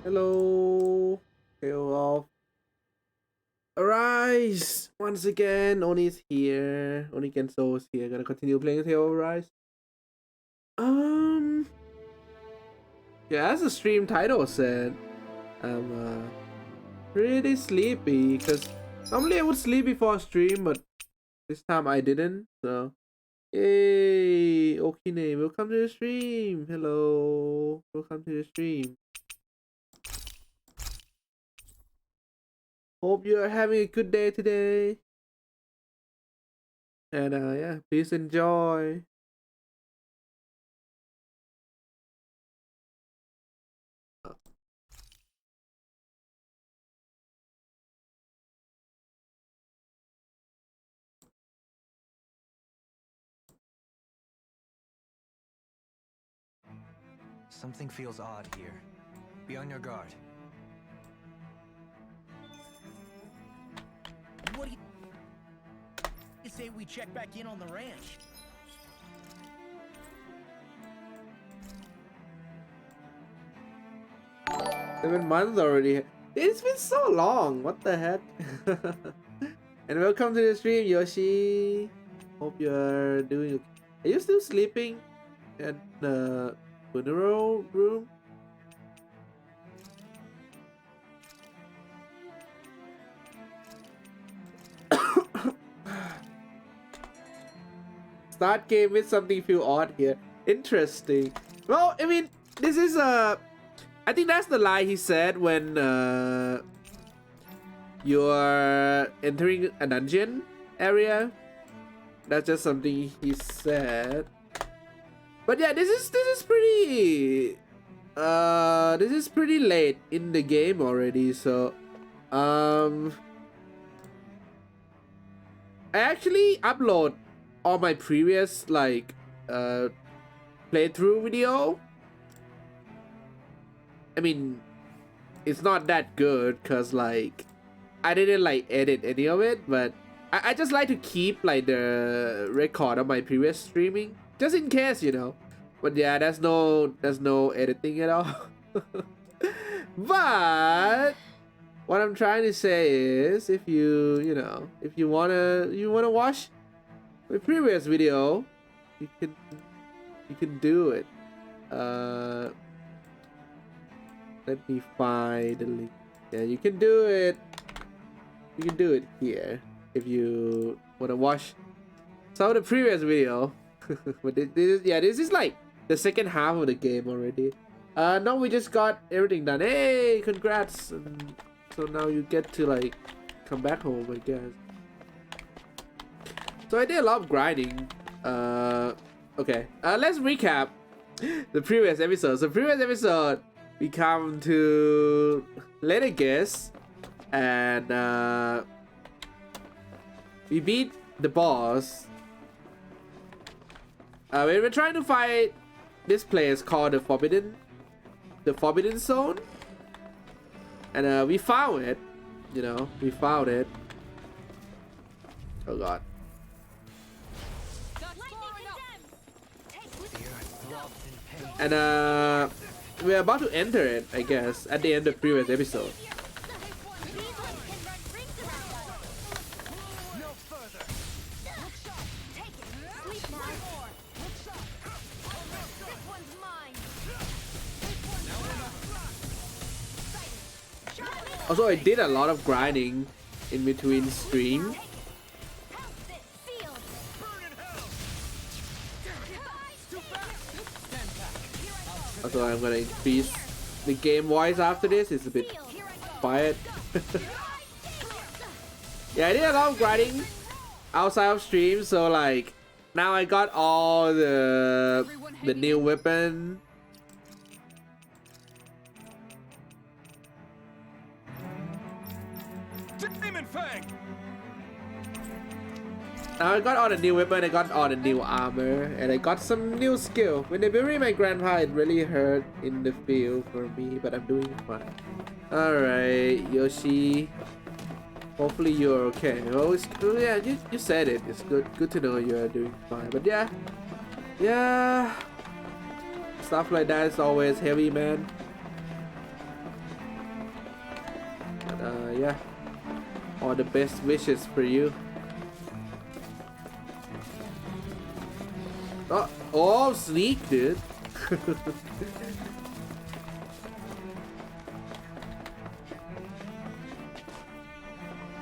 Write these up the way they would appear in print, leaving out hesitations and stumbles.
Hello. Hail off. Arise! Once again, Oni's here. Oni Genso is here. Gonna continue playing Tale of Arise. Um yeah, as the stream title said, I'm pretty sleepy because normally I would sleep before a stream, but this time I didn't. So yay! Okine, welcome to the stream. Hello. Welcome to the stream. Hope you are having a good day today. And yeah, please enjoy. Something feels odd here. Be on your guard. What do you say we check back in on the ranch? 7 months already. It's been so long. What the heck? And welcome to the stream, Yoshi. Hope you're doing okay. Are you still sleeping at the funeral room? Start game with something feel odd here. Interesting. Well, I mean, this is I think that's the lie he said when you're entering a dungeon area. That's just something he said. But yeah, this is pretty this is pretty late in the game already, so I actually upload all my previous like playthrough video. I mean, it's not that good because like I didn't like edit any of it, but I just like to keep like the record of my previous streaming just in case, you know. But yeah, there's no editing at all. But what I'm trying to say is, if you wanna watch my previous video, you can do it. Let me find the link. Yeah, you can do it. You can do it here if you want to watch some of the previous video. But this is like the second half of the game already. Now we just got everything done. Hey, congrats! And so now you get to like come back home, I guess. So I did a lot of grinding. Okay. Let's recap the previous episodes. The previous episode, we come to Lenegus, and we beat the boss. We were trying to fight this place called the Forbidden Zone, and we found it. You know, we found it. Oh god. And we're about to enter it, I guess, at the end of the previous episode. Also, I did a lot of grinding in between stream. Also, I'm gonna increase the game voice after this. It's a bit quiet. Yeah, I did a lot of grinding outside of stream, so like now I got all the new weapon. Now I got all the new weapon, I got all the new armor, and I got some new skill. When they buried my grandpa, it really hurt in the field for me, but I'm doing fine. Alright, Yoshi. Hopefully you're okay. Oh, yeah, you said it. It's good to know you're doing fine. But yeah, stuff like that is always heavy, man. Yeah. All the best wishes for you. Oh, sneak, dude.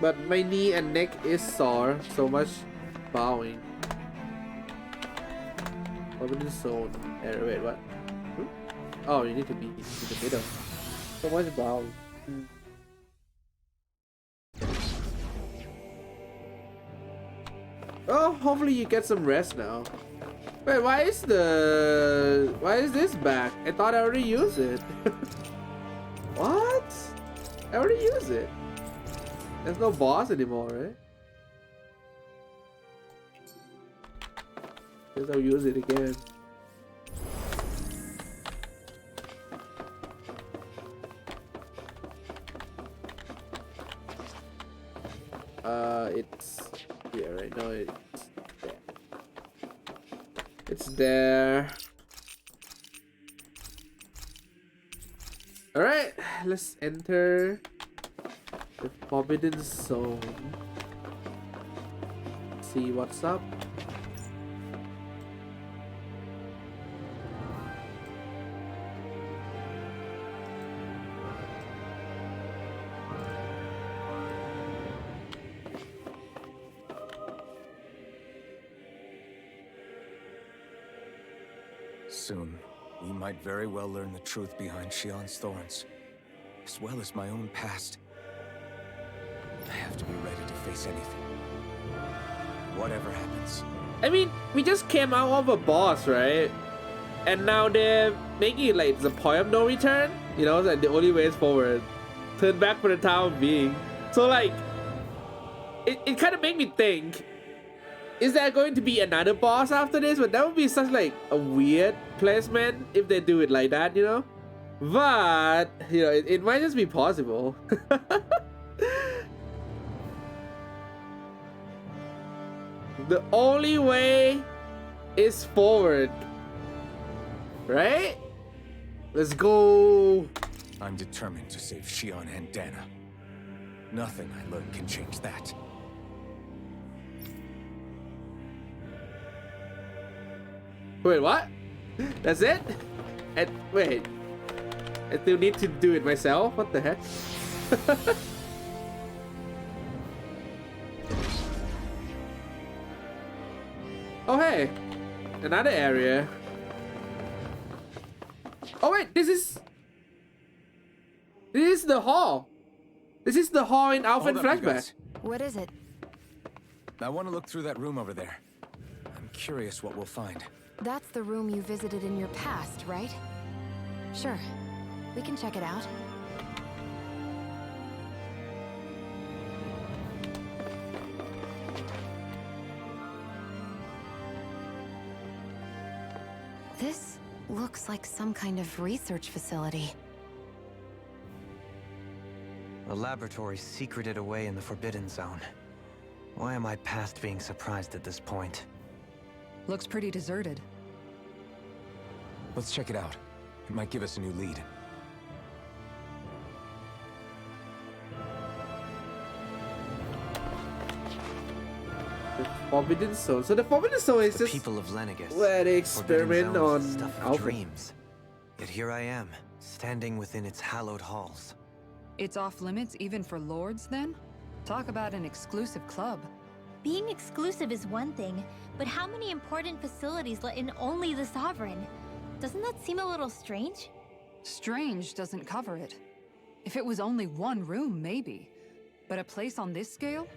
But my knee and neck is sore. So much bowing. Forbidden zone. Wait, what? Oh, you need to be in the middle. So much bowing. Oh, hopefully you get some rest now. Wait, why is this back? I thought I already used it. What? I already used it. There's no boss anymore, right? Guess I'll use it again. It's here right now. It's there. All right, let's enter the Forbidden Zone. See what's up. Soon, we might very well learn the truth behind Shion's thorns, as well as my own past. I have to be ready to face anything. Whatever happens. I mean, we just came out of a boss, right? And now they're making it like the point of no return. You know, that the only way is forward. Turn back for the time being. So like, it kind of made me think, is there going to be another boss after this? But that would be such like a weird placement if they do it like that, you know? But, you know, it might just be possible. The only way is forward. Right? Let's go. I'm determined to save Shion and Dana. Nothing I learn can change that. Wait, what? That's it? And wait. I still need to do it myself? What the heck? Oh, hey. Another area. Oh, wait. This is the hall. This is the hall in Alpha Hold up, you Flashback. guys. What is it? I want to look through that room over there. I'm curious what we'll find. That's the room you visited in your past, right? Sure. We can check it out. This looks like some kind of research facility. A laboratory secreted away in the Forbidden Zone. Why am I past being surprised at this point? Looks pretty deserted. Let's check it out. It might give us a new lead. The Forbidden Zone. So the Forbidden Zone is The just people of Lenegus. where they Forbidden experiment Zone is on the stuff of Alpha. dreams. Yet here I am, standing within its hallowed halls. It's off limits even for lords, then? Talk about an exclusive club. Being exclusive is one thing, but how many important facilities let in only the Sovereign? Doesn't that seem a little strange? Strange doesn't cover it. If it was only one room, maybe. But a place on this scale?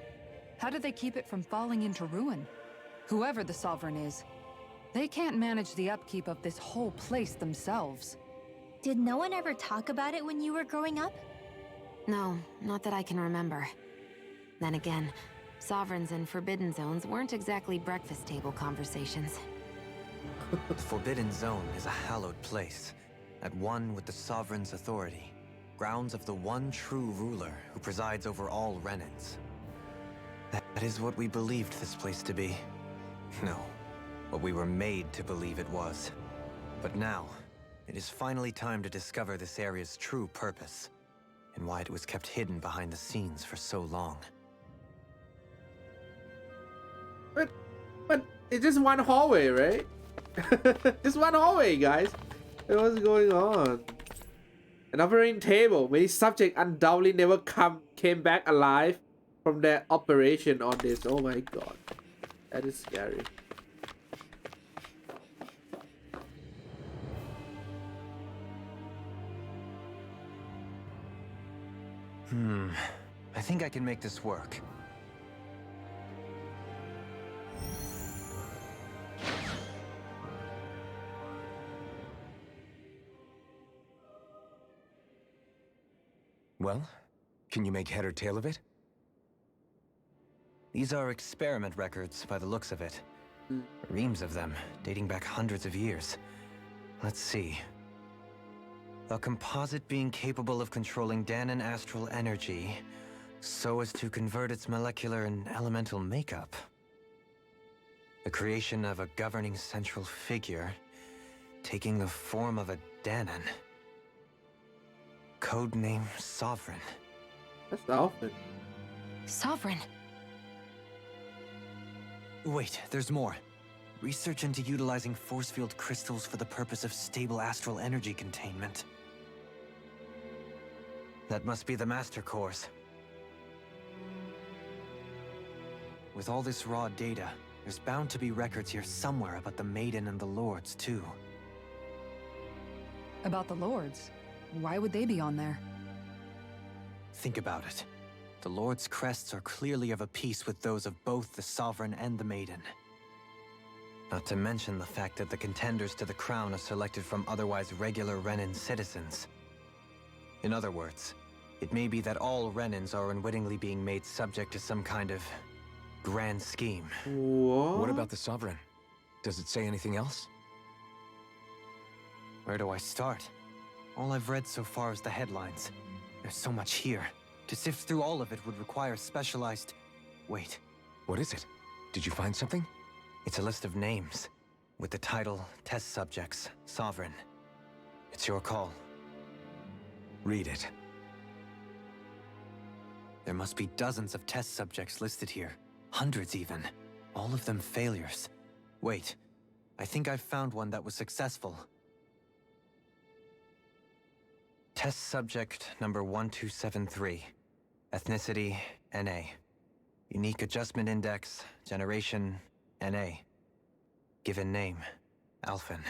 How do they keep it from falling into ruin? Whoever the Sovereign is, they can't manage the upkeep of this whole place themselves. Did no one ever talk about it when you were growing up? No, not that I can remember. Then again, Sovereigns and Forbidden Zones weren't exactly breakfast table conversations. The Forbidden Zone is a hallowed place, at one with the Sovereign's authority, grounds of the one true ruler who presides over all Renans. That is what we believed this place to be. No, what we were made to believe it was. But now, it is finally time to discover this area's true purpose. and why it was kept hidden behind the scenes for so long. But it's just one hallway, right? Just one hallway, guys. What's going on? An operating table. Many subjects undoubtedly never came back alive from their operation on this. Oh my god. That is scary. I think I can make this work. Well, can you make head or tail of it? These are experiment records by the looks of it. Reams of them, dating back hundreds of years. Let's see. A composite being capable of controlling Danon astral energy so as to convert its molecular and elemental makeup. The creation of a governing central figure taking the form of a Danon. Codename Sovereign. That's Alpha. Sovereign. Wait, there's more. Research into utilizing force field crystals for the purpose of stable astral energy containment. That must be the Master Course. With all this raw data, there's bound to be records here somewhere about the Maiden and the Lords, too. About the Lords? Why would they be on there? Think about it. The Lord's crests are clearly of a piece with those of both the Sovereign and the Maiden. Not to mention the fact that the contenders to the crown are selected from otherwise regular Renan citizens. In other words, it may be that all Renans are unwittingly being made subject to some kind of grand scheme. What about the Sovereign? Does it say anything else? Where do I start? All I've read so far is the headlines. There's so much here. To sift through all of it would require specialized... Wait. What is it? Did you find something? It's a list of names, with the title, Test Subjects, Sovereign. It's your call. Read it. There must be dozens of test subjects listed here. Hundreds even. All of them failures. Wait, I think I've found one that was successful. Test subject number 1273. Ethnicity, NA. Unique adjustment index, generation, NA. Given name, Alphen.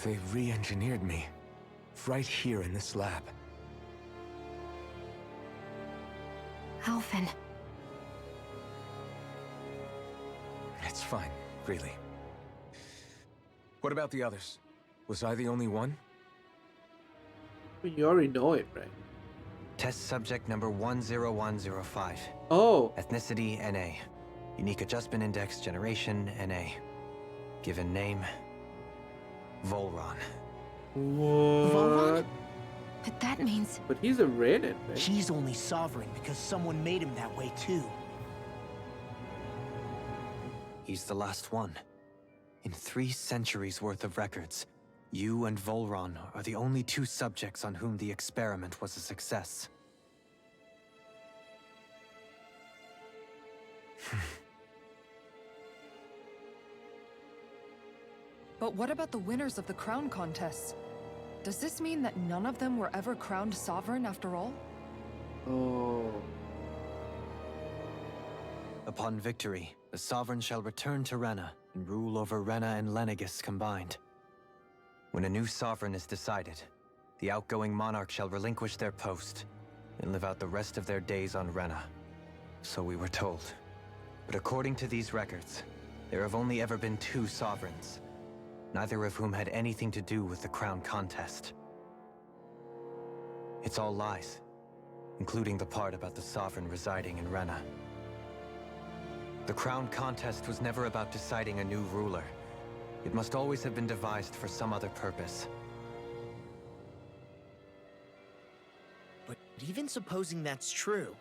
They re-engineered me. Right here in this lab. Alphen. It's fine, really. What about the others? Was I the only one? You already know it, right? Test subject number 10105. Oh. Ethnicity, NA. Unique adjustment index, generation, NA. Given name, Volron. What? But that means... But he's a Renan, right? He's only sovereign because someone made him that way too. He's the last one. In 3 centuries worth of records, you and Volron are the only 2 subjects on whom the experiment was a success. But what about the winners of the crown contests? Does this mean that none of them were ever crowned sovereign after all? Oh. Upon victory, the Sovereign shall return to Rena and rule over Rena and Lenegis combined. When a new Sovereign is decided, the outgoing monarch shall relinquish their post and live out the rest of their days on Rena. So we were told. But according to these records, there have only ever been 2 Sovereigns, neither of whom had anything to do with the crown contest. It's all lies, including the part about the Sovereign residing in Rena. The crown contest was never about deciding a new ruler. It must always have been devised for some other purpose. But even supposing that's true,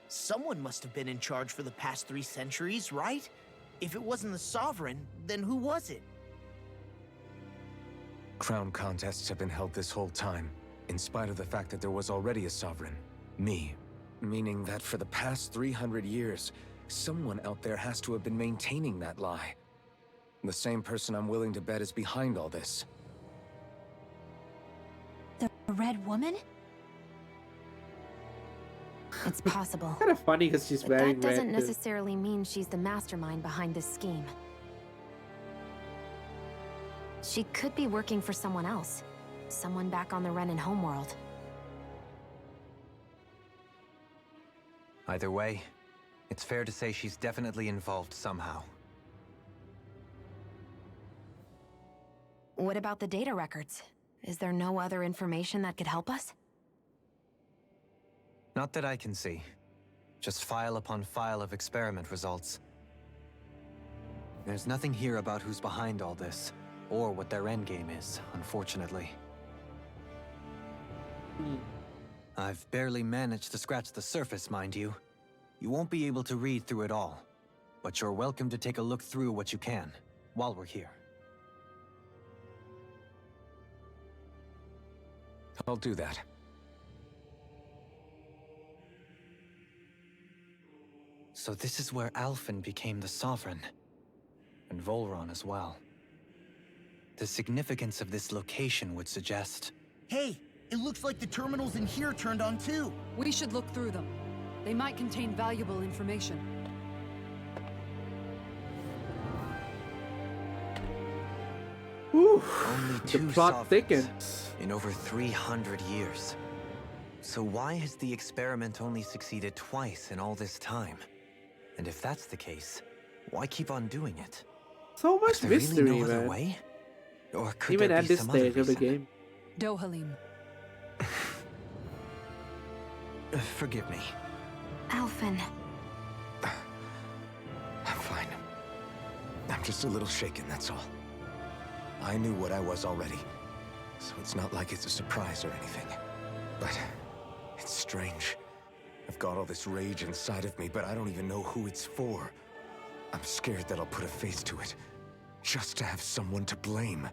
someone must have been in charge for the past 3 centuries, right? If it wasn't the Sovereign, then who was it? Crown contests have been held this whole time, in spite of the fact that there was already a sovereign. Me. Meaning that for the past 300 years, someone out there has to have been maintaining that lie. The same person I'm willing to bet is behind all this. The Red Woman? It's possible. Kind of funny because she's But wearing that doesn't red. Too. necessarily mean she's the mastermind behind this scheme. She could be working for someone else. Someone back on the Renan homeworld. Either way, it's fair to say she's definitely involved somehow. What about the data records? Is there no other information that could help us? Not that I can see. Just file upon file of experiment results. There's nothing here about who's behind all this, or what their endgame is, unfortunately. I've barely managed to scratch the surface, mind you. You won't be able to read through it all, but you're welcome to take a look through what you can, while we're here. I'll do that. So this is where Alphen became the Sovereign, and Volron as well. The significance of this location would suggest... Hey, it looks like the terminals in here turned on too. We should look through them. They might contain valuable information. Whew. Only The two plot sovereigns thickens. in over 300 years. So why has the experiment only succeeded twice in all this time? And if that's the case, why keep on doing it? So much Is there mystery, really no other man. way? Or could Even there at be this some other stage of the reason? game. Dohalim. Forgive me. Alphen. I'm fine. I'm just a little shaken, that's all. I knew what I was already, so it's not like it's a surprise or anything. But it's strange. I've got all this rage inside of me, but I don't even know who it's for. I'm scared that I'll put a face to it, just to have someone to blame.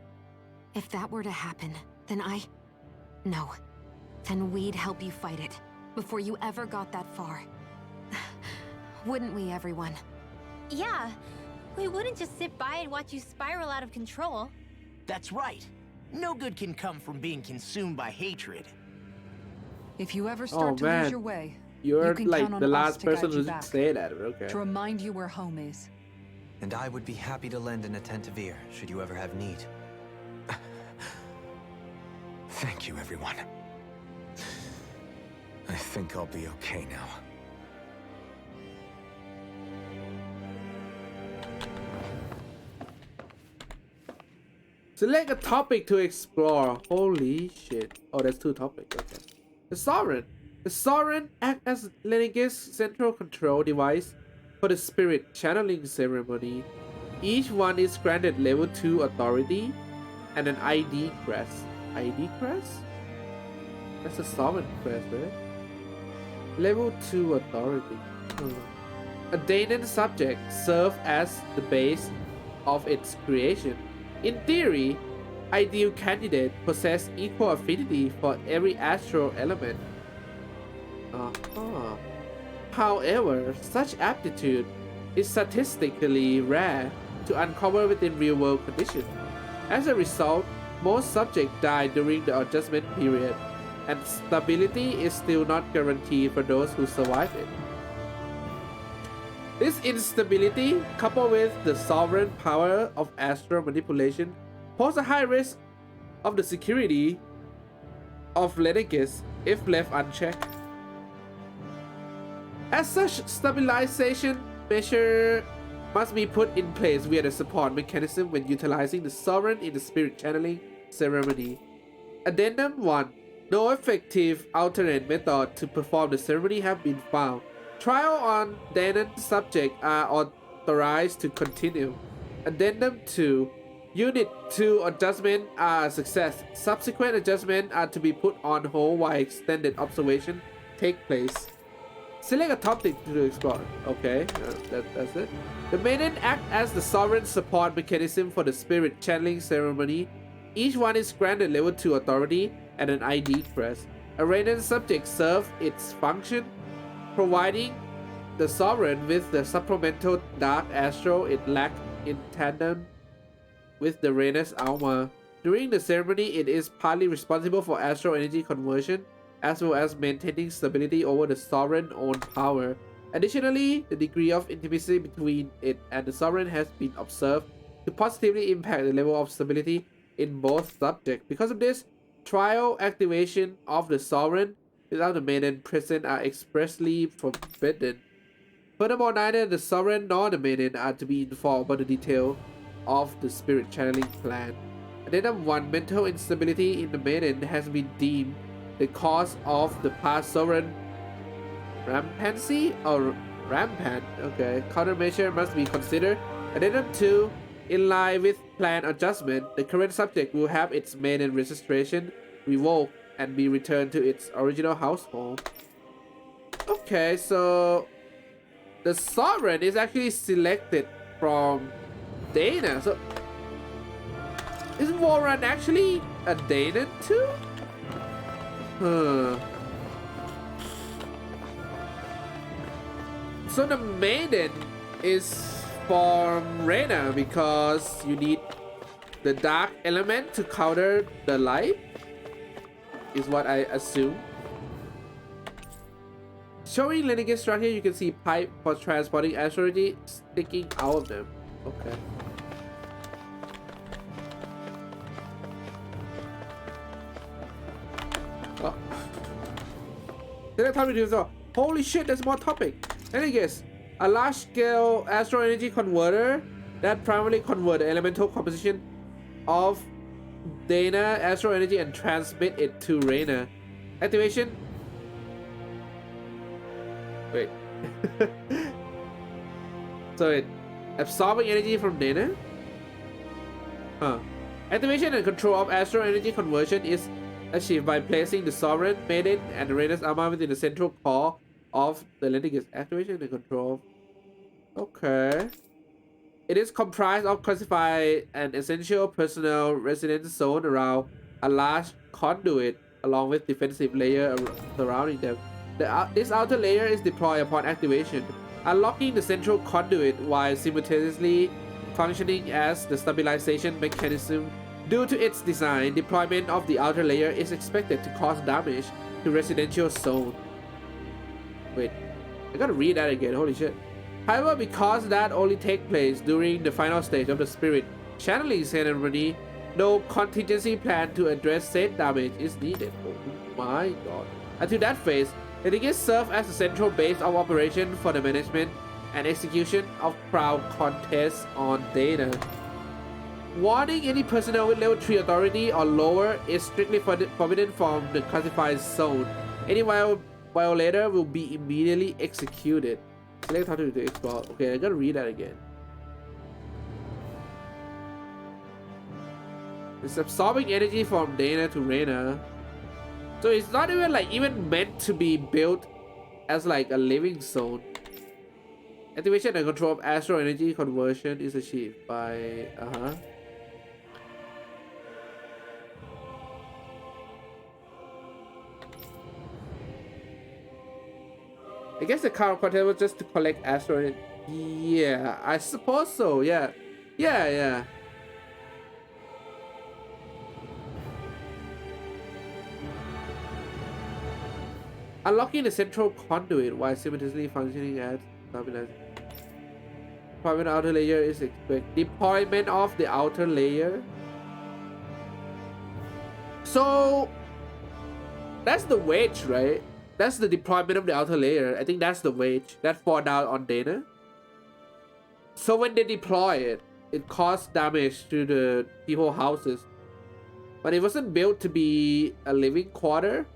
If that were to happen, then No. Then we'd help you fight it, before you ever got that far. Wouldn't we, everyone? Yeah, we wouldn't just sit by and watch you spiral out of control. That's right. No good can come from being consumed by hatred. If you ever start to man. lose your way, You're you can like count on the us last to guide person you who back. say that, but okay. to remind you where home is. And I would be happy to lend an attentive ear, should you ever have need. Thank you, everyone. I think I'll be okay now. Select a topic to explore. Holy shit. Oh, there's two topics. Okay. The Sovereign. The Sovereign acts as Lenegis' central control device for the spirit channeling ceremony. Each one is granted level 2 authority and an ID crest. ID crest? That's a Sovereign crest, right? Level 2 authority. A Danon subject serves as the base of its creation. In theory, ideal candidates possess equal affinity for every astral element. However, such aptitude is statistically rare to uncover within real-world conditions. As a result, most subjects die during the adjustment period, and stability is still not guaranteed for those who survive it. This instability, coupled with the sovereign power of astral manipulation, pose a high risk of the security of Lenegis if left unchecked. As such, stabilization measure must be put in place via the support mechanism when utilizing the sovereign in the spirit channeling ceremony. Addendum 1. No effective alternate method to perform the ceremony have been found. Trial on Danon subjects are authorized to continue. Addendum 2. Unit 2 adjustments are a success. Subsequent adjustments are to be put on hold while extended observation take place. Select a topic to explore. Okay, that's it. The Maiden act as the sovereign support mechanism for the spirit channeling ceremony. Each one is granted level 2 authority and an ID crest. A Renan subject serves its function, providing the Sovereign with the supplemental Dark Astral it lacked in tandem with the Rena's Alma. During the ceremony, it is partly responsible for astral energy conversion, as well as maintaining stability over the Sovereign's own power. Additionally, the degree of intimacy between it and the Sovereign has been observed to positively impact the level of stability in both subjects. Because of this, trial activation of the Sovereign without the Maiden present are expressly forbidden. Furthermore, neither the Sovereign nor the Maiden are to be informed about the detail of the spirit channeling plan. Addendum 1. Mental instability in the Maiden has been deemed the cause of the past Sovereign rampancy or rampant. Okay, countermeasure must be considered. Addendum 2. In line with plan adjustment, the current subject will have its Maiden registration revoked and be returned to its original household. Okay, so the Sovereign is actually selected from Dana. So is Warren actually a Dana too? Huh. So the Maiden is from Reyna because you need the dark element to counter the light, is what I assume. Showing lineage structure, you can see pipe for transporting astral energy sticking out of them. Okay. Oh. Holy shit, there's more topic. Anyways, a large-scale astral energy converter that primarily convert the elemental composition of Dana astral energy and transmit it to Reyna. Activation. Wait. So it absorbing energy from Dana? Huh. Activation and control of astral energy conversion is achieved by placing the Sovereign, Maiden, and the Rena's Alma within the central core of the lineage. Activation and control. Okay. It is comprised of classified and essential personnel residence zone around a large conduit along with defensive layer surrounding them. This outer layer is deployed upon activation, unlocking the central conduit while simultaneously functioning as the stabilization mechanism. Due to its design, deployment of the outer layer is expected to cause damage to residential zone. Wait, I gotta read that again, holy shit. However, because that only takes place during the final stage of the spirit channeling ceremony, no contingency plan to address said damage is needed. Oh my god. Until that phase, the lineage serves as the central base of operation for the management and execution of crown contests on Dana. Warning: any personnel with level 3 authority or lower is strictly forbidden from the classified zone. Any violator will be immediately executed. Select how to explore. Okay, I gotta read that again. It's absorbing energy from Dana to Reyna. So it's not even meant to be built as like a living zone. Activation and control of astral energy conversion is achieved by I guess the current content was just to collect astral energy. Yeah, I suppose so. Yeah. Unlocking the central conduit while simultaneously functioning as stabilizer. Deployment of the outer layer is expected. Deployment of the outer layer. So that's the wage, right? That's the deployment of the outer layer. I think that's the wage that fall down on Dana. So when they deploy it, it causes damage to the people's houses. But it wasn't built to be a living quarter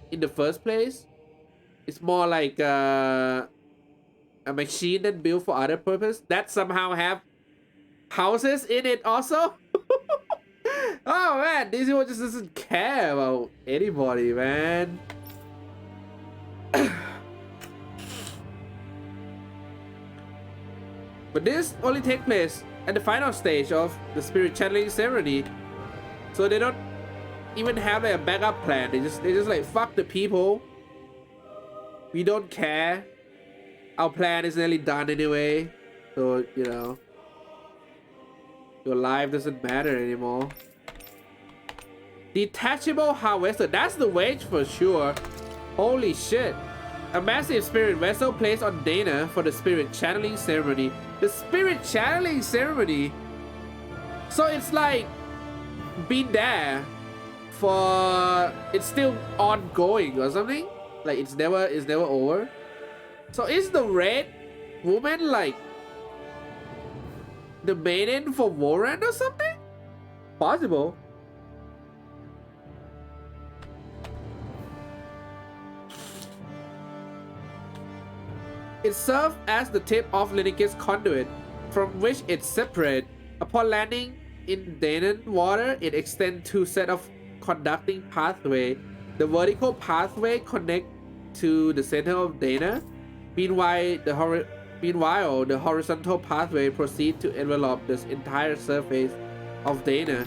in the first place. It's more like a machine that built for other purpose that somehow have houses in it also. Oh man, this one just doesn't care about anybody, man. But this only takes place at the final stage of the spirit channeling ceremony. So they don't even have like a backup plan. They just like, fuck the people. We don't care. Our plan is nearly done anyway. So, you know, your life doesn't matter anymore. Detachable harvester. That's the wage for sure. Holy shit. A massive spirit vessel placed on Dana for the spirit channeling ceremony. The spirit channeling ceremony. So it's like been there for, it's still ongoing or something. Like it's never over. So is the red woman like the maiden for Warren or something? Possible. It served as the tip of Lineke's conduit, from which it separated. Upon landing in Danon water, it extends two sets of conducting pathway. The vertical pathway connects to the center of Dana. Meanwhile, the horizontal pathway proceeds to envelop the entire surface of Dana.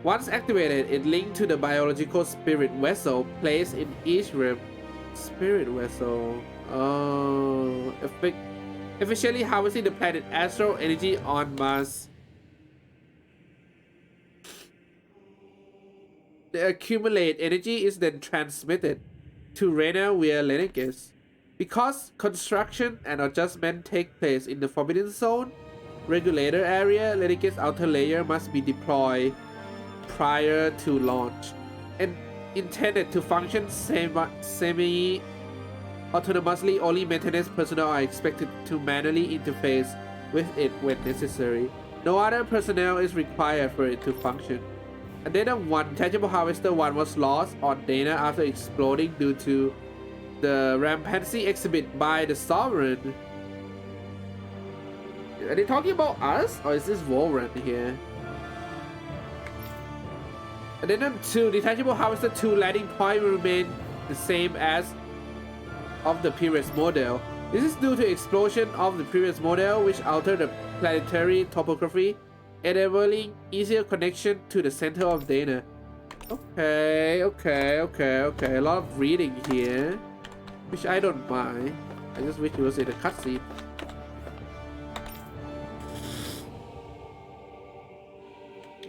Once activated, it linked to the biological spirit vessel placed in each rim. Spirit vessel. Oh, efficiently harvesting the planet astral energy on Mars. The accumulated energy is then transmitted to Rena via Lenegis. Because construction and adjustment take place in the Forbidden Zone regulator area, Lenegis' outer layer must be deployed prior to launch and intended to function semi-autonomously. Only maintenance personnel are expected to manually interface with it when necessary. No other personnel is required for it to function. And then Tangible Harvester 1 was lost on Dana after exploding due to the rampancy exhibit by the Sovereign. Are they talking about us? Or is this Warren here? And then 2, Detachable Harvester 2 landing point will remain the same as of the previous model. This is due to explosion of the previous model, which altered the planetary topography, enabling easier connection to the center of Dana. Okay. A lot of reading here, which I don't mind. I just wish it was in a cutscene.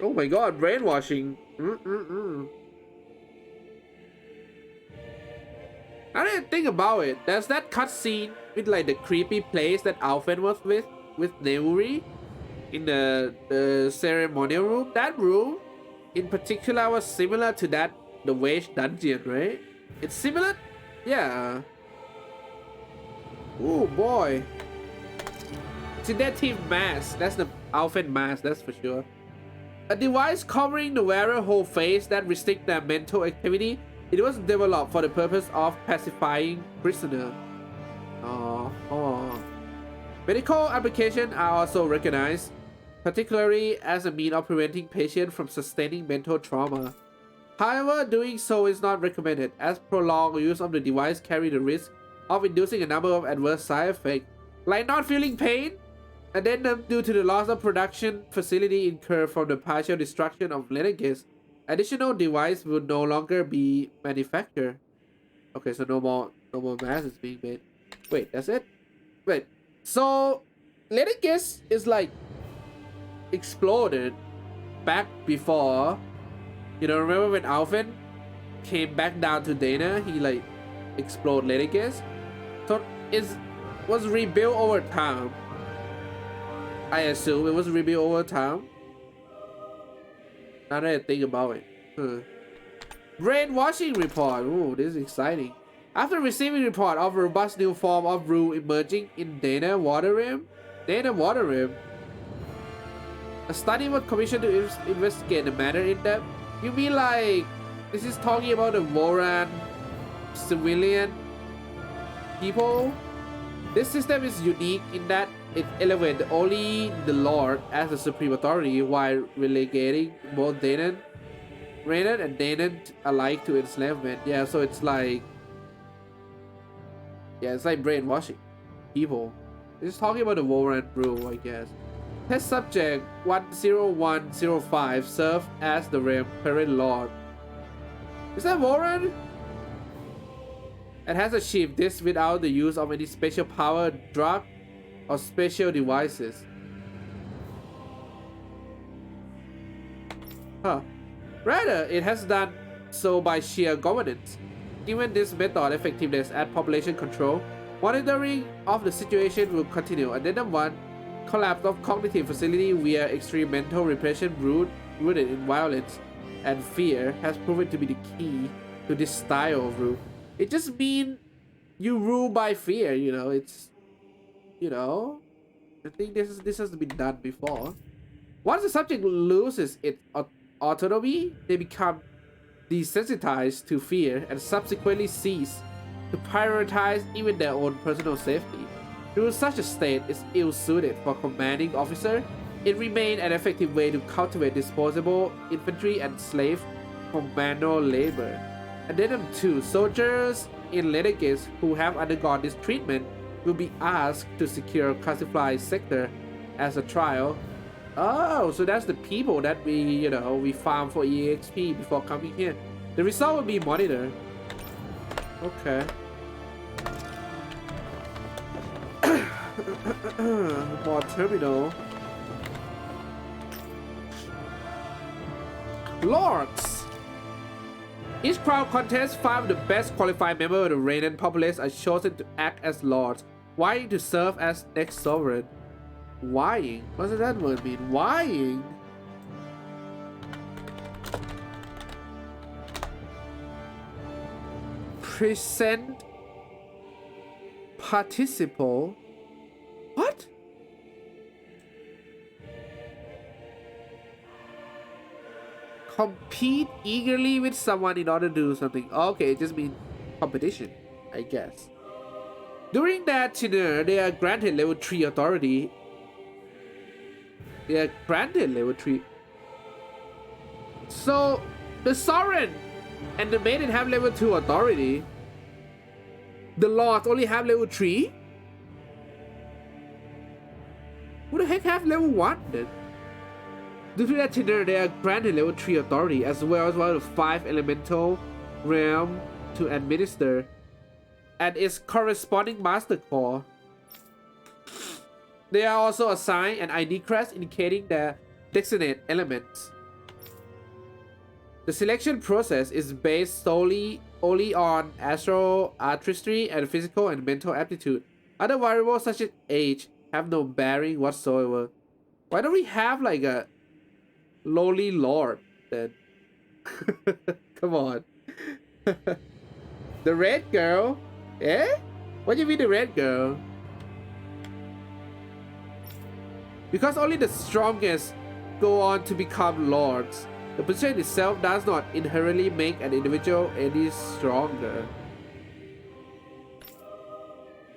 Oh my god, brainwashing. I didn't think about it. There's that cutscene with like the creepy place that Alphen was with Neuri in the ceremonial room. That room in particular was similar to that, the Wage dungeon, right? It's similar? Yeah. Oh boy. Sedative mask. That's the Alphen mask, that's for sure. A device covering the wearer whole face that restricts their mental activity. It was developed for the purpose of pacifying prisoner. Medical applications are also recognized, particularly as a means of preventing patients from sustaining mental trauma. However, doing so is not recommended, as prolonged use of the device carries the risk of inducing a number of adverse side effects, like not feeling pain, addendum due to the loss of production facility incurred from the partial destruction of Lenegis. Additional device will no longer be manufactured. Okay, so no more mass is being made. Wait, that's it? Wait, so Lenegis is like exploded back before. You know, remember when Alphen came back down to Dana, he like exploded Lenegis? So was rebuilt over time. I assume it was rebuilt over time. Now that I think about it. Brainwashing report. Ooh, this is exciting. After receiving report of a robust new form of rule emerging in Dana Water Rim, a study was commissioned to investigate the matter in depth. You mean like this is talking about the Voran civilian people? This system is unique in that it elevates only the Lord as the supreme authority while relegating both Renan and Danon alike to enslavement. Yeah, so it's like brainwashing people. It's talking about the Warren rule, I guess. Test subject 10105 served as the realm current lord. Is that Warren? And has achieved this without the use of any special power, drug, or special devices. Huh. Rather, it has done so by sheer governance. Given this method effectiveness at population control, monitoring of the situation will continue. Addendum 1. Collapse of cognitive facility via extreme mental repression rooted in violence and fear has proven to be the key to this style of rule. It just means you rule by fear, you know, it's, you know, I think this has been done before. Once the subject loses its autonomy, they become desensitized to fear and subsequently cease to prioritize even their own personal safety. Though such a state is ill-suited for commanding officer, it remains an effective way to cultivate disposable infantry and slave commando labor. Addendum 2. Soldiers in litigates who have undergone this treatment will be asked to secure classified sector as a trial. Oh, so that's the people that we, you know, we farm for EXP before coming here. The result will be monitored. Okay. More terminal. Lords. Each crowd contest 5 of the best qualified members of the reigning populace are chosen to act as lords, vying to serve as next sovereign. Vying? What does that word mean? Vying? Present participle. What? Compete eagerly with someone in order to do something. Okay, it just means competition, I guess. During that tenure, they are granted level 3 authority. They are granted level 3. So, the Sovereign and the Maiden have level 2 authority. The Lords only have level 3? Who the heck have level 1 then? Due to that tenure, they are granted level 3 authority as well as one of the 5 elemental realm to administer and its corresponding master core. They are also assigned an ID crest indicating their designate elements. The selection process is based solely only on astral artistry and physical and mental aptitude. Other variables such as age have no bearing whatsoever. Why don't we have like a lowly lord then? Come on. The red girl? Eh? What do you mean the red girl? Because only the strongest go on to become lords. The position itself does not inherently make an individual any stronger.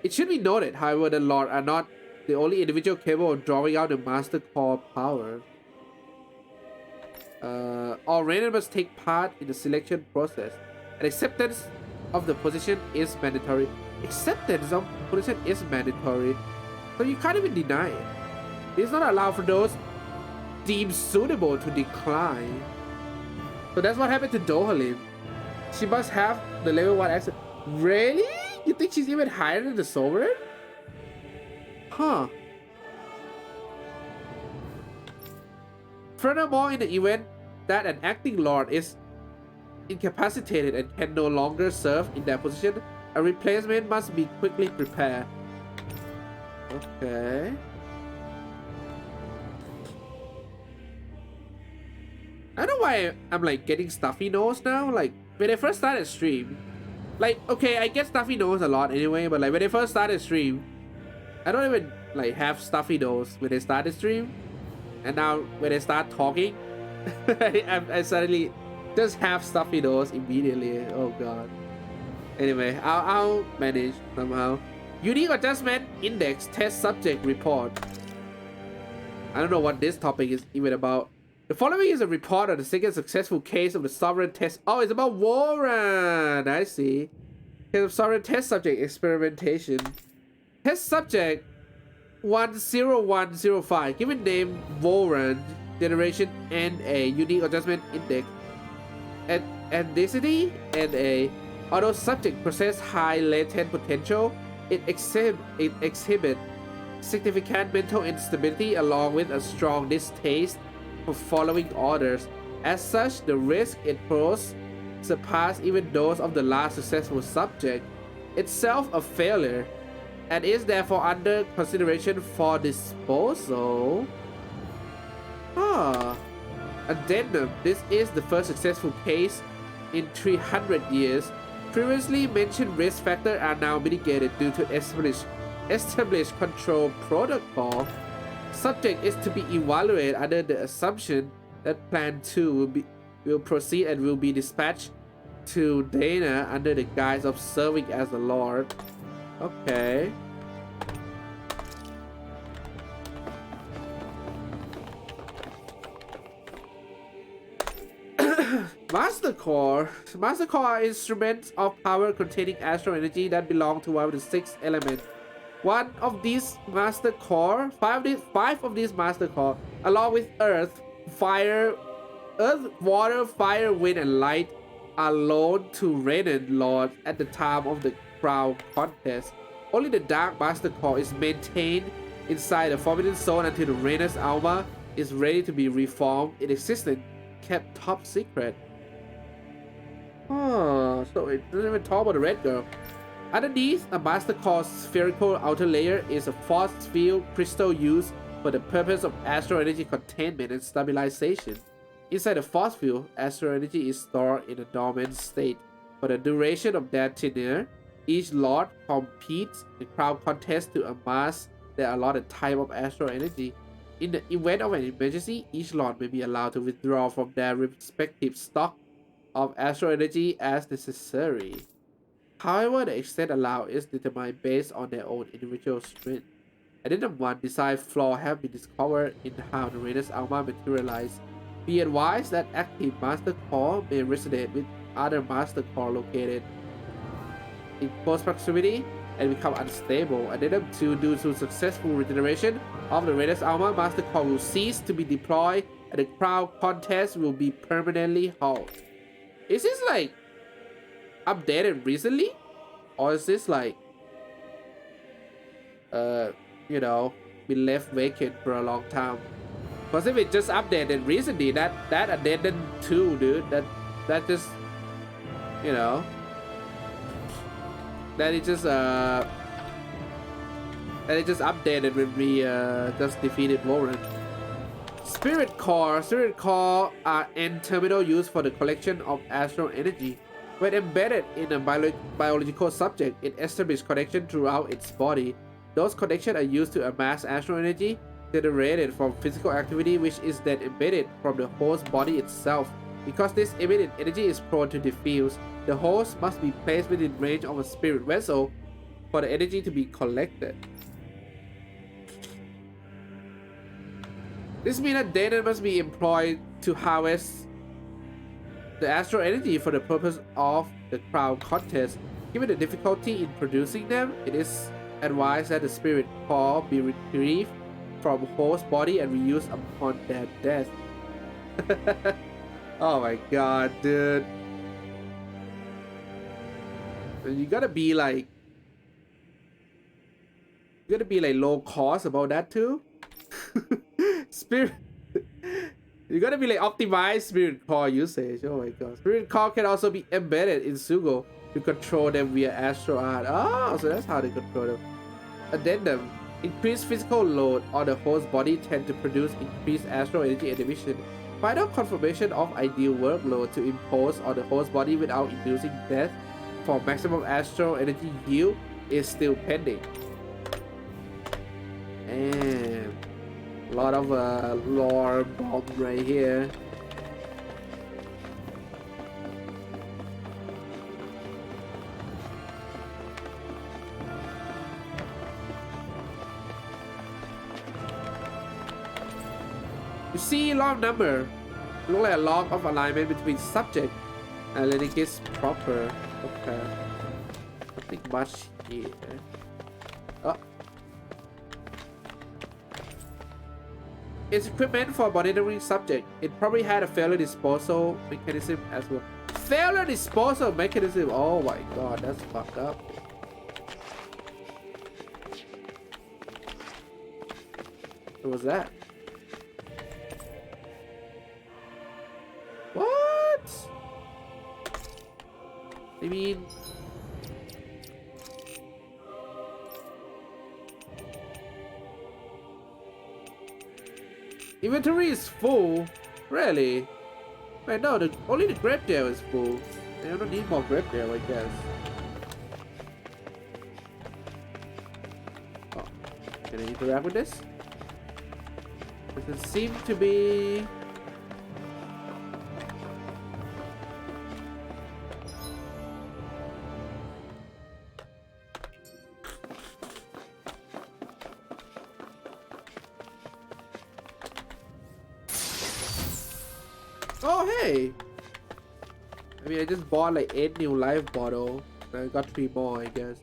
It should be noted, however, the lords are not the only individual capable of drawing out the master core power. All Reigner must take part in the selection process. And acceptance of the position is mandatory. Acceptance of position is mandatory. So you can't even deny it. It's not allowed for those deemed suitable to decline. So that's what happened to Dohalim. She must have the level 1 access. Really? You think she's even higher than the Sovereign? Huh. Furthermore, in the event that an acting lord is incapacitated and can no longer serve in that position, a replacement must be quickly prepared. Okay. I don't know why I'm like getting stuffy nose now. Like when I first started stream, like okay, I get stuffy nose a lot anyway, but like when I first started stream, I don't even like have stuffy nose when I started stream, and now when I start talking, I suddenly just have stuffy nose immediately. Oh god. Anyway, I'll manage somehow. Unique adjustment index test subject report. I don't know what this topic is even about. The following is a report on the second successful case of the sovereign test. Oh, it's about Warren. I see. Case of sovereign test subject experimentation. Test subject 10105, given name Voran, generation NA, unique adjustment index, and ethnicity NA. Although subject possess high latent potential, it exhibits significant mental instability along with a strong distaste for following orders. As such, the risk it poses surpass even those of the last successful subject, itself a failure, and is therefore under consideration for disposal. Addendum. This is the first successful case in 300 years. Previously mentioned risk factors are now mitigated due to established control protocol. Subject is to be evaluated under the assumption that Plan 2 will proceed and will be dispatched to Dana under the guise of serving as a lord. Okay. Master Core. Master Core are instruments of power containing astral energy that belong to one of the 6 elements. One of these Master Core, five of these Master Core, along with Earth, Water, Fire, Wind, and Light, are loaned to Renan Lord at the time of the Crown Contest. Only the Dark Master Core is maintained inside the Forbidden Zone until the Rena's Alma is ready to be reformed in existence, kept top secret. Oh, so it doesn't even talk about the red girl. Underneath a Master Core's spherical outer layer is a force field crystal used for the purpose of astral energy containment and stabilization. Inside the force field, astral energy is stored in a dormant state. For the duration of their tenure, each lord competes in crown contest to amass their allotted type of astral energy. In the event of an emergency, each lord may be allowed to withdraw from their respective stock of astral energy as necessary. However, the extent allowed is determined based on their own individual strength. Addendum 1 design flaws have been discovered in how the Rena's Alma materialized. Be advised that active Master Core may resonate with other Master Core located in close proximity and become unstable. Addendum 2, due to successful regeneration of the Rena's Alma, Master Core will cease to be deployed and the crown contest will be permanently halted. Is this like updated recently? Or is this like you know, been left vacant for a long time? Because if it just updated recently, that addendum 2, dude, that just, you know, that it just updated when we just defeated Warren. Spirit Core are N-terminal used for the collection of astral energy. When embedded in a biological subject, it establishes connection throughout its body. Those connections are used to amass astral energy generated from physical activity, which is then emitted from the host body itself. Because this emitted energy is prone to diffuse, the host must be placed within range of a spirit vessel for the energy to be collected. This means that data must be employed to harvest the astral energy for the purpose of the crown contest. Given the difficulty in producing them, it is advised that the spirit core be retrieved from host body and reused upon their death. Oh my god, dude. You gotta be like low cost about that too. Spirit, you gotta be like optimized spirit core usage. Oh my god. Spirit core can also be embedded in Sugo to control them via astral art. Oh, so that's how they control them. Addendum. Increased physical load on the host body tend to produce increased astral energy emission. Final confirmation of ideal workload to impose on the host body without inducing death for maximum astral energy yield is still pending. And a lot of lore bomb right here. You see log number. Look like a log of alignment between subject and letting it proper. Okay. Nothing much here. Oh. It's equipment for monitoring subject. It probably had a failure disposal mechanism as well. Failure disposal mechanism. Oh my god, that's fucked up. What was that? What? I mean, inventory is full. Really? Wait, no, only the grape gel is full. I don't need more grape gel, I guess. Oh, can I interact with this? Doesn't seem to be. Oh, hey! I mean, I just bought like 8 new life bottle. And I got 3 more, I guess.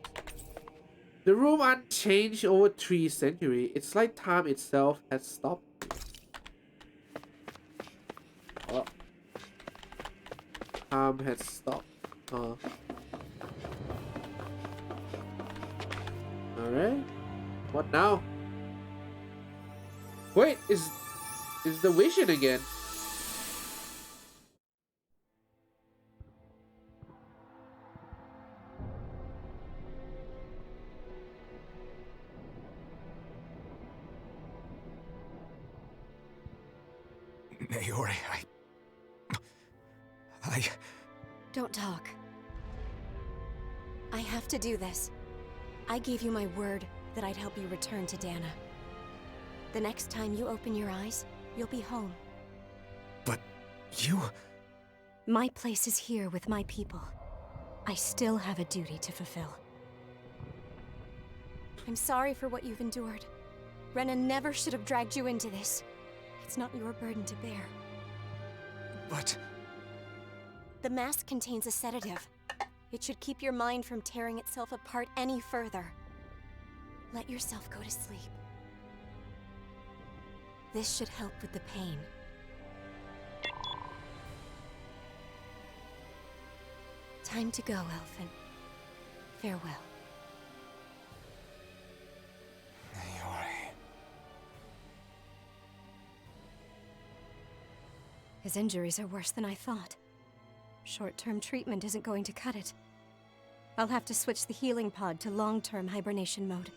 The room unchanged over 3 centuries. It's like time itself has stopped. Oh. Time has stopped. Alright. What now? Wait, is the vision again? Naori, Don't talk. I have to do this. I gave you my word that I'd help you return to Dana. The next time you open your eyes, you'll be home. But you... My place is here with my people. I still have a duty to fulfill. I'm sorry for what you've endured. Rena never should have dragged you into this. It's not your burden to bear. But... The mask contains a sedative. It should keep your mind from tearing itself apart any further. Let yourself go to sleep. This should help with the pain. Time to go, Elfin. Farewell. Naori... His injuries are worse than I thought. Short-term treatment isn't going to cut it. I'll have to switch the healing pod to long-term hibernation mode.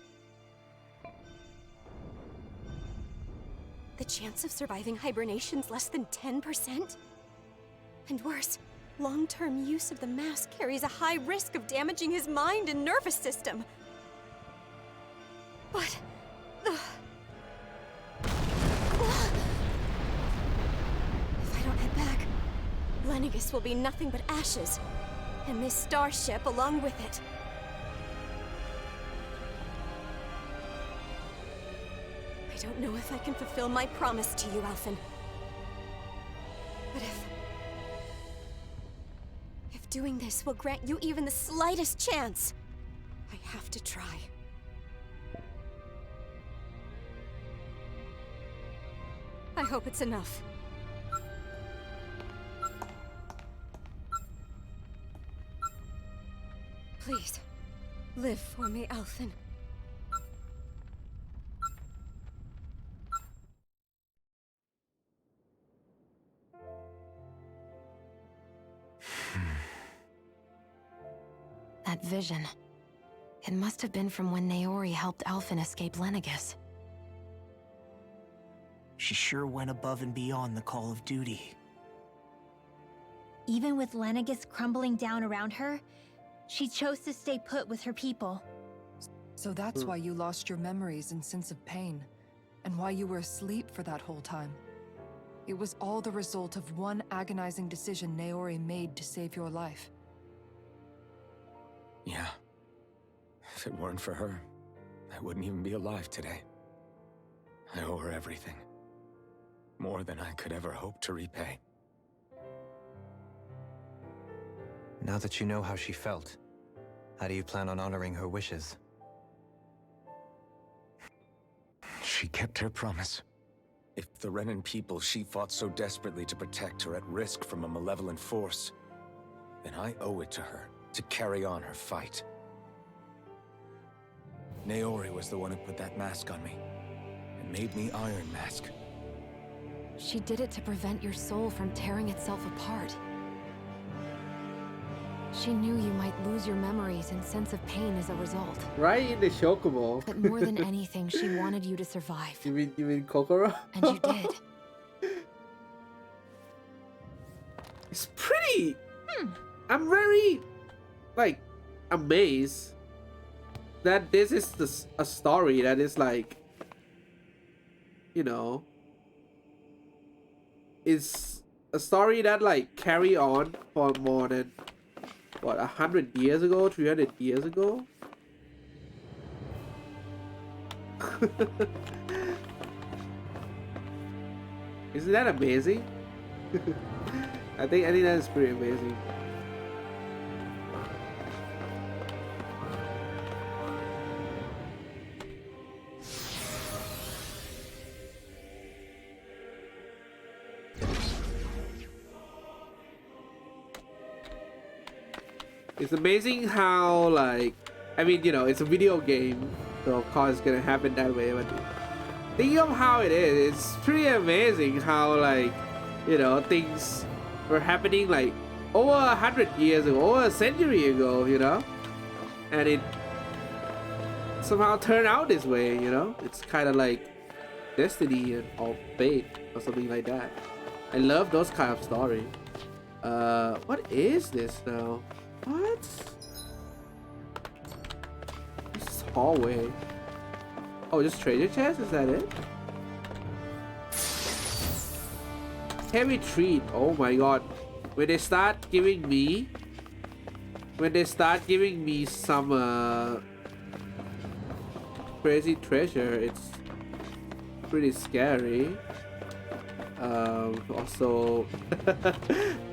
The chance of surviving hibernation's less than 10%? And worse, long-term use of the mask carries a high risk of damaging his mind and nervous system. But... If I don't head back, Lennigus will be nothing but ashes, and this starship along with it. I don't know if I can fulfill my promise to you, Alphen. But if doing this will grant you even the slightest chance, I have to try. I hope it's enough. Please, live for me, Alphen. That vision. It must have been from when Naori helped Alphen escape Lennigus. She sure went above and beyond the call of duty. Even with Lennigus crumbling down around her, she chose to stay put with her people. So that's why you lost your memories and sense of pain, and why you were asleep for that whole time. It was all the result of one agonizing decision Naori made to save your life. Yeah. If it weren't for her, I wouldn't even be alive today. I owe her everything. More than I could ever hope to repay. Now that you know how she felt, how do you plan on honoring her wishes? She kept her promise. If the Renan people she fought so desperately to protect are at risk from a malevolent force, then I owe it to her to carry on her fight. Naori was the one who put that mask on me, and made me Iron Mask. She did it to prevent your soul from tearing itself apart. She knew you might lose your memories and sense of pain as a result. Right in the Chocobo. But more than anything, she wanted you to survive. You mean Kokoro? And you did. It's pretty. I'm very, like, amazed that this is a story that is like, you know, is a story that like carry on for more than what 100 years ago, 300 years ago. Isn't that amazing? I think that is pretty amazing. It's amazing how, like, I mean, you know, it's a video game, so of course it's gonna happen that way, but think of how it is. It's pretty amazing how, like, you know, things were happening like over 100 years ago, over a century ago, you know, and it somehow turned out this way, you know. It's kind of like destiny or fate or something like that. I love those kind of stories. What is this now? What? This hallway. Oh, just treasure chest? Is that it? Heavy treat. Oh my god. When they start giving me some crazy treasure, it's pretty scary. Also,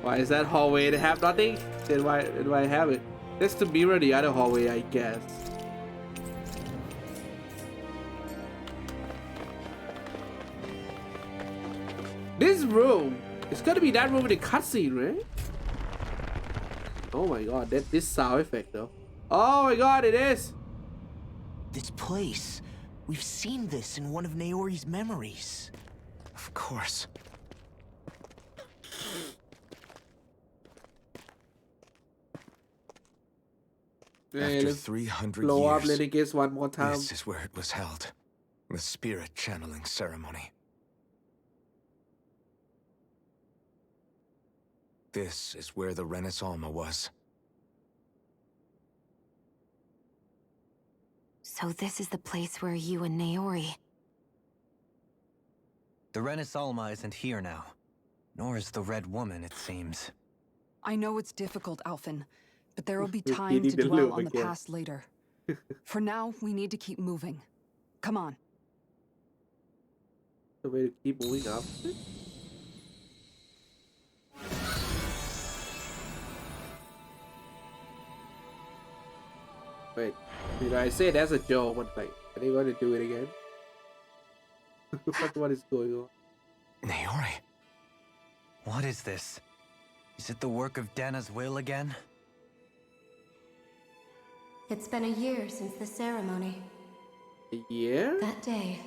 why is that hallway to have nothing? Then why have it? Just to mirror the other hallway, I guess. This room, it's gonna be that room in the cutscene, right? Oh my god, this sound effect though. Oh my god, it is. This place. We've seen this in one of Naori's memories. Of course. After 300 blow up years, Lenegeus one more time. this is where it was held. The spirit channeling ceremony. This is where the Renis Alma was. So this is the place where you and Naori... The Renis Alma isn't here now. Nor is the Red Woman, it seems. I know it's difficult, Alphen, but there will be We're time to getting the dwell loop on the again. past later. For now, we need to keep moving. Come on. The way to keep moving up. Wait, did I say that's a joke? But like, are they going to do it again? What is going on? Naori. What is this? Is it the work of Dana's will again? It's been a year since the ceremony. A year? That day,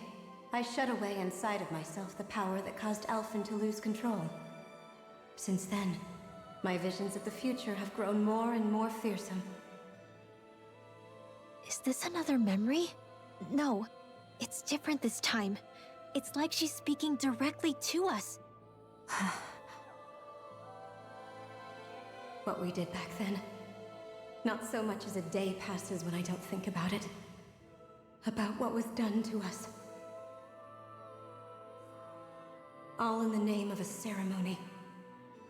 I shut away inside of myself the power that caused Alphen to lose control. Since then, my visions of the future have grown more and more fearsome. Is this another memory? No, it's different this time. It's like she's speaking directly to us. What we did back then. Not so much as a day passes when I don't think about it. About what was done to us. All in the name of a ceremony.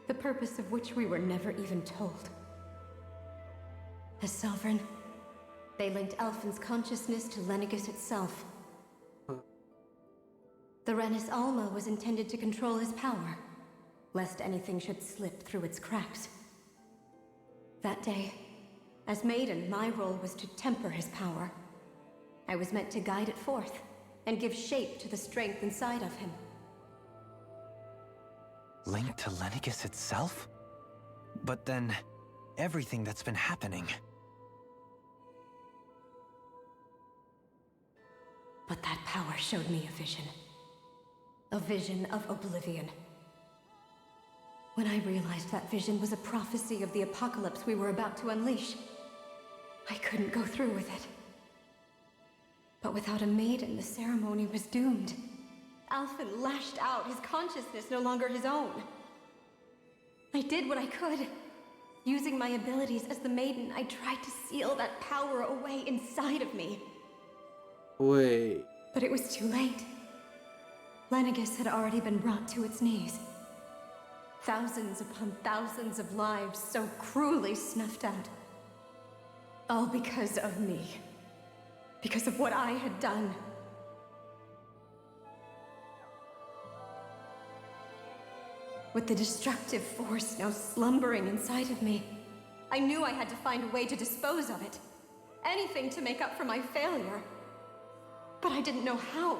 The purpose of which we were never even told. As Sovereign, they linked Alphen's consciousness to Lenegeus itself. The Renis Alma was intended to control his power, lest anything should slip through its cracks. That day, as Maiden, my role was to temper his power. I was meant to guide it forth, and give shape to the strength inside of him. Linked to Lenegis itself? But then, everything that's been happening. But that power showed me a vision. A vision of oblivion. When I realized that vision was a prophecy of the apocalypse we were about to unleash, I couldn't go through with it. But without a maiden, the ceremony was doomed. Alphen lashed out, his consciousness no longer his own. I did what I could. Using my abilities as the maiden, I tried to seal that power away inside of me. Wait. But it was too late. Lenegis had already been brought to its knees. Thousands upon thousands of lives so cruelly snuffed out. All because of me. Because of what I had done. With the destructive force now slumbering inside of me, I knew I had to find a way to dispose of it. Anything to make up for my failure. But I didn't know how.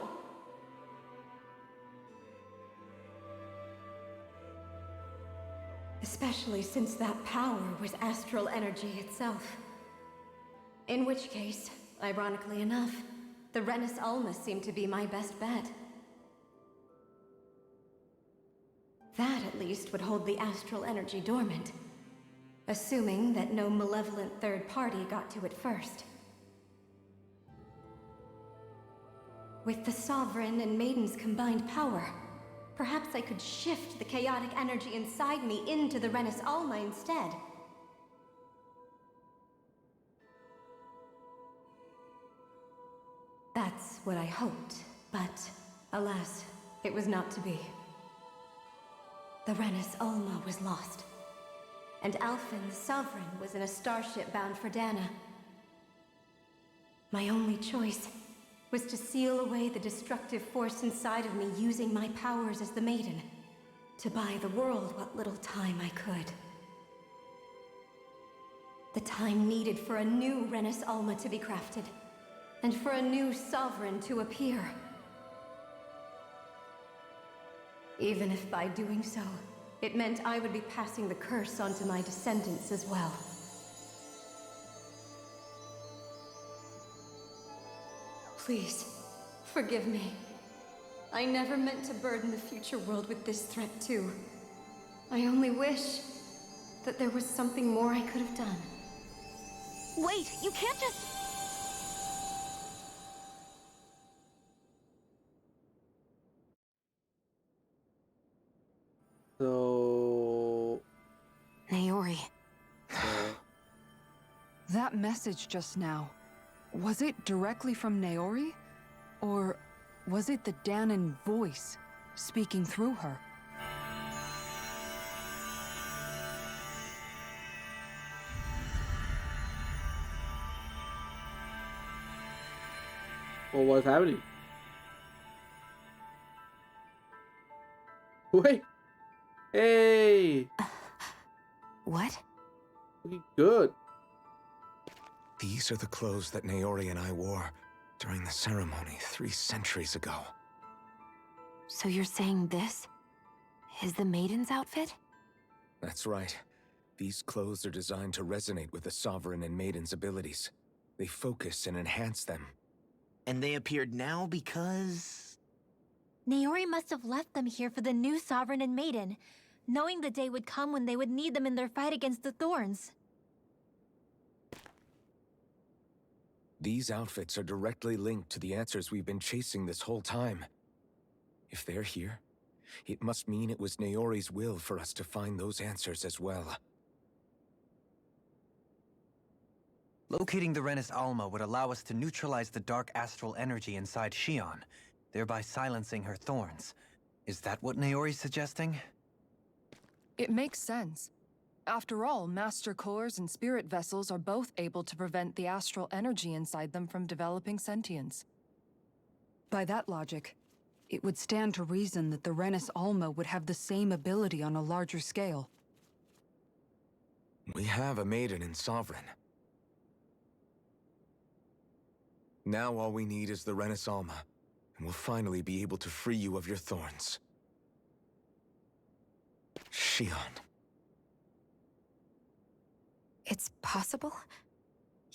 Especially since that power was astral energy itself. In which case, ironically enough, the Renis Alma seemed to be my best bet. That, at least, would hold the astral energy dormant. Assuming that no malevolent third party got to it first. With the Sovereign and Maiden's combined power, perhaps I could shift the chaotic energy inside me into the Renis Alma instead. That's what I hoped, but alas, it was not to be. The Renis Alma was lost, and Alphen, the Sovereign, was in a starship bound for Dana. My only choice was to seal away the destructive force inside of me using my powers as the Maiden, to buy the world what little time I could. The time needed for a new Renis Alma to be crafted, and for a new Sovereign to appear. Even if by doing so, it meant I would be passing the curse onto my descendants as well. Please, forgive me. I never meant to burden the future world with this threat too. I only wish that there was something more I could have done. Wait, you can't just... So... Naori. That message just now, was it directly from Naori? Or was it the Danan voice speaking through her? Well, what's happening? Wait! Hey! What? Looking good. These are the clothes that Naori and I wore during the ceremony 3 centuries ago. So you're saying this is the Maiden's outfit? That's right. These clothes are designed to resonate with the Sovereign and Maiden's abilities. They focus and enhance them. And they appeared now because... Naori must have left them here for the new Sovereign and Maiden, knowing the day would come when they would need them in their fight against the Thorns. These outfits are directly linked to the answers we've been chasing this whole time. If they're here, it must mean it was Naori's will for us to find those answers as well. Locating the Renis Alma would allow us to neutralize the dark astral energy inside Shion, thereby silencing her thorns. Is that what Naori's suggesting? It makes sense. After all, Master Cores and Spirit Vessels are both able to prevent the astral energy inside them from developing sentience. By that logic, it would stand to reason that the Renis Alma would have the same ability on a larger scale. We have a Maiden and Sovereign. Now all we need is the Renis Alma, and we'll finally be able to free you of your thorns. Shion. It's possible?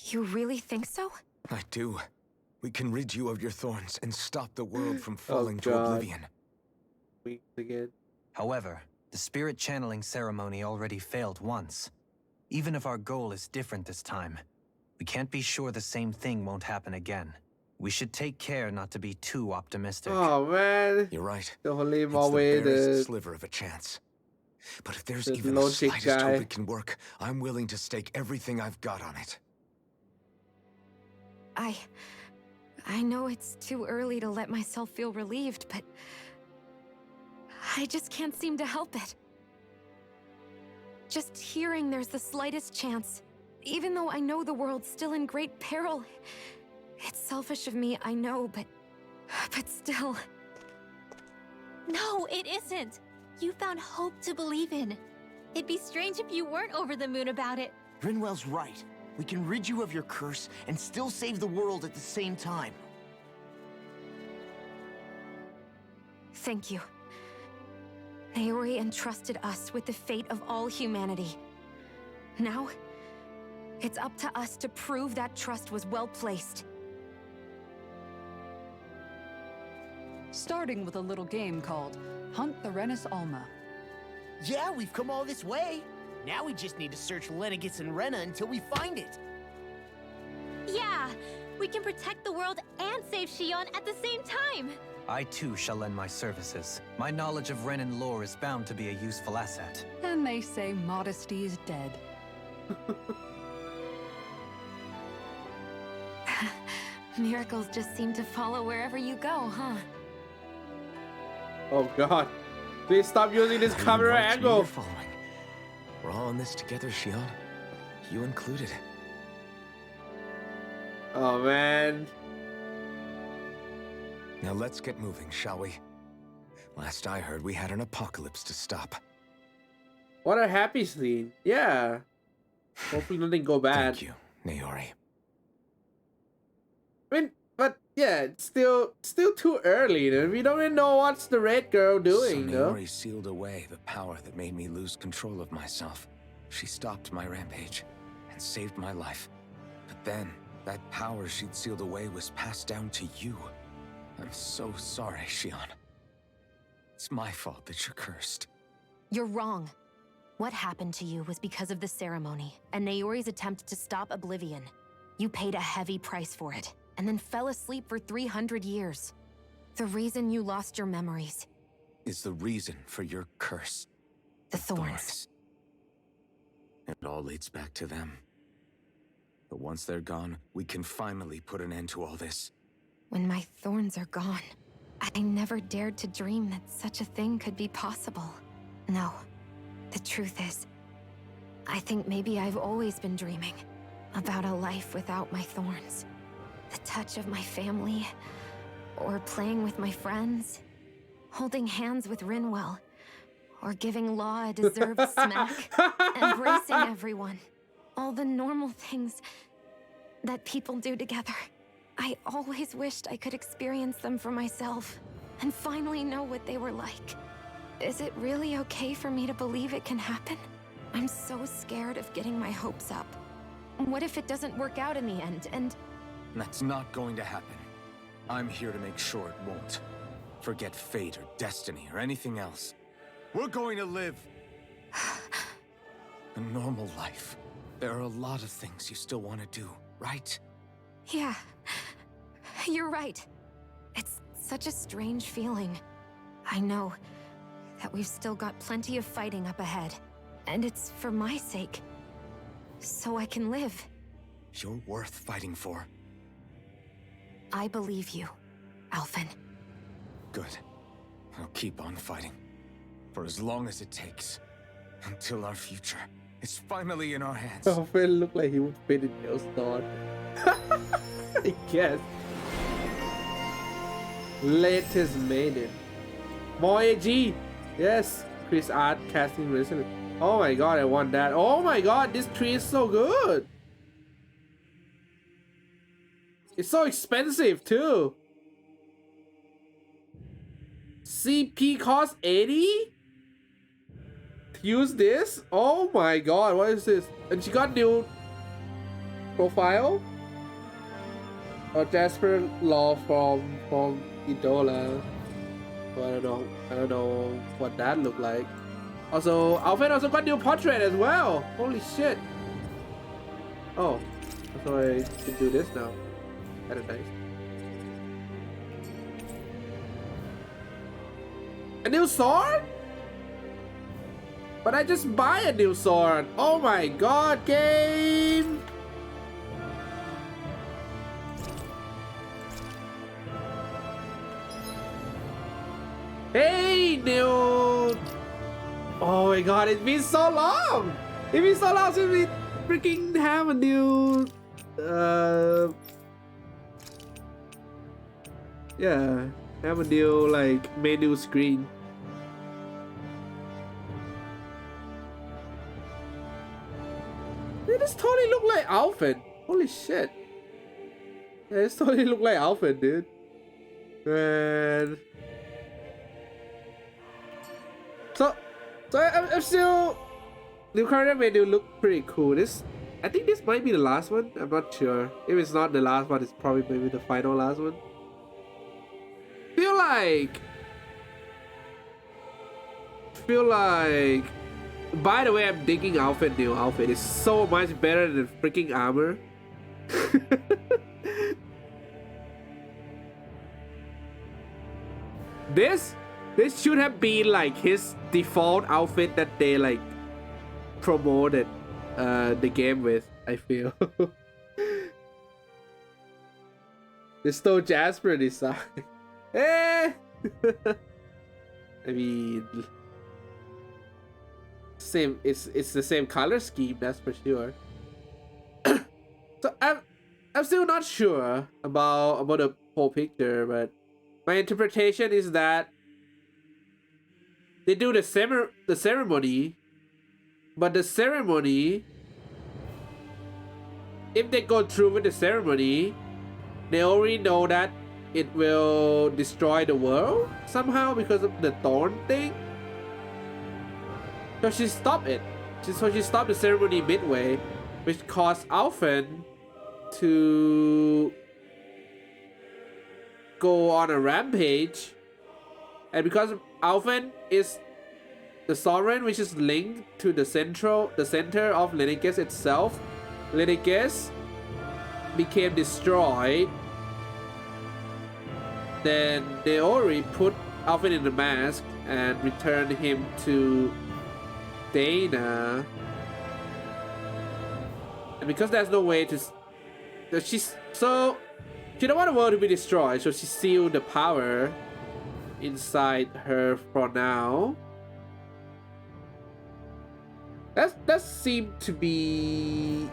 You really think so? I do. We can rid you of your thorns and stop the world from falling to God. oblivion. Weeks again. However, the spirit channeling ceremony already failed once. Even if our goal is different this time, we can't be sure the same thing won't happen again. We should take care not to be too optimistic. Oh man. You're right. The only It's way the barest the sliver of a chance. But if there's the even the logic slightest guy. hope it can work, I'm willing to stake everything I've got on it. I know it's too early to let myself feel relieved, but I just can't seem to help it. Just hearing there's the slightest chance, even though I know the world's still in great peril. It's selfish of me, I know, but still. No, it isn't. You found hope to believe in. It'd be strange if you weren't over the moon about it. Grinwell's right. We can rid you of your curse and still save the world at the same time. Thank you. Naori entrusted us with the fate of all humanity. Now, it's up to us to prove that trust was well placed. Starting with a little game called Hunt the Renis Alma. Yeah, we've come all this way. Now we just need to search Lenegis and Rena until we find it. Yeah, we can protect the world and save Shion at the same time. I too shall lend my services. My knowledge of Renin lore is bound to be a useful asset. And they say modesty is dead. Miracles just seem to follow wherever you go, huh? Oh god. Please stop using this camera Involves me angle. you're following. We're all in this together, Shion. You included. Oh man. Now let's get moving, shall we? Last I heard, we had an apocalypse to stop. What a happy scene. Yeah. Hopefully nothing go bad. Thank you, Naori. I mean, but yeah, it's still too early. We don't even know what's the red girl doing, So though. Naori sealed away the power that made me lose control of myself. She stopped my rampage and saved my life. But then, that power she'd sealed away was passed down to you. I'm so sorry, Shion. It's my fault that you're cursed. You're wrong. What happened to you was because of the ceremony and Naori's attempt to stop Oblivion. You paid a heavy price for it, and then fell asleep for 300 years. The reason you lost your memories. Is the reason for your curse. The thorns. It all leads back to them. But once they're gone, we can finally put an end to all this. When my thorns are gone, I never dared to dream that such a thing could be possible. No, the truth is, I think maybe I've always been dreaming about a life without my thorns. The touch of my family, or playing with my friends, holding hands with Rinwell, or giving Law a deserved smack, embracing everyone. All the normal things that people do together. I always wished I could experience them for myself, and finally know what they were like. Is it really okay for me to believe it can happen? I'm so scared of getting my hopes up. What if it doesn't work out in the end, and... That's not going to happen. I'm here to make sure it won't. Forget fate or destiny or anything else. We're going to live a normal life. There are a lot of things you still want to do, right? Yeah, you're right. It's such a strange feeling. I know that we've still got plenty of fighting up ahead, and it's for my sake, so I can live. You're worth fighting for. I believe you, Alphen. Good. I'll keep on fighting. For as long as it takes. Until our future is finally in our hands. Oh, Phil looked like he would fit in Hailstorm. I guess. Latest Maiden. More AG. Yes. Chris Art casting recently. Oh my god, I want that. Oh my god, this tree is so good. It's so expensive too. CP cost 80? use this? Oh my god, what is this? And she got new profile? Or Jasper Law from Idola. Well, I don't know what that looked like. Also, Alfred also got new portrait as well. Holy shit. Oh, so I can do this now. That is nice. A new sword? But I just buy a new sword. Oh my god, game! Hey, new! Oh my god, it's been so long! It's been so long since we freaking have a new... Yeah, have a new, like, menu screen. Dude, this totally look like Alfred. Holy shit. Yeah, this totally look like Alfred, dude. Man. So I'm still... New character menu look pretty cool. I think this might be the last one. I'm not sure. If it's not the last one, it's probably maybe the final last one. Feel like... By the way, I'm digging outfit. New outfit is so much better than freaking armor. This should have been like his default outfit that they like promoted the game with, I feel. There's still Jasper design. Eh. I mean, same. It's the same color scheme, that's for sure. So I'm still not sure about the whole picture, but my interpretation is that they do the ceremony, but the ceremony, if they go through with the ceremony, they already know that it will destroy the world somehow because of the thorn thing. So she stopped it. So she stopped the ceremony midway, which caused Alphen to go on a rampage. And because Alphen is the sovereign, which is linked to the center of Lenegis itself, Lenegis became destroyed. Then Neori put Alphen in the mask and returned him to Dana. And because there's no way to... she don't want the world to be destroyed, so she sealed the power inside her for now. That seemed to be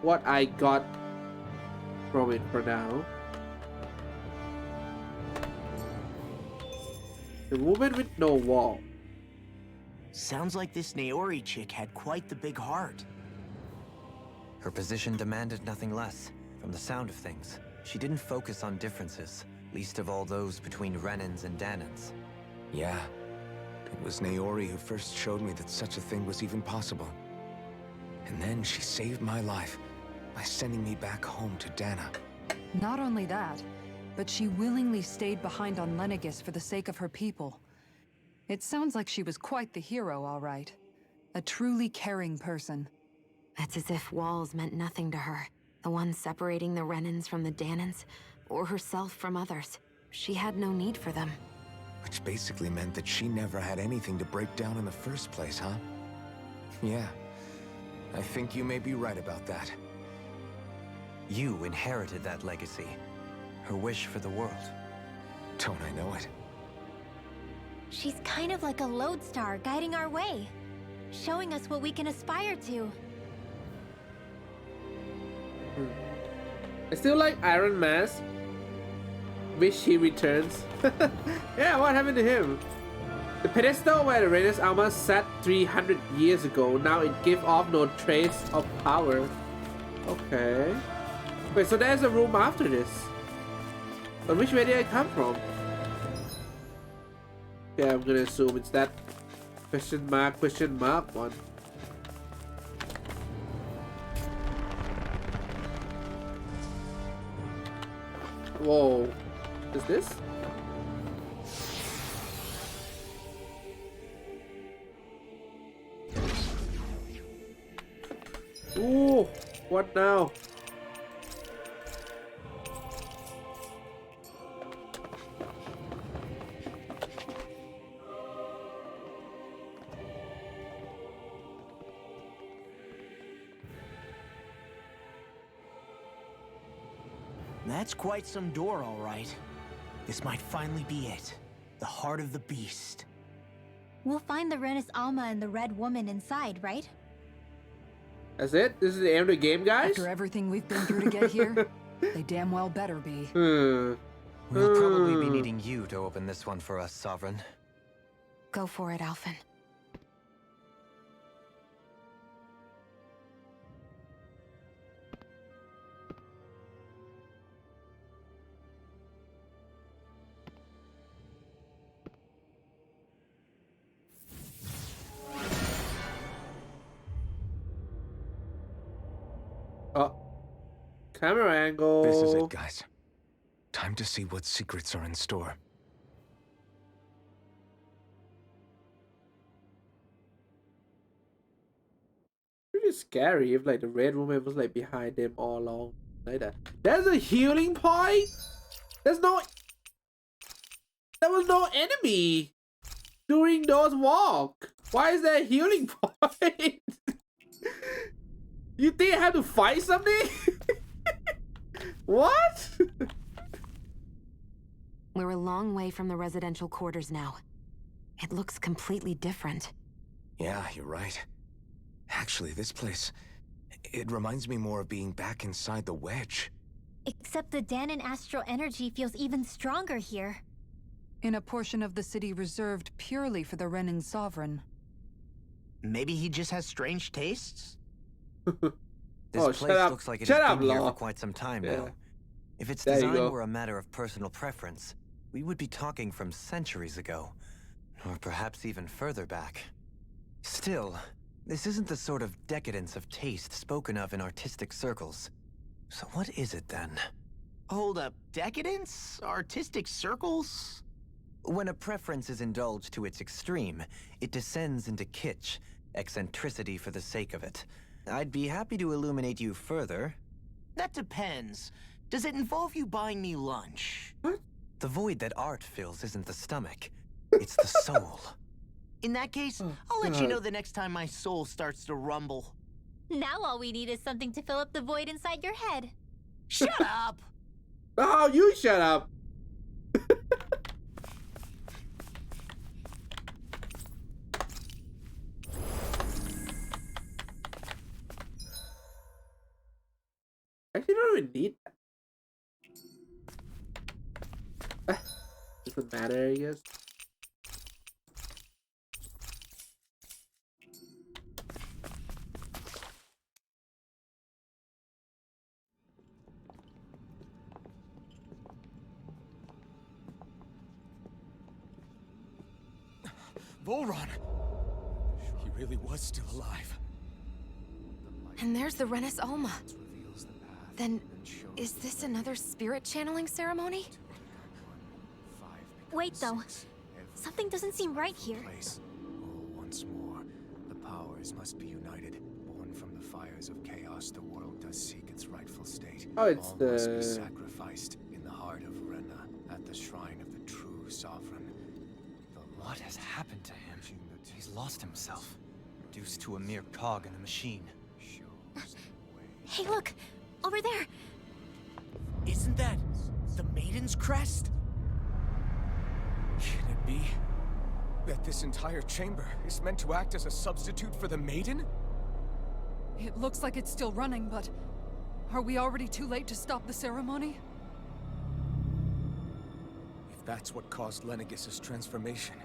what I got from it for now. The woman with no wall. Sounds like this Naori chick had quite the big heart. Her position demanded nothing less. From the sound of things, she didn't focus on differences, least of all those between Renans and Danans. Yeah. It was Naori who first showed me that such a thing was even possible. And then she saved my life by sending me back home to Dana. Not only that, but she willingly stayed behind on Lenegis for the sake of her people. It sounds like she was quite the hero, all right. A truly caring person. It's as if walls meant nothing to her. The ones separating the Renans from the Danans, or herself from others. She had no need for them. Which basically meant that she never had anything to break down in the first place, huh? Yeah. I think you may be right about that. You inherited that legacy. Her wish for the world. Don't I know it? She's kind of like a lodestar guiding our way, showing us what we can aspire to. I still like Iron Mask. Wish he returns. Yeah, what happened to him? The pedestal where the Reyna's armor sat 300 years ago, now it gives off no trace of power. Okay. Wait, so there's a room after this. But which way did I come from? Yeah, I'm gonna assume it's that Question mark one. Whoa. Is this? Ooh, what now? That's quite some door, all right. This might finally be it. The heart of the beast. We'll find the Renis Alma and the Red Woman inside, right? That's it? This is the end of the game, guys? After everything we've been through to get here, they damn well better be. Hmm. We'll probably be needing you to open this one for us, Sovereign. Go for it, Alphen. Oh. Camera angle. This is it, guys. Time to see what secrets are in store. Pretty scary if like the Red Woman was like behind them all along. Like that. There's a healing point? There was no enemy during those walk. Why is there a healing point? You think I have to fight something? What? We're a long way from the residential quarters now. It looks completely different. Yeah, you're right. Actually, this place, it reminds me more of being back inside the wedge. Except the Danon astral energy feels even stronger here. In a portion of the city reserved purely for the Renin Sovereign. Maybe he just has strange tastes? This Oh, place looks like it Shut has up, been here Law. for quite some time Yeah. now. If its There you design go. were a matter of personal preference, we would be talking from centuries ago. Or perhaps even further back. Still, this isn't the sort of decadence of taste spoken of in artistic circles. So what is it then? Hold up, decadence? Artistic circles? When a preference is indulged to its extreme, it descends into kitsch, eccentricity for the sake of it. I'd be happy to illuminate you further. That depends. Does it involve you buying me lunch? The void that art fills isn't the stomach, it's the soul. In that case, I'll let you know the next time my soul starts to rumble. Now all we need is something to fill up the void inside your head. Shut up! Oh, you shut up. Actually, don't even need that. Doesn't matter, I guess. Volron! He really was still alive. And there's the Renis Alma. Then, is this another spirit channeling ceremony? Wait, though. Something doesn't seem right here. Once more, the powers must be united. Born from the fires of chaos, the world does seek its rightful state. Oh, it's All must be the... sacrificed in the heart of Rena, at the shrine of the true sovereign. What has happened to him? He's lost himself, reduced to a mere cog in the machine. Hey, look! Over there! Isn't that the Maiden's crest? Can it be that this entire chamber is meant to act as a substitute for the Maiden? It looks like it's still running, but are we already too late to stop the ceremony? If that's what caused Lenegis' transformation,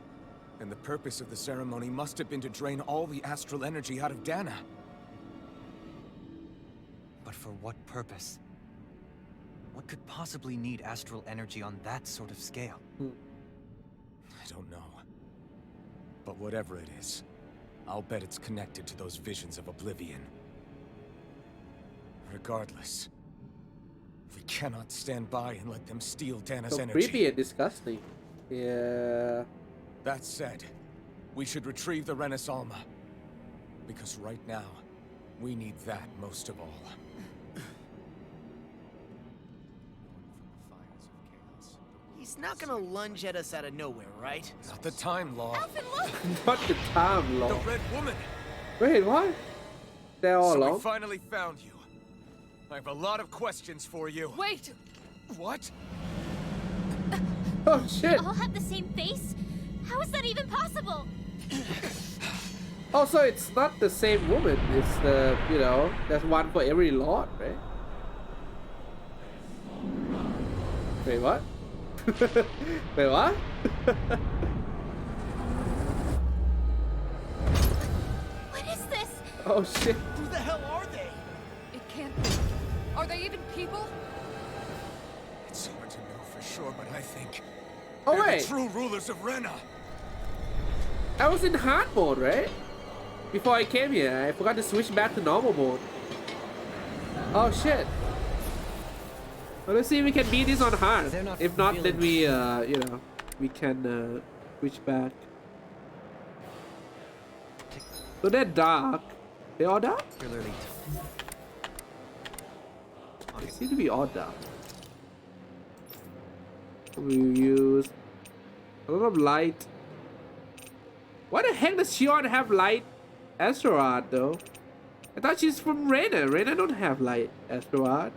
then the purpose of the ceremony must have been to drain all the astral energy out of Dana. But for what purpose? What could possibly need astral energy on that sort of scale? I don't know. But whatever it is, I'll bet it's connected to those visions of oblivion. Regardless, we cannot stand by and let them steal Dana's So energy. creepy and disgusting. Yeah. That said, we should retrieve the Renis Alma. Because right now, we need that most of all. He's not gonna lunge at us out of nowhere, right? Not the time, Law. Not the time, The Lord. Red Woman! Wait, what? They're all So we along? finally found you. I have a lot of questions for you. Wait! What? Oh shit! All have the same face? How is that even possible? Also, it's not the same woman. It's the, you know, there's one for every lord, right? Wait, what? Wait, what? What is this? Oh shit. Who the hell are they? It can't be. Are they even people? It's hard to know for sure, but I think Oh they're wait, the true rulers of Rena. I was in hard mode, right? Before I came here, I forgot to switch back to normal mode. Oh shit. Well, let's see if we can beat this on hard. They're not If not, then feeling- we, you know, we can switch back. So they're dark. They're all dark? Particularly They seem to be all dark. We use a lot of light. Why the heck does Shion have light Astrorad though? I thought she's from Rena. Rena don't have light Astrorad.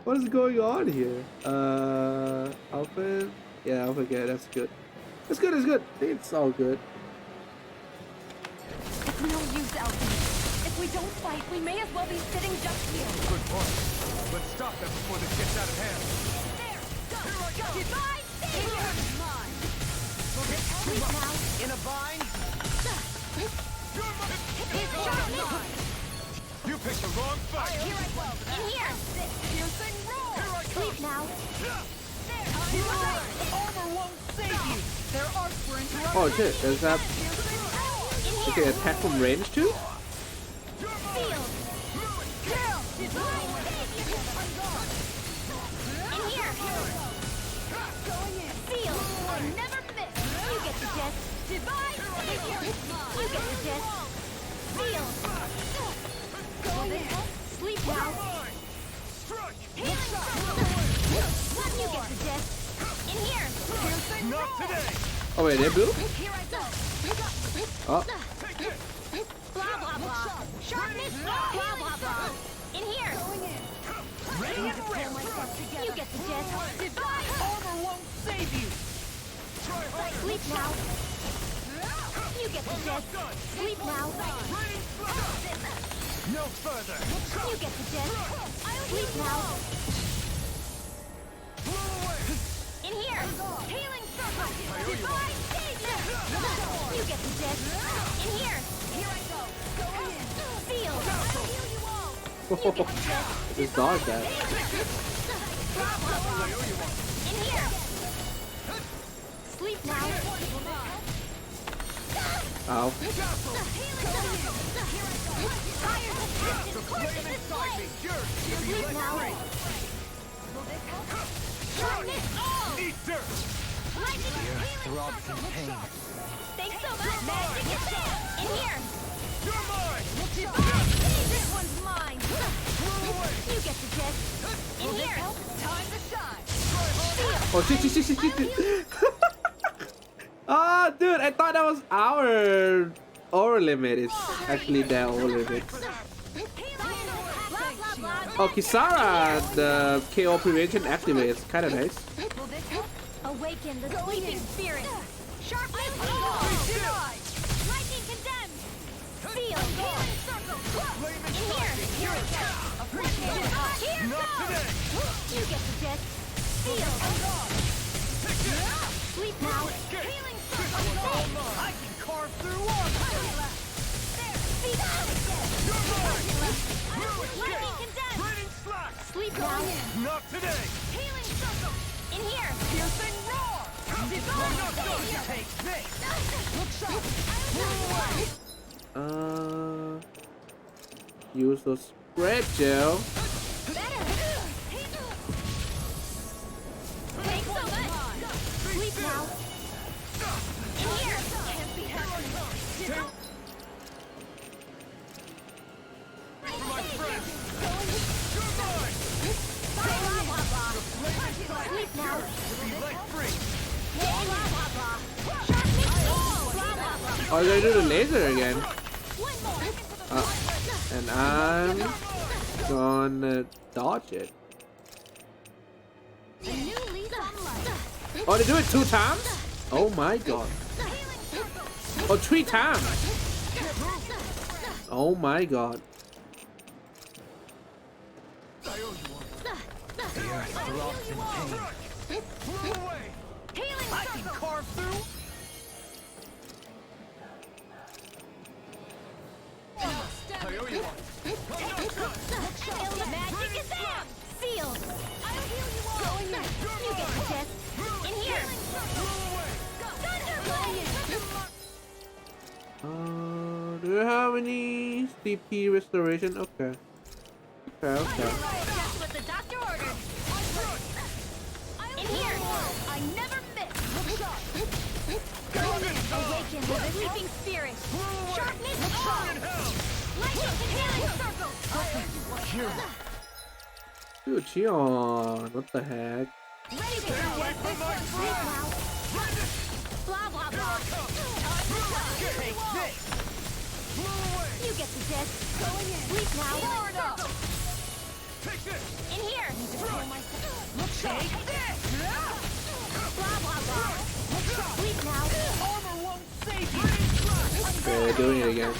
What is going on here? Alpha? Yeah, Alpha, yeah, that's good. It's good, it's good. I think it's all good. It's no use, Elfin. If we don't fight, we may as well be sitting just here. Good point. Let's stop them before this gets out of hand. There! Go! Goodbye! Savior! Mine! Sleep now! In a vine? It's sharp! You picked the wrong fight. Here I go! In here! Piercing roar! Sleep now! Armor won't save you! Their arcs were interrupted. Oh shit, does that you can attack from range too? Field! Kill! In here! Going in! Field! Never miss! You get the gist! Divide! You get the gist! Field! Going in! Sleep now! Healing shot! You get the gist! In here! Piercing Not roar! today. Oh wait, they're blue? Here I go! Oh, Blah blah blah! Sharpness! Blah blah blah! In here! Going in! Radiant Pull Ram! myself together! You get the gist! Divide! Armor won't save you! Sleep now! You get the gist! Sleep now! No further! You get the gist! Sleep now! In here! Healing circle! Divine Savior! You get the gist! In here! Here I go! Going in! Field! I'll heal you all! just dodge that. Blah blah blah! In here! Sleep now! Ow. Sleep now! Sharpness! Eat dirt. Lightning! throbs in pain. Thanks so much! Magic is there! In here! You're mine. This one's mine! You get the gist! In here! Time to shine! Oh shit, shit, shit, shit, shit, shit. Oh dude, I thought that was our limit. It's actually their limit. Oh, Kisara, the KO prevention activates. Kinda nice. Awaken the sleeping spirit! Sharpness! Lightning condemned! Field! Healing circle! In here! Here it goes! Appreciate it! Here goes! You get the gist! Field! Sleep now! Healing circle! I can carve through armor! Lightning condemned! Raining slack. Sleep now! Not today. Healing circle! In here! Piercing roar! Use those spread gel. Oh, they're gonna do the laser again. And I'm gonna dodge it. Oh, they do it 2 times? Oh my god. Oh, 3 times. Oh my god. The earth throbs in pain. I can carve through. Magic is out! Sealed! I'll heal you all! Going in! You get the test! In here! Do you have any CP restoration? Okay. Okay. That's what the doctor ordered! In here! I never miss! Awaken the sleeping spirit! Sharpness on! Lightning healing circle! Dude, Cheon, what the heck? Ready to get this one now! Blah blah blah! Take this. You get the test! Going in! Sleep now! Forward up! In here! Take this. Blah blah blah! Sleep now! Armor won't save you. Okay, they're doing it again.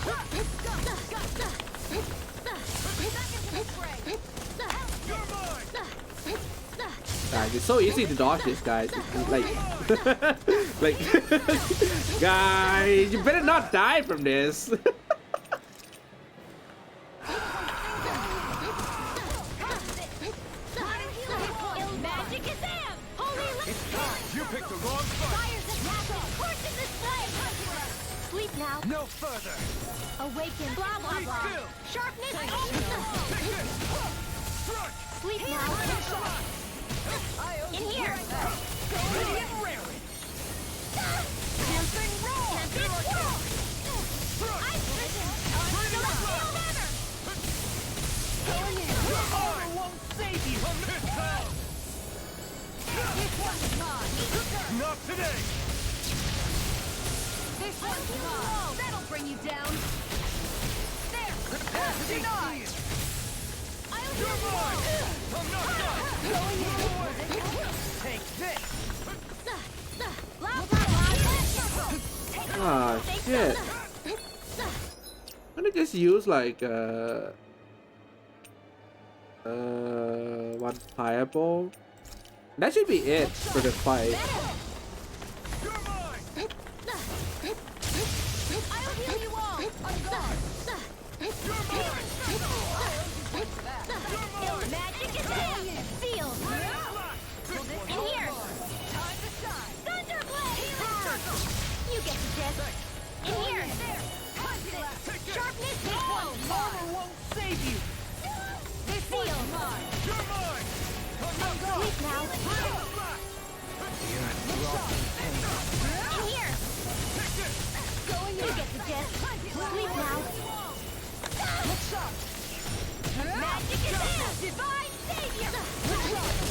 Guys, it's so easy to dodge this, guys. It's like, like, guys, you better not die from this. Magic is am! Holy You picked the wrong fight. Fire's attacking! Course in this play! Sleep now! No further. Awaken! Blah blah blah! Sharpness! Sleep now! In here! Piercing roll! I've risen! Celestial hammer! Going in! Armor won't save you. This one's mine! Not today. This one's mine! That'll bring you down! There! Denied! I'll heal you all! I'm not done. Going in! Take this. Blah blah blah! Ah, shit. Why don't just use like one fireball? That should be it for the fight. I'll heal you all! On guard! Magic is in! Sealed! In here! Time to shine! Thunderblade! You get the gist! In here! Sharpness equals! Armor won't save you. This sealed! You're mine. Sleep now! The earth throbs in pain. In here! Going in! You get the gist! Sleep now! Magic is in! Divine Savior!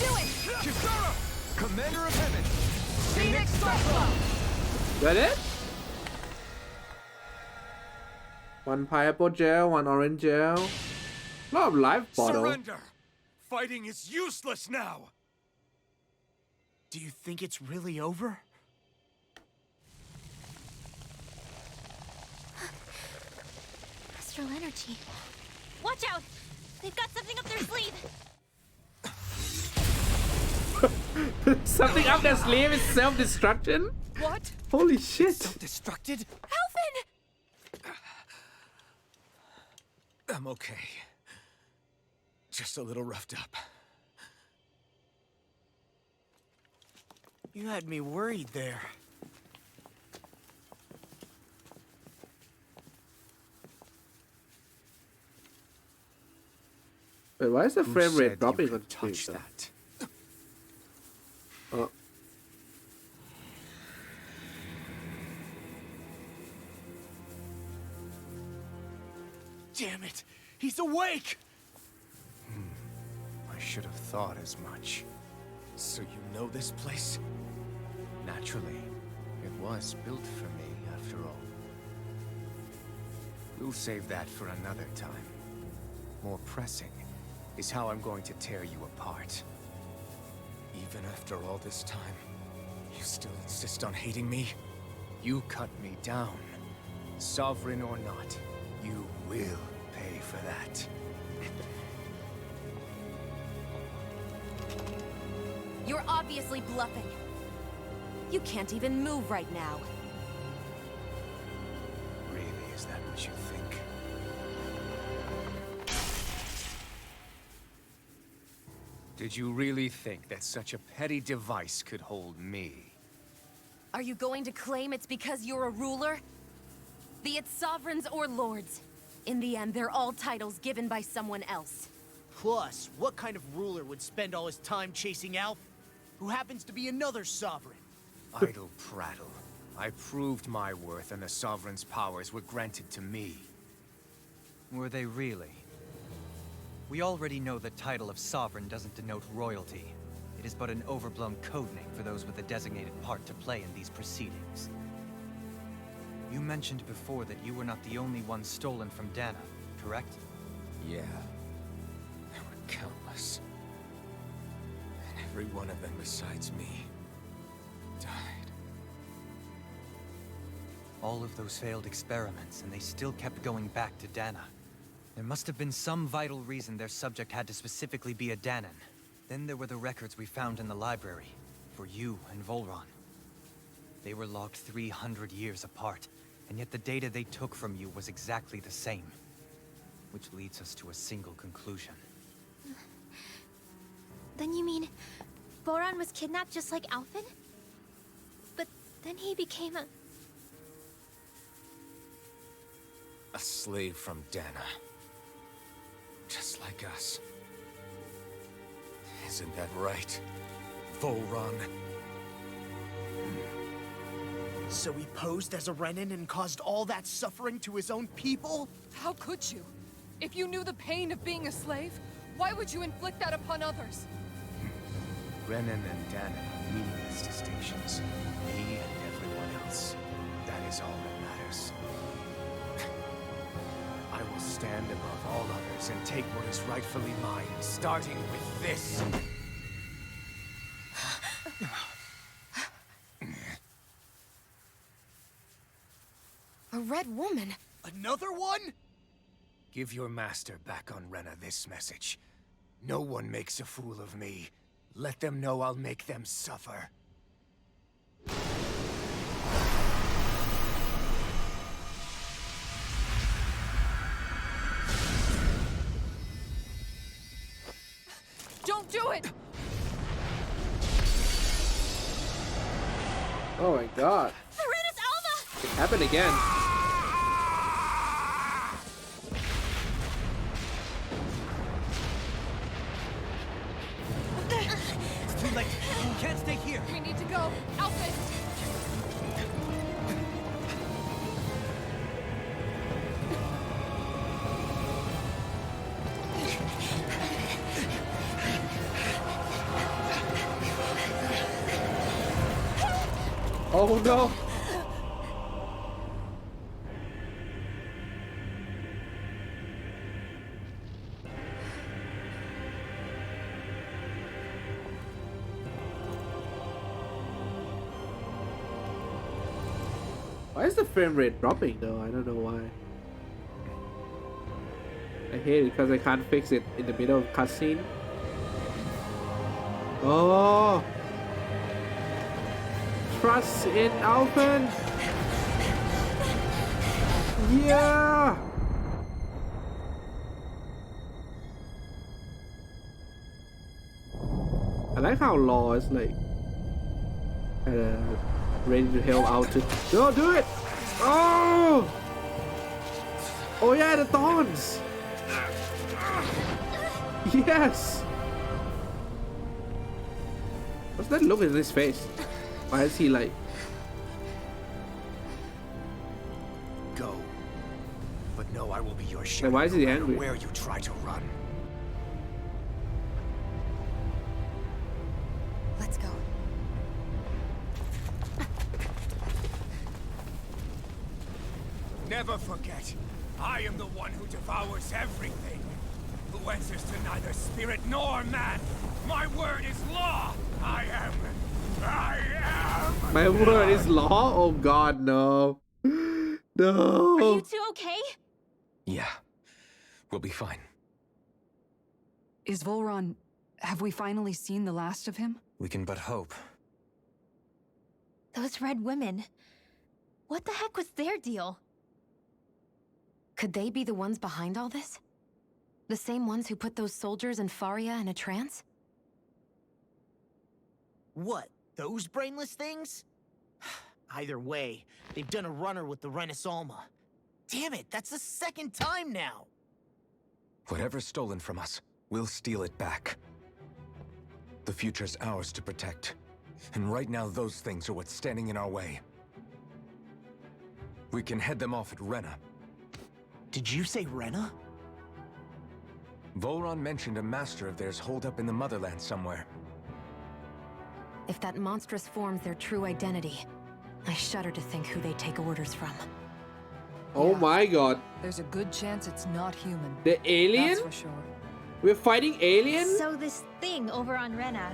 Do it! Kisara, Commander of Heaven. Phoenix Cyclone. That it? One pineapple gel, one orange gel. A lot of life bottle. Surrender! Fighting is useless now! Do you think it's really over? Astral energy. Watch out! They've got something up their sleeve! Something up their sleeve is self-destruction? What? Holy shit. Self-destructed? Alphen! I'm okay. Just a little roughed up. You had me worried there. Wait, why is the Who frame said rate you dropping could on stream? touch Though? that? Oh, Damn it! He's awake! I should have thought as much. So you know this place? Naturally, it was built for me, after all. We'll save that for another time. More pressing is how I'm going to tear you apart. Even after all this time, You still insist on hating me? You cut me down. Sovereign or not, you will pay for that. You're obviously bluffing. You can't even move right now. Really, is that what you think? Did you really think that such a petty device could hold me? Are you going to claim it's because you're a ruler? Be it sovereigns or lords. In the end, they're all titles given by someone else. plus, what kind of ruler would spend all his time chasing Alf, who happens to be another sovereign? Idle prattle. I proved my worth and the Sovereign's powers were granted to me. Were they really? We already know the title of Sovereign doesn't denote royalty. It is but an overblown codename for those with a designated part to play in these proceedings. You mentioned before that you were not the only one stolen from Dana, correct? Yeah. There were countless. And every one of them besides me died. All of those failed experiments, and they still kept going back to Dana. There must have been some vital reason their subject had to specifically be a Danan. Then there were the records we found in the library, for you and Volron. They were logged 300 years apart, and yet the data they took from you was exactly the same. Which leads us to a single conclusion. Then you mean Voron was kidnapped just like Alphen? But then he became a... A slave from Dana. Just like us. Isn't that right, Volron? So he posed as a Renin and caused all that suffering to his own people? How could you? If you knew the pain of being a slave, why would you inflict that upon others? Renan and Dana are meaningless distinctions. Me and everyone else. That is all that matters. I will stand above all others and take what is rightfully mine, starting with this. A red woman? Another one? Give your master back on Rena this message. No one makes a fool of me. Let them know I'll make them suffer. Don't do it! oh my god. Serenus Alva! It happened again. It's too late! You can't stay here! We need to go. Alphen! Oh no. Why is the frame rate dropping though? I don't know why. I hate it because I can't fix it in the middle of cutscene. Oh! Trust in Alphen! Yeah! I like how Law is like Ready to help out too. No, do it! Oh! Oh yeah, the thorns! Yes! What's that look in his face? Why is he like... Go. But no, I will be your Wait, shadow why is he no matter angry? where you try to run. Let's go. Never forget, I am the one who devours everything, who answers to neither spirit nor man. My word is law. I am. My word is law? Oh god, no. No. Are you two okay? Yeah, we'll be fine. Is Volron... Have we finally seen the last of him? We can but hope. Those red women. What the heck was their deal? Could they be the ones behind all this? The same ones who put those soldiers in Faria in a trance? What? Those brainless things? Either way, they've done a runner with the Renaissance. Damn it, that's the second time now! Whatever's stolen from us, we'll steal it back. The future's ours to protect. And right now, those things are what's standing in our way. We can head them off at Rena. Did you say Rena? Volron mentioned a master of theirs holed up in the motherland somewhere. If that monstrous form's their true identity, I shudder to think who they take orders from. Oh Yeah. my god. There's a good chance it's not human. The alien? That's for sure. We're fighting aliens? So this thing over on Rena,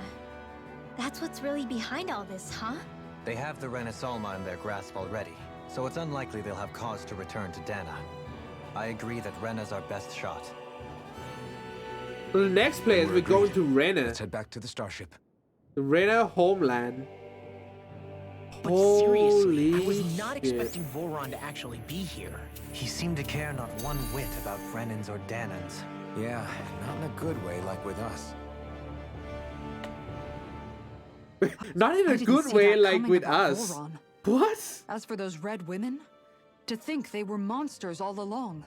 that's what's really behind all this, huh? They have the Renaissance in their grasp already, so it's unlikely they'll have cause to return to Dana. I agree that Rena's our best shot. So the next place we're going to Rena. Let's head back to the starship. The Rena homeland. But seriously, I Holy was not shit. expecting Volron to actually be here. He seemed to care not one whit about Renans or Danans. Yeah, not in a good way like with us. Not in I a didn't good see way that like coming with about us. Volron. What? As for those red women, to think they were monsters all along.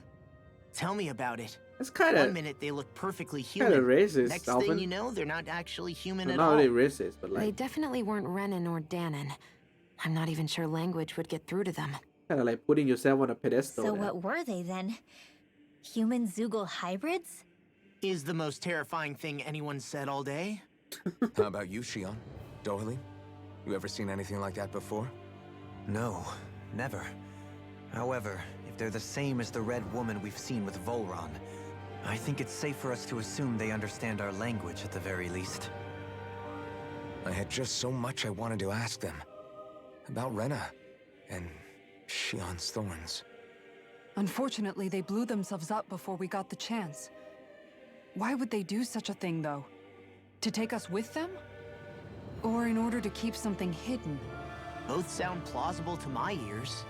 Tell me about it. That's kind One of minute they look perfectly kind human. of racist, Next Alvin. thing you know, they're not actually human Well, at not all. really racist, but They like definitely weren't Renan or Danon. I'm not even sure language would get through to them. kind of like putting yourself on a pedestal. So there. what were they then? Human Zoogle hybrids? Is the most terrifying thing anyone said all day? How about you, Shion? Doherty? You ever seen anything like that before? No, never. However, if they're the same as the red woman we've seen with Volron, I think it's safe for us to assume they understand our language at the very least. I had just so much I wanted to ask them. About Rena and Shion's thorns. Unfortunately, they blew themselves up before we got the chance. Why would they do such a thing, though? To take us with them? Or in order to keep something hidden? Both sound plausible to my ears.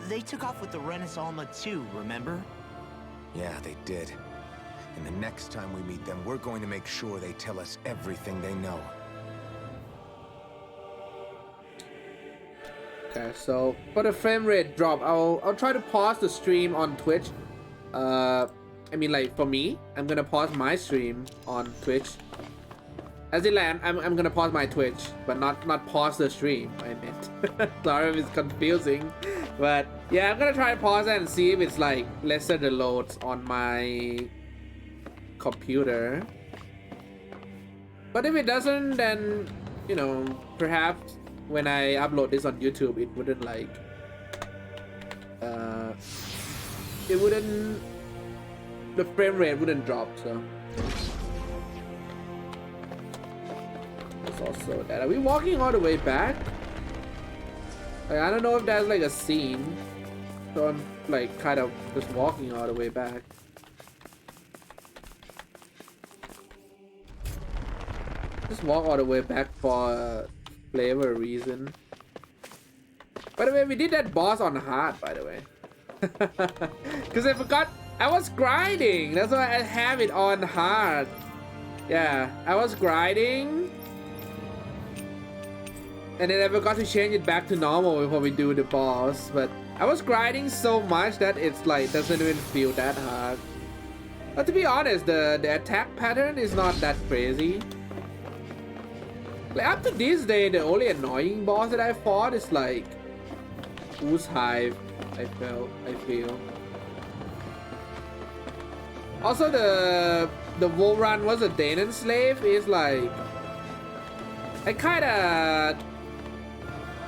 They took off with the Renaissance too, remember? Yeah, they did. And the next time we meet them, we're going to make sure they tell us everything they know. Okay, so for the frame rate drop, I'll try to pause the stream on Twitch. I mean, like for me, I'm gonna pause my stream on Twitch. As in, like, I'm gonna pause my Twitch, but not pause the stream. I meant. Sorry if it's confusing, but yeah, I'm gonna try to pause it and see if it's like lesser the loads on my computer. But if it doesn't, then you know, perhaps when I upload this on YouTube, it wouldn't like the frame rate wouldn't drop. So there's also that. Are we walking all the way back? Like, I don't know if that's like a scene, so I'm like kind of just walking all the way back. Just walk all the way back for a flavor reason. By the way, we did that boss on hard, by the way. Because I forgot, I was grinding. That's why I have it on hard. Yeah, I was grinding. And then I forgot to change it back to normal before we do the boss. But I was grinding so much that it's like doesn't even feel that hard. But to be honest, the attack pattern is not that crazy. Like up to this day, the only annoying boss that I fought is like Ooze Hive. I feel. Also, the Wall Run was a Danon slave is like I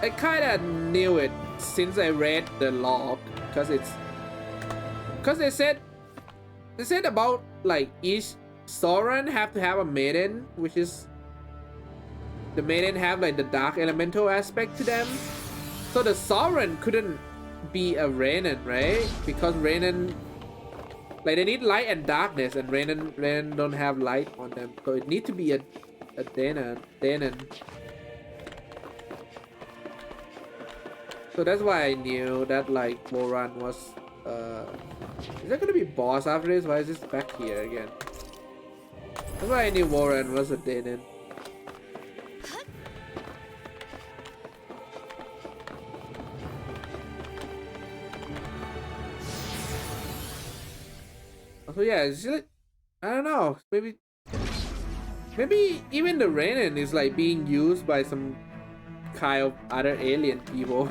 kinda knew it since I read the log, because they said about like each Sovereign have to have a maiden, which is the maiden have like the dark elemental aspect to them. So the Sovereign couldn't be a Renan, right? Because Renan, like they need light and darkness, and Renan don't have light on them, so it need to be a Danon. So that's why I knew that like Warren was is there gonna be boss after this? Why is this back here again? That's why I knew Warren was a Danon. So yeah, it's like, I don't know, maybe even the Renan is like being used by some kind of other alien people.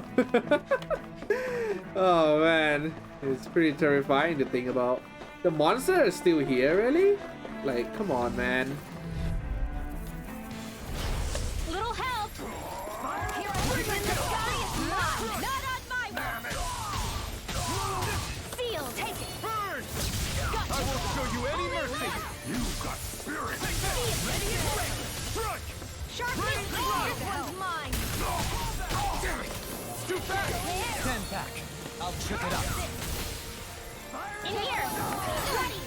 Oh man, it's pretty terrifying to think about. The monster is still here, really? Like, come on, man. Little help! Here I am in the sky is mine, not on my watch! Seal, take it! Burn! I won't show you any mercy! You've got spirit! Ready and ready! Strike! Sharply! This one's mine! Damn it! Too fast! Stand back. I'll trip it up. In here! Ready!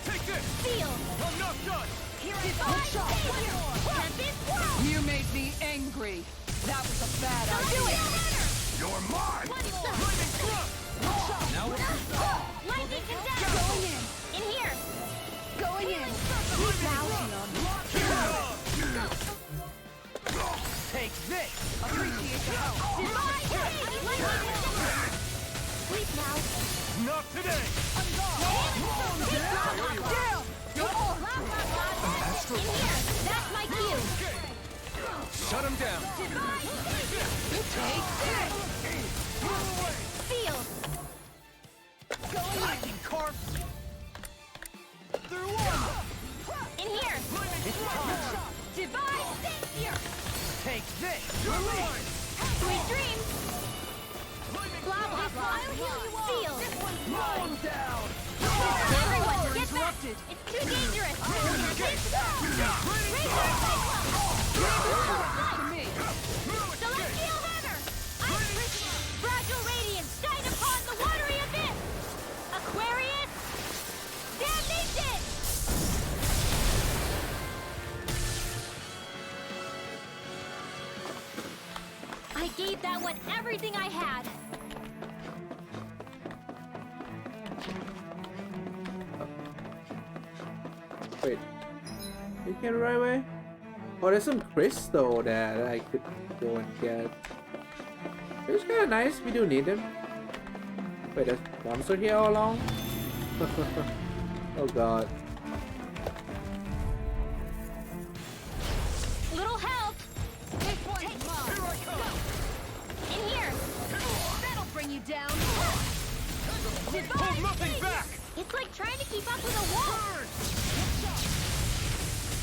Take this! Seal! I'm not done! Here I go! Tempest Whirl! You made me angry. That was a bad Do idea. it! You're mine! Lightning Thrust! Lightning condemned! Going in. In here! Going in. Sleep now! Take this. Appreciate the help. Divine Lightning condemned! Sleep now! Not today! Down. In here! That's my cue! Shut him down. Take this! Seal! I can carve through one. In here! Divine Savior! Take this. Sweet dreams! Blah blah blah! I'll heal you all! Seal! Mine down. Everyone, get back! interrupted. It's too dangerous! Raise your To me. Celestial Hammer! Ice Prism! Fragile Radiance! Shine upon the watery abyss! Aquarius! Damnation! I gave that one everything I had! Wait, you came the right way? Oh, there's some crystal that I could go and get. It's kind of nice. We do need them. Wait, there's monster here all along? Oh god. Little help! This one's mine. Here I come! In here! That'll bring you down. Hold nothing back! It's like trying to keep up with a wall!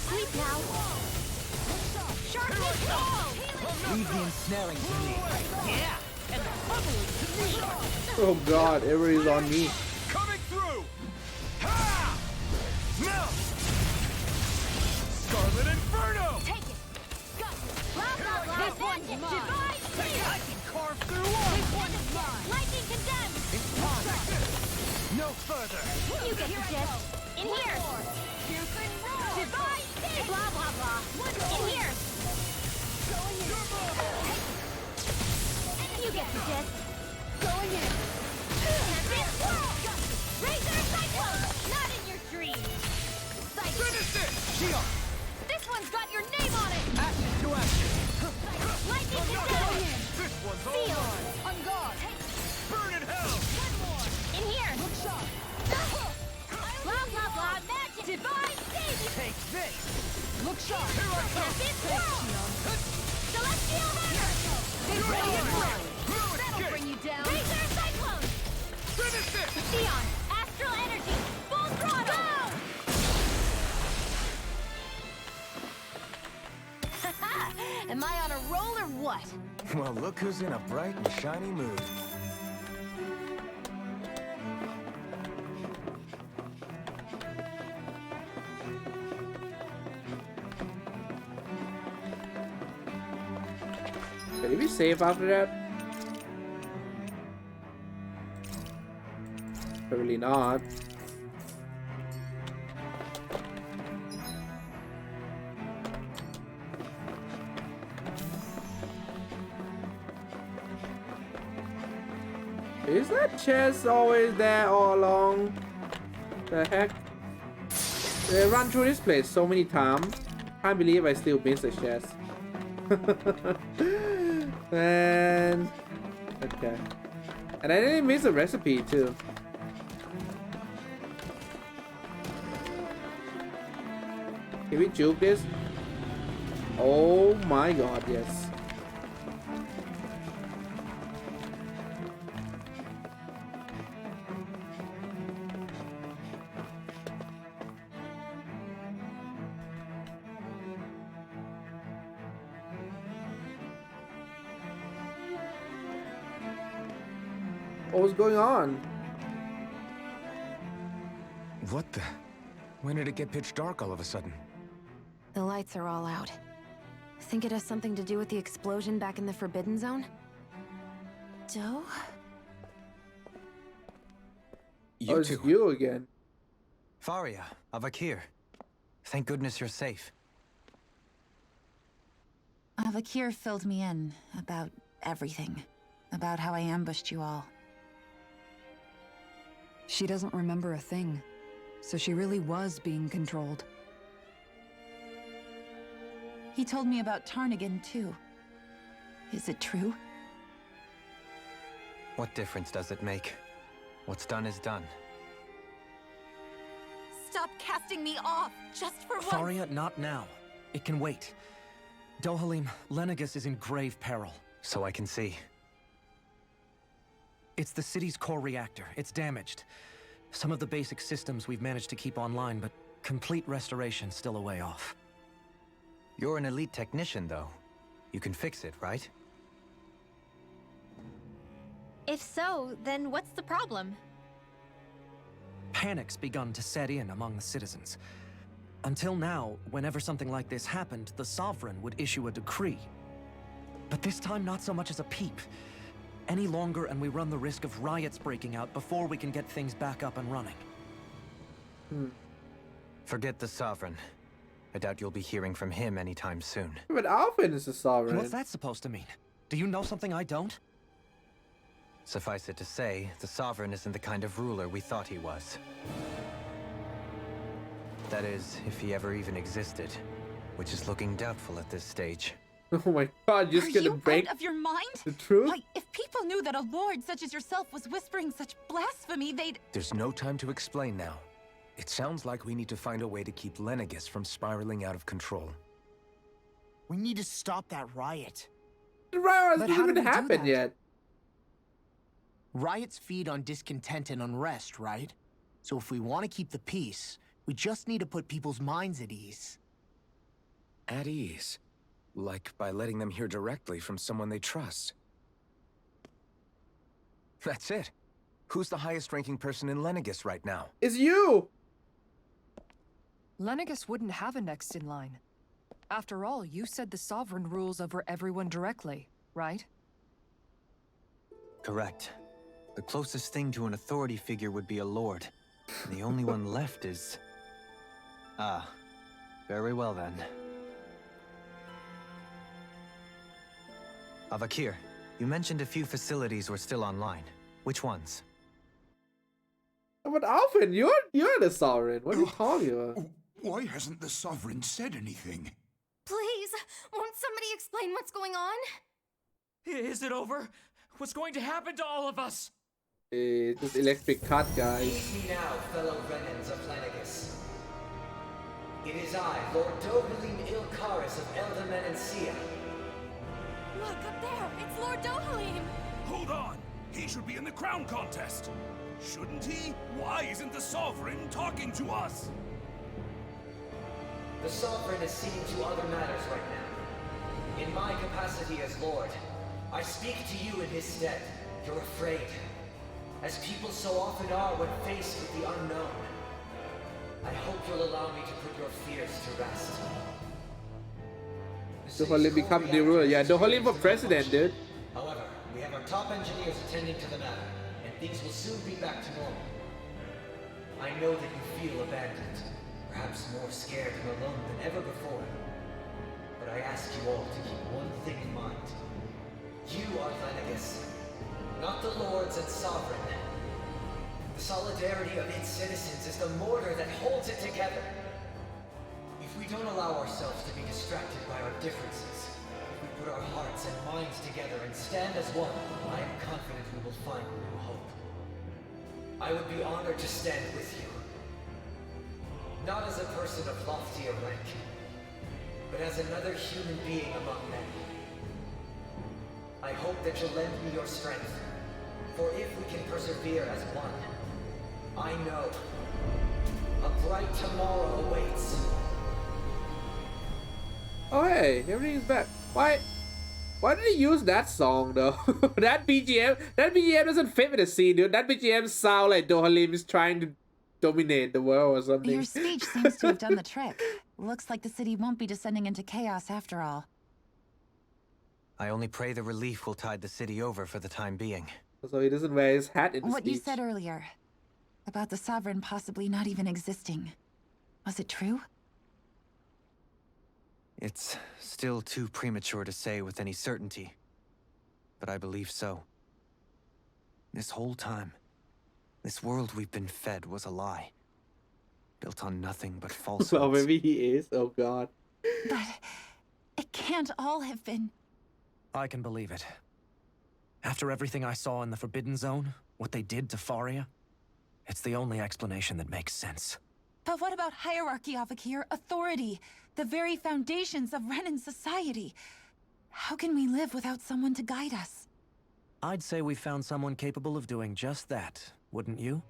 Sleep now! Sharply fall! Leave the ensnaring to me. Yeah. And the bubbling to me. Oh god, everybody's on me. Coming through! Ha! Now! Scarlet Inferno! Take it! Got it! Blah blah blah! This one's mine. Divine Seal! I can carve through one. This one's mine. Lightning condemned! It's mine. No further. You get the gist! In here! Divine Seal! Blah blah blah! In here! You get the gist! Going in. Tempest Whirl! Razor Cyclone! Not in your dreams! Finish it! Shield. This one's got your name on it! Ashes to ashes. shot! Here I come! Celestial Hammer! Ready to fly! That'll bring you down! Razor Cyclone! Finish it! Theon! Astral Energy! Full throttle! Go! Am I on a roll or what? Well, look who's in a bright and shiny mood. Can you be safe after that? Probably not. Is that chest always there all along? The heck? They run through this place so many times. Can't believe I still miss the chest. Man. Okay. And I didn't miss a recipe too. Can we juke this? Oh my god, yes. What was going on? What the? When did it get pitch dark all of a sudden? The lights are all out. Think it has something to do with the explosion back in the Forbidden Zone? Doe? Oh, it's you again. Faria, Avakir. Thank goodness you're safe. Avakir filled me in about everything. About how I ambushed you all. She doesn't remember a thing, so she really was being controlled. He told me about Tarnigan, too. Is it true? What difference does it make? What's done is done. Stop casting me off, just for once! Faria, not now. It can wait. Dohalim, Lenegus is in grave peril. So I can see. It's the city's core reactor. It's damaged. Some of the basic systems we've managed to keep online, but complete restoration's still a way off. You're an elite technician, though. You can fix it, right? If so, then what's the problem? Panic's begun to set in among the citizens. Until now, whenever something like this happened, the Sovereign would issue a decree. But this time, not so much as a peep. Any longer, and we run the risk of riots breaking out before we can get things back up and running. Forget the Sovereign. I doubt you'll be hearing from him anytime soon. But Alvin is the Sovereign. What's that supposed to mean? Do you know something I don't? Suffice it to say, the Sovereign isn't the kind of ruler we thought he was. That is, if he ever even existed, which is looking doubtful at this stage. Oh my god, you're just gonna break out of your mind? the truth? Why, if people knew that a lord such as yourself was whispering such blasphemy, they'd... There's no time to explain now. It sounds like we need to find a way to keep Lenegus from spiraling out of control. We need to stop that riot. The riot But hasn't how do even we do happened that? yet. Riots feed on discontent and unrest, right? So if we want to keep the peace, we just need to put people's minds at ease. At ease? Like by letting them hear directly from someone they trust. That's it. Who's the highest-ranking person in Lenegus right now? It's you! Lenegus wouldn't have a next in line. After all, you said the Sovereign rules over everyone directly, right? Correct. The closest thing to an authority figure would be a lord. And the only one left is... Ah. Very well then. Avakir, you mentioned a few facilities were still online. Which ones? But Alvin, you're the Sovereign. What are you talking about? Why hasn't the Sovereign said anything? Please, won't somebody explain what's going on? Is it over? What's going to happen to all of us? This electric cut, guys. Heed me now, fellow remnants of Lenegus. It is I, Lord Dohalim Ilkaris of Elda Menancia. Look, up there! It's Lord Dohalim! Hold on! He should be in the crown contest! Shouldn't he? Why isn't the Sovereign talking to us? The Sovereign is seeing to other matters right now. In my capacity as Lord, I speak to you in his stead. You're afraid, as people so often are when faced with the unknown. I hope you'll allow me to put your fears to rest. Dohalim become the ruler. Yeah, Dohalim for president, dude. However, we have our top engineers attending to the matter, and things will soon be back to normal. I know that you feel abandoned, perhaps more scared and alone than ever before. But I ask you all to keep one thing in mind. You are Lenegus, not the Lords and Sovereign. The solidarity of its citizens is the mortar that holds it together. If we don't allow ourselves to be distracted by our differences, if we put our hearts and minds together and stand as one, I am confident we will find new hope. I would be honored to stand with you. Not as a person of loftier rank, but as another human being among men. I hope that you'll lend me your strength, for if we can persevere as one, I know a bright tomorrow awaits. Oh hey, everything's back. Why did he use that song though? that BGM doesn't fit with the scene, dude. That BGM sound like Dohalim is trying to dominate the world or something. Your speech seems to have done the trick. Looks like the city won't be descending into chaos after all. I only pray the relief will tide the city over for the time being. So he doesn't wear his hat in the What speech. you said earlier, about the Sovereign possibly not even existing. Was it true? It's still too premature to say with any certainty, but I believe so. This whole time, this world we've been fed was a lie. Built on nothing but falsehoods. Well, maybe he is. Oh god. But it can't all have been... I can believe it. After everything I saw in the Forbidden Zone, what they did to Faria, it's the only explanation that makes sense. But what about hierarchy, Avakir? Authority? The very foundations of Renan society? How can we live without someone to guide us? I'd say we found someone capable of doing just that, wouldn't you?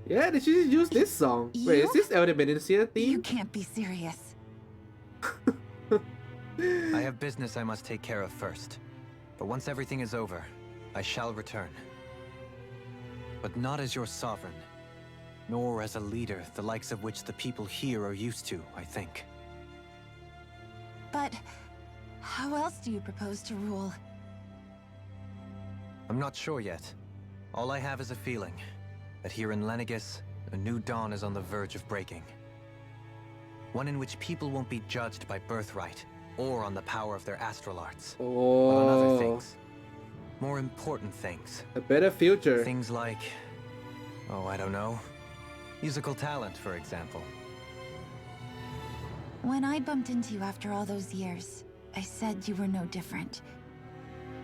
Yeah, they should use this song. Wait, is this Elder Menancia theme? You can't be serious. I have business I must take care of first. But once everything is over, I shall return. But not as your sovereign, nor as a leader the likes of which the people here are used to, I think. But how else do you propose to rule? I'm not sure yet. All I have is a feeling that here in Lenegus, a new dawn is on the verge of breaking. One in which people won't be judged by birthright, or on the power of their astral arts, but on other things. More important things. A better future. Things like, oh, I don't know, musical talent, for example. When I bumped into you after all those years, I said you were no different.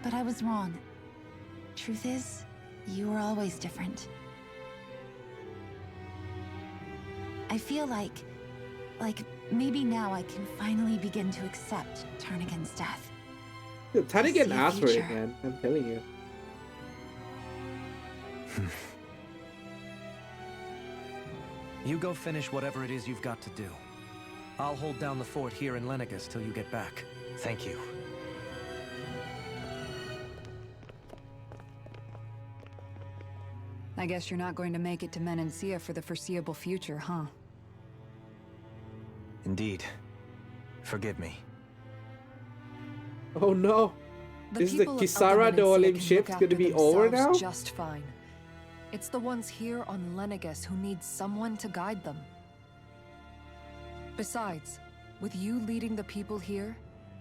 But I was wrong. Truth is, you were always different. I feel like maybe now I can finally begin to accept Tarnigan's death. Dude, Tarnigan asked for it, future. man. I'm telling you. You go finish whatever it is you've got to do. I'll hold down the fort here in Lenegus till you get back. Thank you. I guess you're not going to make it to Menancia for the foreseeable future, huh? Indeed. Forgive me. Oh no. Is the people of Kisara Elder Menancia Dohalim can shift look going to after be over now? themselves just fine. It's the ones here on Lenegus who need someone to guide them. Besides, with you leading the people here,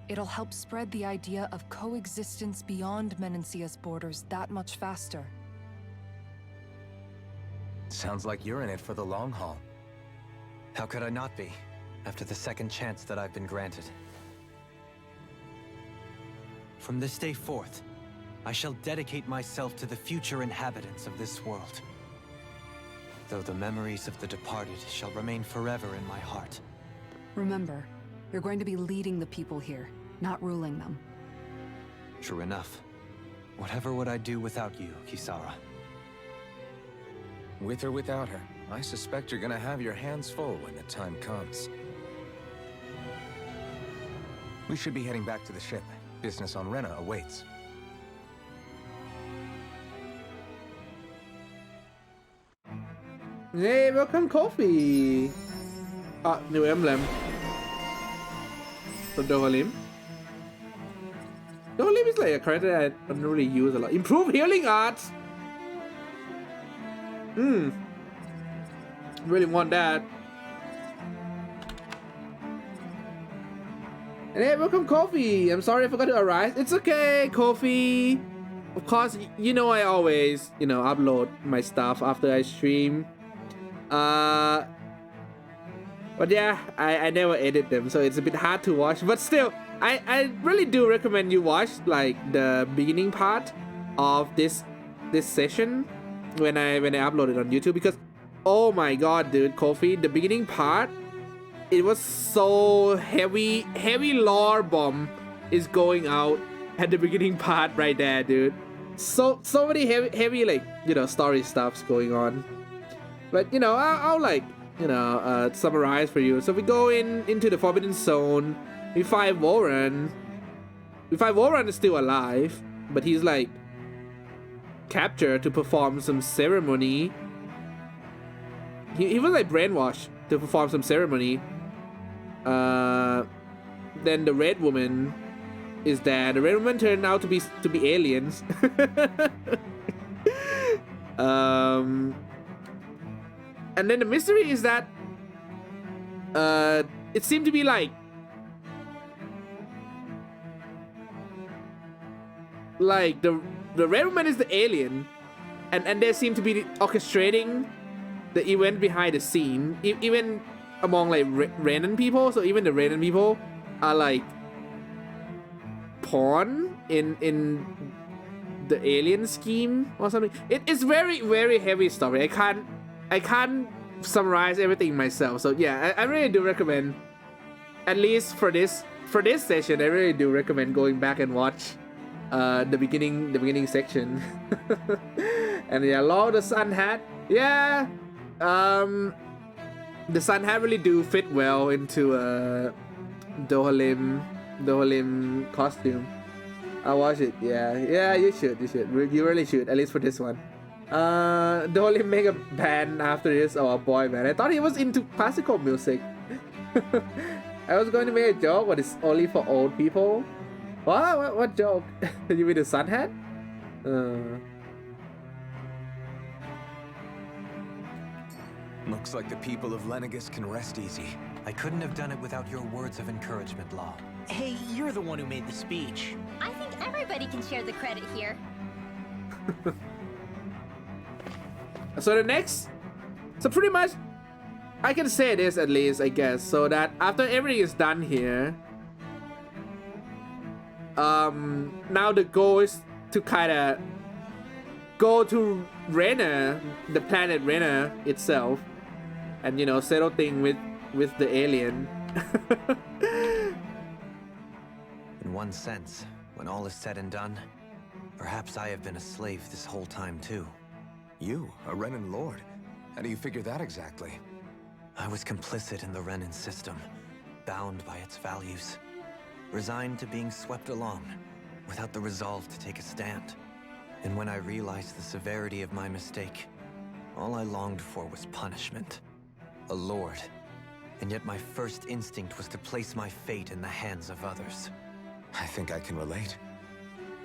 it'll help spread the idea of coexistence beyond Menancia's borders that much faster. Sounds like you're in it for the long haul. How could I not be, after the second chance that I've been granted? From this day forth, I shall dedicate myself to the future inhabitants of this world. though the memories of the departed shall remain forever in my heart. Remember, you're going to be leading the people here, not ruling them. True enough. Whatever would I do without you, Kisara? With or without her, I suspect you're gonna have your hands full when the time comes. We should be heading back to the ship. Business on Rena awaits. Hey, welcome Coffee. New emblem. So Dohalim. Dohalim is like a character I don't really use a lot. Improve healing arts. Really want that. And hey, welcome Coffee. I'm sorry I forgot to arise. It's okay, Coffee. Of course, you know I always, upload my stuff after I stream. But yeah, I never edit them, so it's a bit hard to watch. But still, I really do recommend you watch like the beginning part of this session when I upload it on YouTube, because oh my god, dude, Kofi, the beginning part, it was so heavy lore bomb is going out at the beginning part right there, dude. So many heavy like story stuffs going on. But I'll like summarize for you. So we go into the Forbidden Zone. We find Warren. Warren is still alive, but he's like captured to perform some ceremony. He was like brainwashed to perform some ceremony. Then the Red Woman is there. The Red Woman turned out to be aliens. And then the mystery is that it seemed to be like the Red Woman is the alien, and they seem to be orchestrating the event behind the scene, even among like Renan people. So even the Renan people are like pawn in the alien scheme or something. It's very, very heavy story. I can't summarize everything myself. So yeah, I really do recommend, at least for this session, I really do recommend going back and watch the beginning section. And yeah, Law the Sun Hat. Yeah, the Sun Hat really do fit well into Dohalim costume. I'll watch it. Yeah, you should. You really should, at least for this one. Dohalim make a band after this, or a boy band. I thought he was into classical music. I was going to make a joke, but it's only for old people. What joke? You mean the Sun Hat? Looks like the people of Lenegus can rest easy. I couldn't have done it without your words of encouragement, Law. Hey, you're the one who made the speech. I think everybody can share the credit here. So pretty much, I can say this at least, I guess, so that after everything is done here, now the goal is to kind of go to Rena, the planet Rena itself, and settle things with the alien. In one sense, when all is said and done, perhaps I have been a slave this whole time too. You, a Renan Lord? How do you figure that exactly? I was complicit in the Renan system, bound by its values, resigned to being swept along, without the resolve to take a stand. And when I realized the severity of my mistake, all I longed for was punishment. A lord. And yet my first instinct was to place my fate in the hands of others. I think I can relate.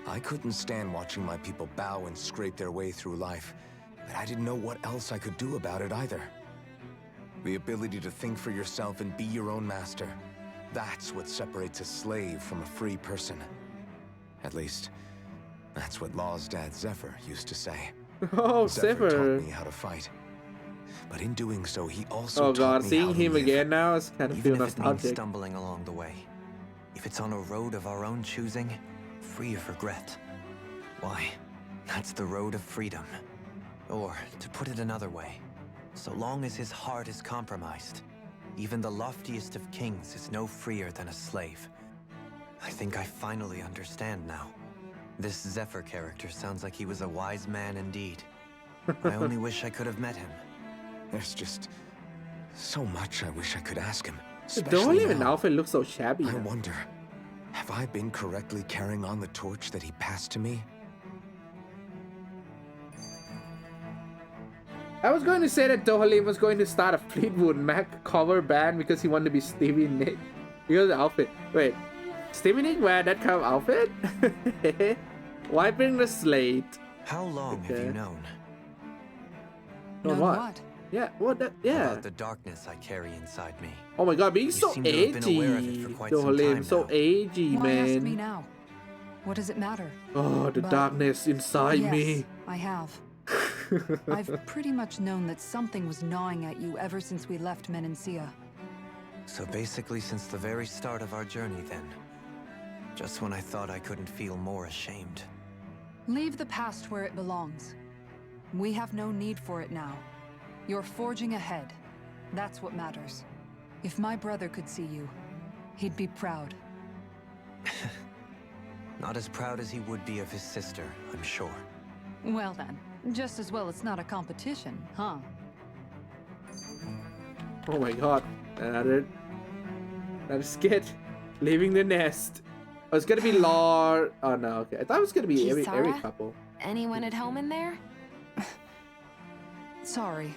I couldn't stand watching my people bow and scrape their way through life, but I didn't know what else I could do about it either. The ability to think for yourself and be your own master, that's what separates a slave from a free person. At least, that's what Law's dad Zephyr used to say. Oh, Zephyr Zephyr. taught me how to fight. But in doing so, he also Oh taught god, me seeing how to him live. again now is kind of feel Even if it means nostalgic. stumbling along the way. If it's on a road of our own choosing, free of regret. Why, that's the road of freedom. Or, to put it another way, So long as his heart is compromised, even the loftiest of kings is no freer than a slave. I think I finally understand now. This Zephyr character sounds like he was a wise man indeed. I only wish I could have met him. There's just so much I wish I could ask him. Don't even now. outfit looks so shabby. I wonder, have I been correctly carrying on the torch that he passed to me? I was going to say that Dohalim was going to start a Fleetwood Mac cover band because he wanted to be Stevie Nicks. Here's the outfit. Wait, Stevie Nicks wear that kind of outfit? Wiping the slate. How long have you known? Known what? Yeah, what? Yeah. About the darkness I carry inside me. Oh my god, being You so seem to have been aware of it agey. for quite some Dohalim, time so now. agey, Why ask me man. now? What does it matter? Oh, the But- darkness inside yes, me. I have. I've pretty much known that something was gnawing at you ever since we left Menancia. So basically since the very start of our journey then. Just when I thought I couldn't feel more ashamed. Leave the past where it belongs. We have no need for it now. You're forging ahead. That's what matters. If my brother could see you, he'd be proud. Not as proud as he would be of his sister, I'm sure. Well then, just as well it's not a competition, huh? Oh my god, another skit. Leaving the nest. Oh, it's gonna be Lar. Oh no, okay. I thought it was gonna be every Kisara? couple. Anyone at home in there? Sorry.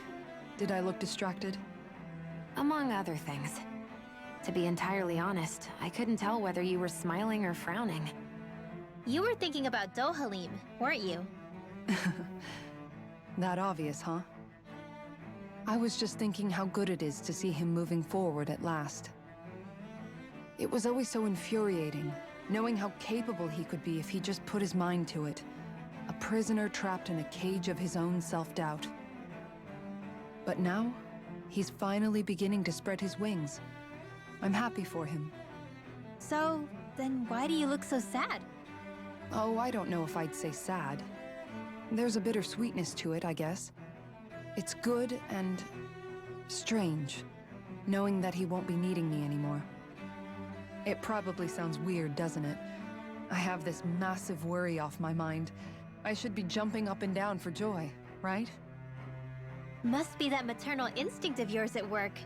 Did I look distracted? Among other things. To be entirely honest, I couldn't tell whether you were smiling or frowning. You were thinking about Dohalim, weren't you? That obvious, huh? I was just thinking how good it is to see him moving forward at last. It was always so infuriating, knowing how capable he could be if he just put his mind to it. A prisoner trapped in a cage of his own self-doubt. But now, he's finally beginning to spread his wings. I'm happy for him. So, then why do you look so sad? Oh, I don't know if I'd say sad. There's a bittersweetness to it, I guess. It's good and strange, knowing that he won't be needing me anymore. It probably sounds weird, doesn't it? I have this massive worry off my mind. I should be jumping up and down for joy, right? Must be that maternal instinct of yours at work.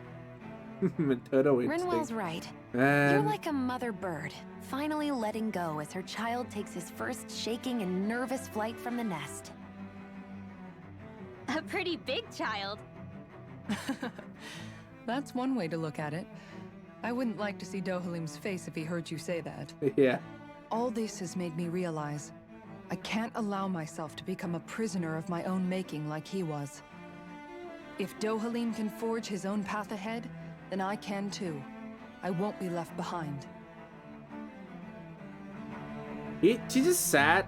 Maternal instinct. Rinwell's right. Man. You're like a mother bird, finally letting go as her child takes his first shaking and nervous flight from the nest. A pretty big child. That's one way to look at it. I wouldn't like to see Dohalim's face if he heard you say that. Yeah. All this has made me realize I can't allow myself to become a prisoner of my own making like he was. If Dohalim can forge his own path ahead, then I can too. I won't be left behind. She's just sad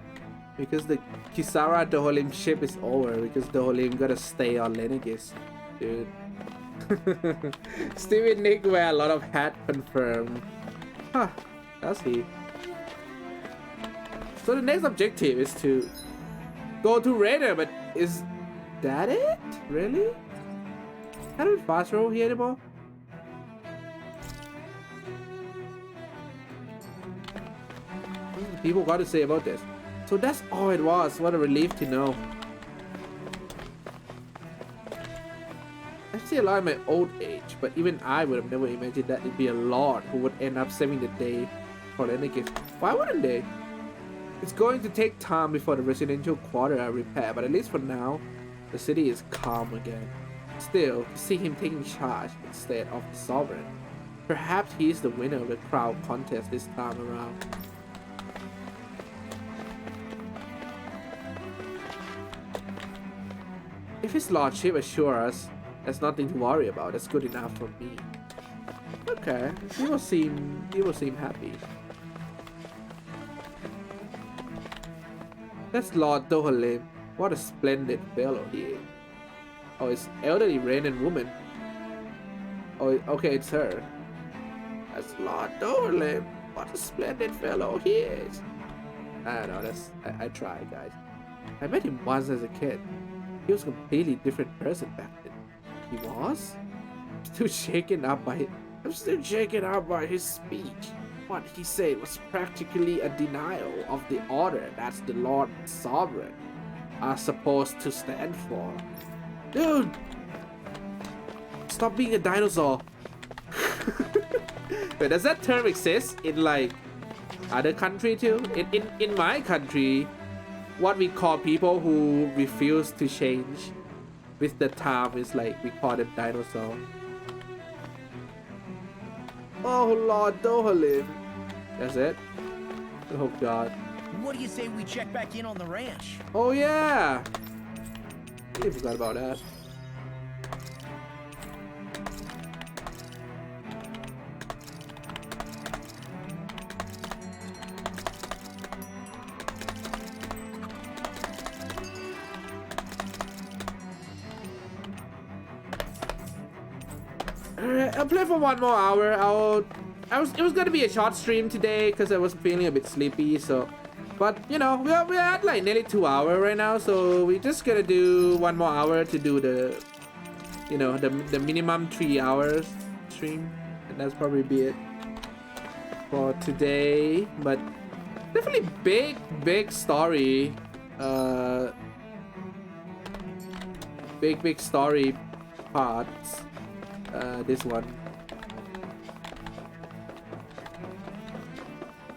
because the Kisara Dohalim ship is over because Dohalim gotta stay on Lenegis, dude. Stevie Nicks wear a lot of hat confirmed. Huh, does he? So the next objective is to go to Raider, but is that it? Really? Can we fast roll here anymore? People got to say about this. So that's all it was. What a relief to know. I see a lot in my old age, but even I would have never imagined that it'd be a lord who would end up saving the day for Renegade. Why wouldn't they? It's going to take time before the residential quarter are repaired, but at least for now, the city is calm again. Still, to see him taking charge instead of the sovereign. Perhaps he is the winner of the crowd contest this time around. If his lordship assures us there's nothing to worry about, that's good enough for me. Okay, he will seem happy. That's Lord Dohalim. What a splendid fellow he is. Oh, it's elderly Renan woman. Oh, okay, it's her. That's Lord Dohalim. What a splendid fellow he is. I don't know, I tried, guys. I met him once as a kid. He was a completely different person back then. he was? I'm still shaken up by his speech. What he said was practically a denial of the order that's the Lord Sovereign are supposed to stand for. Dude! Stop being a dinosaur. Wait, does that term exist in like other country too? In my country, what we call people who refuse to change with the time is like we call them dinosaur. Oh Lord Dohalim. That's it? Oh God. What do you say we check back in on the ranch? Oh yeah! I forgot about that. I'll play for 1 more hour. It was gonna be a short stream today because I was feeling a bit sleepy. So, but you know, we're at like nearly 2 hours right now. So we're just gonna do 1 more hour to do the, you know, the minimum 3 hours stream, and that's probably be it for today. But definitely big story. Big story parts. This one.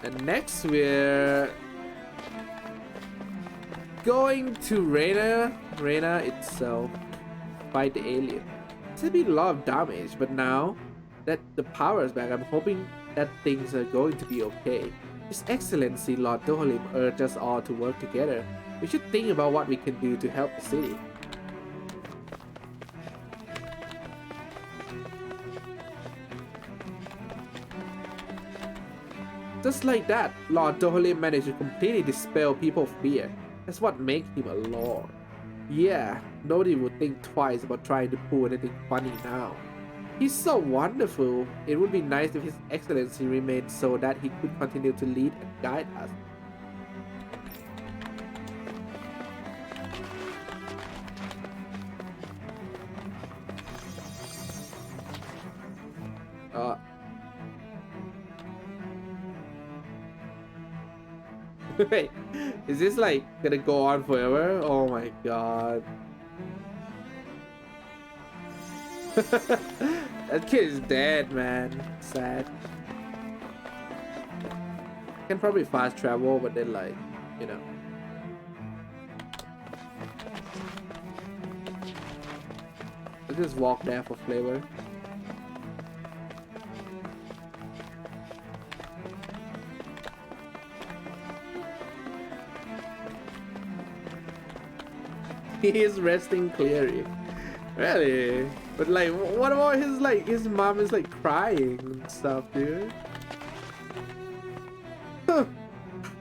And next we're going to Reina itself. Fight the alien. It's a bit a lot of damage, but now that the power is back, I'm hoping that things are going to be okay. His Excellency Lord Dohalim urged us all to work together. We should think about what we can do to help the city. Just like that, Lord Dohalim managed to completely dispel people's fear. That's what makes him a lord. Yeah, nobody would think twice about trying to pull anything funny now. He's so wonderful. It would be nice if His Excellency remained so that he could continue to lead and guide us. Wait, is this like gonna go on forever? Oh my god. That kid is dead, man. Sad. Can probably fast travel, but then like, you know. Let's just walk there for flavor. He is resting clearly. Really? But like, what about his mom is like crying and stuff, dude?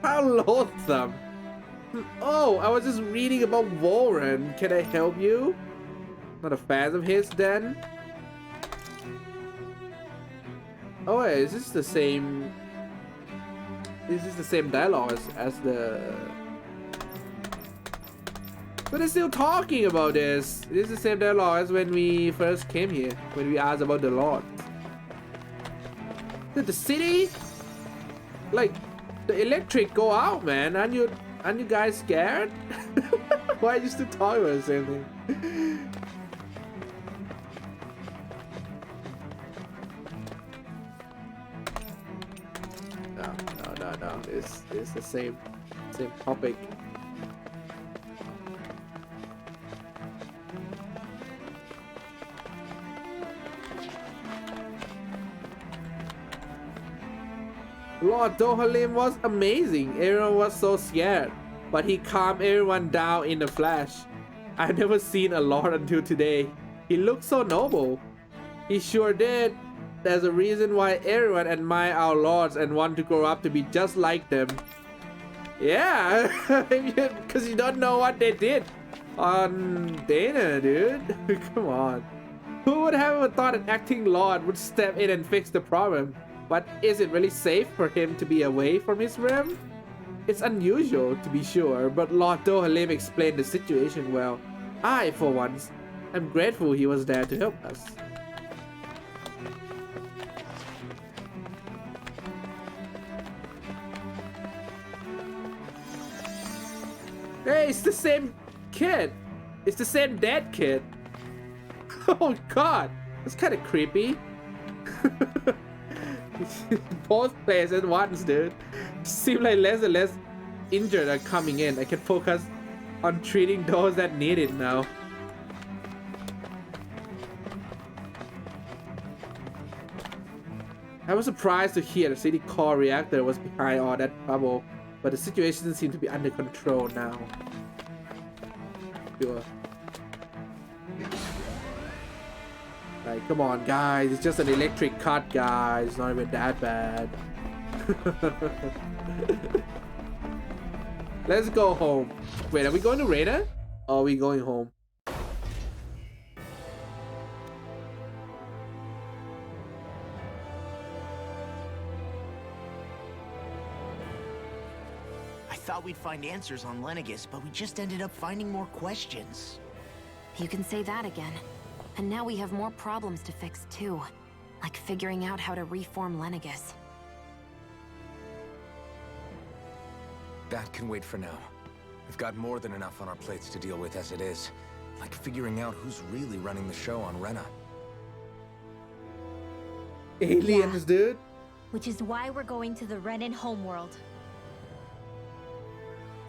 How loathsome. Oh, I was just reading about Warren. Can I help you? Not a fan of his then? Oh wait, is this the same? Is this the same dialogue as the? But they're still talking about this. This is the same dialogue as when we first came here, when we asked about the Lord. Did the city? Like, the electric go out, man. Aren't you guys scared? Why are you still talking about the same thing? No. It's the same topic. Lord Dohalim was amazing. Everyone was so scared, but he calmed everyone down in a flash. I've never seen a lord until today. He looked so noble. He sure did. There's a reason why everyone admire our lords and want to grow up to be just like them. Yeah, because you don't know what they did on Dana, dude. Come on. Who would have ever thought an acting lord would step in and fix the problem? But is it really safe for him to be away from his realm? It's unusual, to be sure, but Lord Dohalim explained the situation well. I, for once, I'm grateful he was there to help us. Hey, it's the same kid. It's the same dead kid. Oh god, that's kind of creepy. Both players at once, dude. Seem like less and less injured are coming in. I can focus on treating those that need it now. I was surprised to hear the city core reactor was behind all that trouble, but the situation seems to be under control now. Sure. Like, come on, guys. It's just an electric cut, guys. It's not even that bad. Let's go home. Wait, are we going to Reyna? Or are we going home? I thought we'd find answers on Lenegis, but we just ended up finding more questions. You can say that again. And now we have more problems to fix too. Like figuring out how to reform Lenegis. That can wait for now. We've got more than enough on our plates to deal with as it is. Like figuring out who's really running the show on Rena. Aliens, dude. Which is why we're going to the Renan homeworld.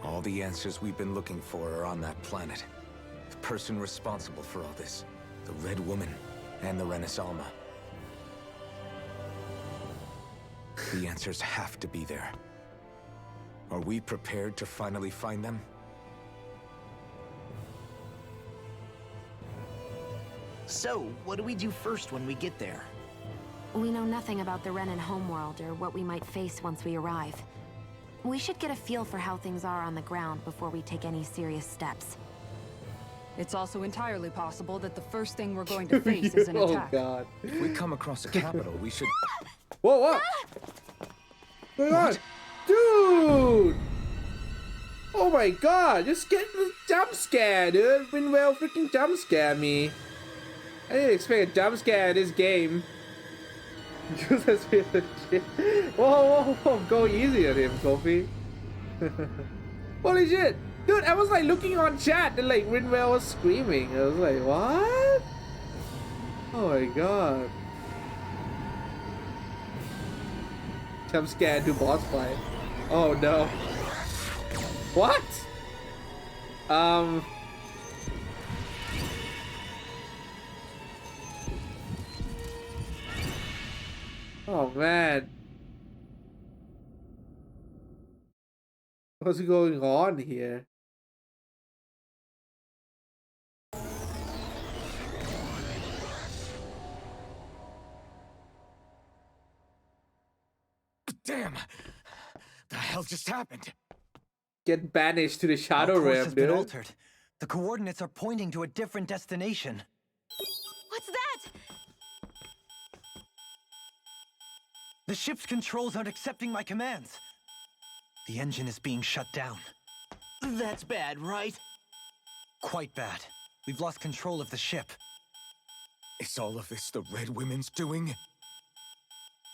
All the answers we've been looking for are on that planet. The person responsible for all this. The Red Woman and the Renaissance. The answers have to be there. Are we prepared to finally find them? So, what do we do first when we get there? We know nothing about the Renan homeworld or what we might face once we arrive. We should get a feel for how things are on the ground before we take any serious steps. It's also entirely possible that the first thing we're going to face is an attack. Oh god. If we come across a capital, we should... Whoa, what? What's going on? Dude! Oh my god, just get the jump scare, dude. Winwell freaking jump scare me. I didn't expect a jump scare in this game. Whoa, whoa, whoa, go easy on him, Kofi. Holy shit. Dude, I was like looking on chat and like Winwell was screaming. I was like, what? Oh my god. Jump scare to boss fight. Oh no. What? Oh man. What's going on here? Damn! The hell just happened? Get banished to the Shadow Our course Realm, has been dude. altered. The coordinates are pointing to a different destination. What's that? The ship's controls aren't accepting my commands. The engine is being shut down. That's bad, right? Quite bad. We've lost control of the ship. Is all of this the Red Women's doing?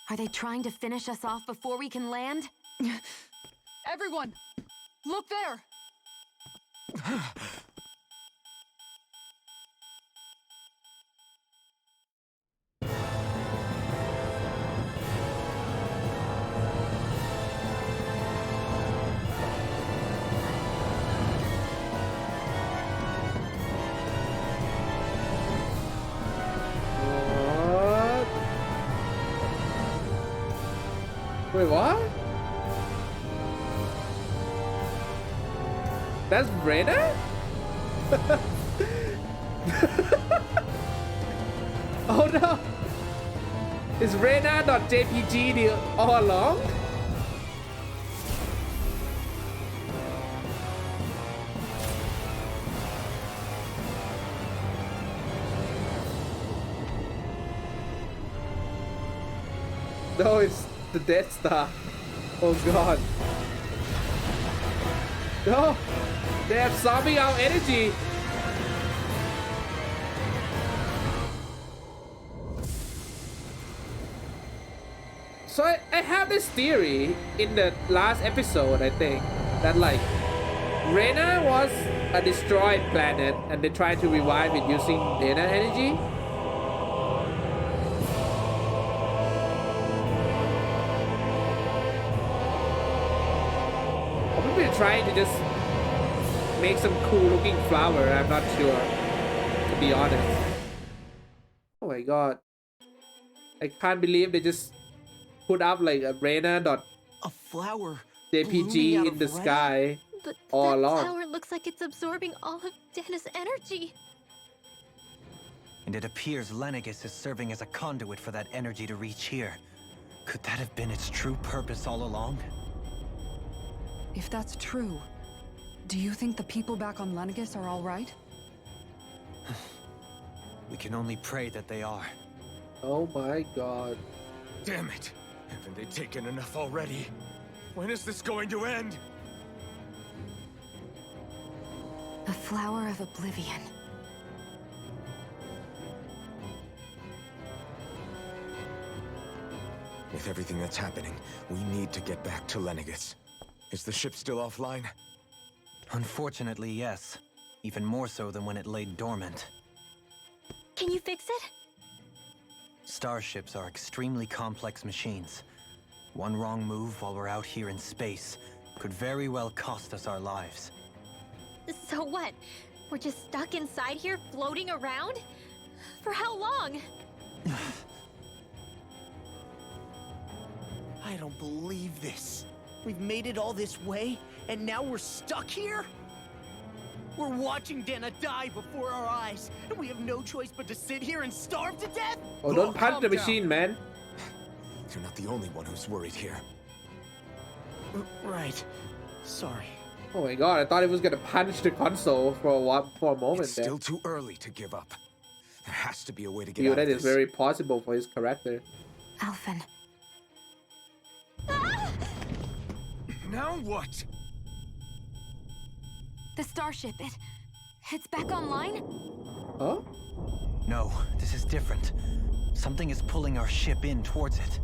Are they trying to finish us off before we can land? Everyone! Look there! Wait, what? That's Reyna? Oh no! Is Reyna not JPG all along? No, it's the Death Star. Oh god. No! They're absorbing our energy! So I have this theory in the last episode, I think, that like Rena was a destroyed planet and they tried to revive it using data energy. Or maybe they're trying to just make some cool looking flower, I'm not sure, to be honest. Oh my god. I can't believe they just put up like a A flower JPG out in of the Rena? sky But all that along. flower looks like it's absorbing all of Dana's energy. And it appears Lenegis is serving as a conduit for that energy to reach here. Could that have been its true purpose all along? If that's true, do you think the people back on Lenegis are all right? We can only pray that they are. Oh my god. Damn it! Haven't they taken enough already? When is this going to end? The flower of oblivion. With everything that's happening, we need to get back to Lenegis. Is the ship still offline? Unfortunately, yes. Even more so than when it lay dormant. Can you fix it? Starships are extremely complex machines. One wrong move while we're out here in space could very well cost us our lives. So what? We're just stuck inside here, floating around? For how long? I don't believe this. We've made it all this way, and now we're stuck here? We're watching Dana die before our eyes, and we have no choice but to sit here and starve to death? Oh, don't punch the machine, man. You're not the only one who's worried here. Right. Sorry. Oh my god, I thought he was gonna punch the console for a moment It's there. still too early to give up. There has to be a way to get Yo, out that of is this. very possible for his character. Alphen. Now what? The starship, it's back online? Huh? No, this is different. Something is pulling our ship in towards it.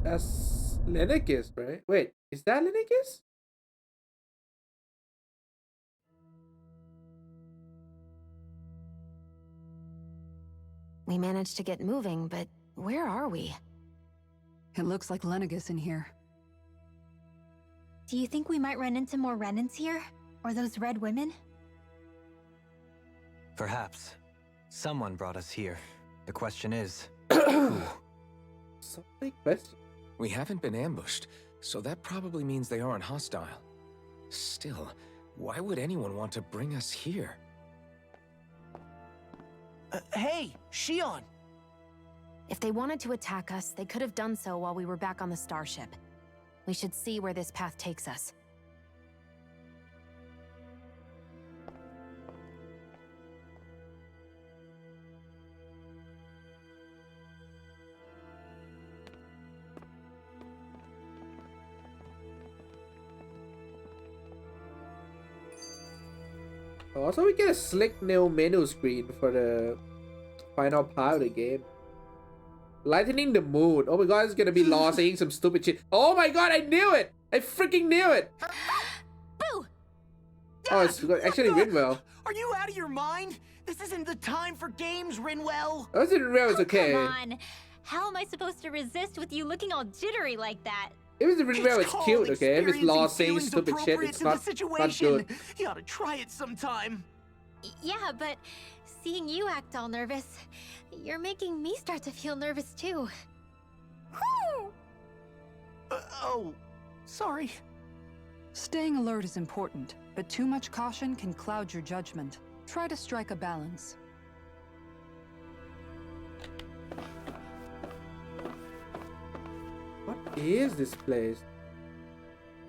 That's Lenegis, right? Wait, is that Lenegis? We managed to get moving, but where are we? It looks like Lenegis in here. Do you think we might run into more Renans here? Or those red women? Perhaps. Someone brought us here. The question is, who? So big question. We haven't been ambushed, so that probably means they aren't hostile. Still, why would anyone want to bring us here? Hey, Shion! If they wanted to attack us, they could have done so while we were back on the starship. We should see where this path takes us. Also, we get a slick new menu screen for the final part of the game. Lightening the mood. Oh my god, it's gonna be Law saying some stupid shit. Oh my god, I knew it! I freaking knew it! Boo! Oh, it's actually Rinwell. Are you out of your mind? This isn't the time for games, Rinwell. Oh, it's Rinwell, it's okay. Come on. How am I supposed to resist with you looking all jittery like that? If it's Rinwell, it's cute, okay? If it's Law saying stupid shit, it's not good. You ought to try it sometime. Yeah, but seeing you act all nervous, you're making me start to feel nervous too. Oh, sorry. Staying alert is important, but too much caution can cloud your judgment. Try to strike a balance. What is this place?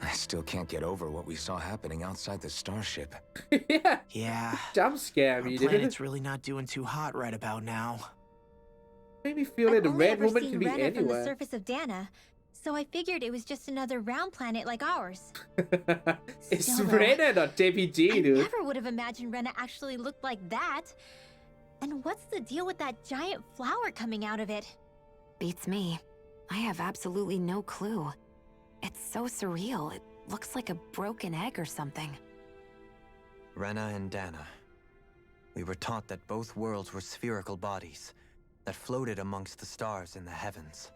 I still can't get over what we saw happening outside the starship. Yeah. Yeah. Jump scare Our me, didn't planet's it? really not doing too hot right about now. Made me feel I've that the only red ever woman seen can be Rena from the anywhere. surface of Dana, so I figured it was just another round planet like ours. It's Still, though, Rena, not JPG, I dude. never would have imagined Rena actually looked like that. And what's the deal with that giant flower coming out of it? Beats me. I have absolutely no clue. It's so surreal. It looks like a broken egg or something. Rena and Dana. We were taught that both worlds were spherical bodies that floated amongst the stars in the heavens.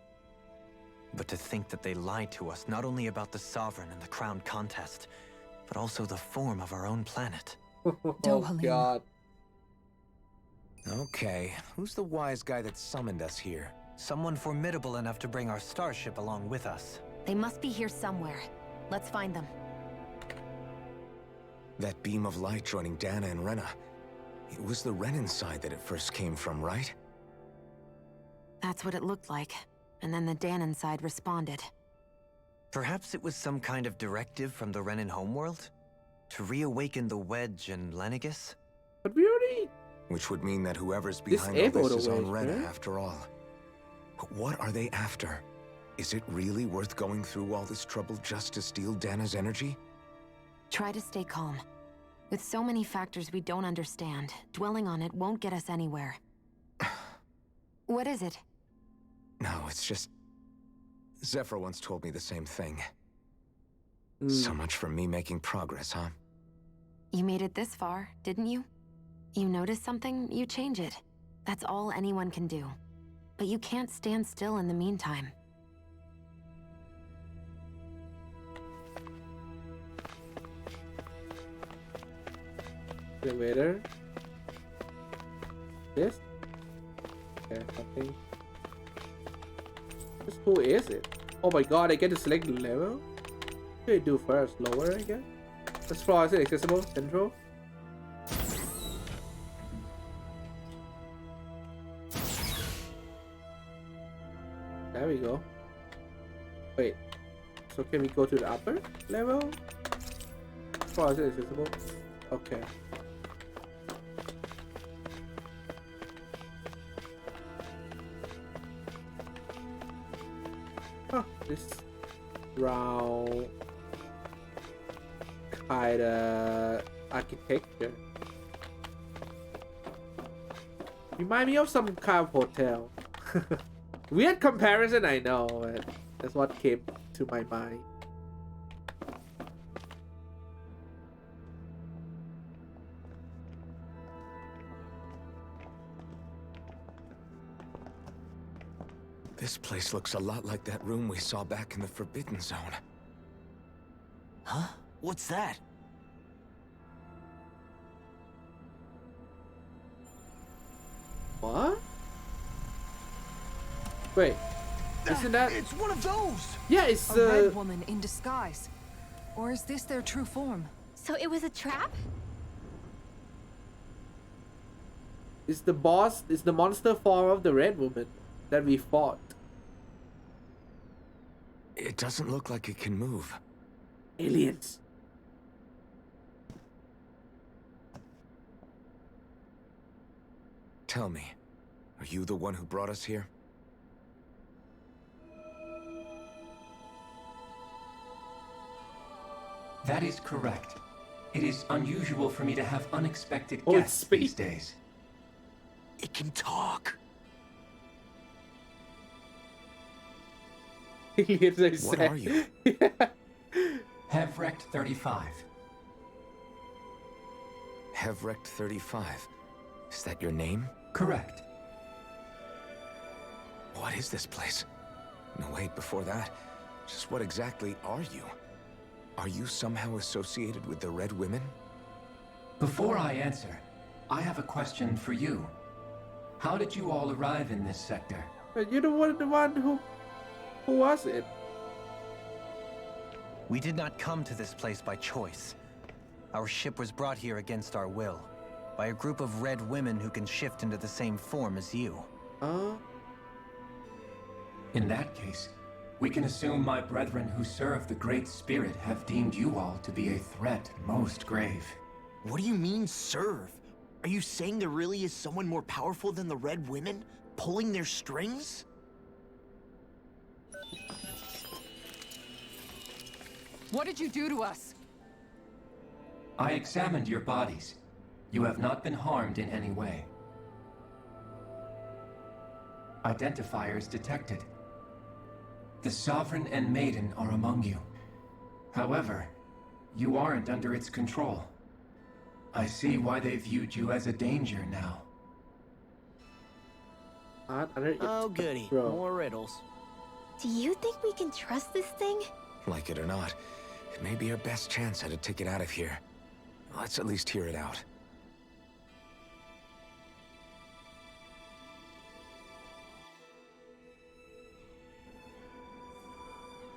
But to think that they lied to us not only about the Sovereign and the crown contest, but also the form of our own planet. Oh god. Okay, who's the wise guy that summoned us here? Someone formidable enough to bring our starship along with us. They must be here somewhere. Let's find them. That beam of light joining Dana and Rena. It was the Renan side that it first came from, right? That's what it looked like. And then the Danon side responded. Perhaps it was some kind of directive from the Renan homeworld? To reawaken the Wedge and Lenegis? But we already... Which would mean that whoever's behind all this is on Rena, after all. But what are they after? Is it really worth going through all this trouble just to steal Dana's energy? Try to stay calm. With so many factors we don't understand, dwelling on it won't get us anywhere. What is it? No, it's just... Zephyr once told me the same thing. So much for me making progress, huh? You made it this far, didn't you? You notice something, you change it. That's all anyone can do. But you can't stand still in the meantime. Elevator. This? Okay, something. Who is it? Oh my god, I get to select the level? What do I do first? Lower, I guess? This floor is it accessible? Central? There we go. Wait. So can we go to the upper level? This floor is it accessible? Okay. Huh, this round kinda architecture. Remind me of some kind of hotel. Weird comparison, I know, but that's what came to my mind. This place looks a lot like that room we saw back in the Forbidden Zone. Huh? What's that? What? Wait, isn't that... It's one of those! Yeah, it's a red woman in disguise. Or is this their true form? So it was a trap? It's the boss, it's the monster form of the red woman that we fought. It doesn't look like it can move. Aliens. Tell me, are you the one who brought us here? That is correct. It is unusual for me to have unexpected Oh, guests it's these days. It can talk. Aliens, I What said. are you? Hevrect 35. Hevrect 35. Is that your name? Correct. What is this place? No, wait, before that. Just what exactly are you? Are you somehow associated with the Red Women? Before I answer, I have a question for you. How did you all arrive in this sector? But you're the one who was it? We did not come to this place by choice. Our ship was brought here against our will, by a group of red women who can shift into the same form as you. In that case, We can assume my brethren who serve the Great Spirit have deemed you all to be a threat most grave. What do you mean, serve? Are you saying there really is someone more powerful than the Red Women, pulling their strings? What did you do to us? I examined your bodies. You have not been harmed in any way. Identifiers detected. The Sovereign and Maiden are among you. However, you aren't under its control. I see why they viewed you as a danger now. Oh, goody. More riddles. Do you think we can trust this thing? Like it or not, it may be our best chance at a ticket out of here. Let's at least hear it out.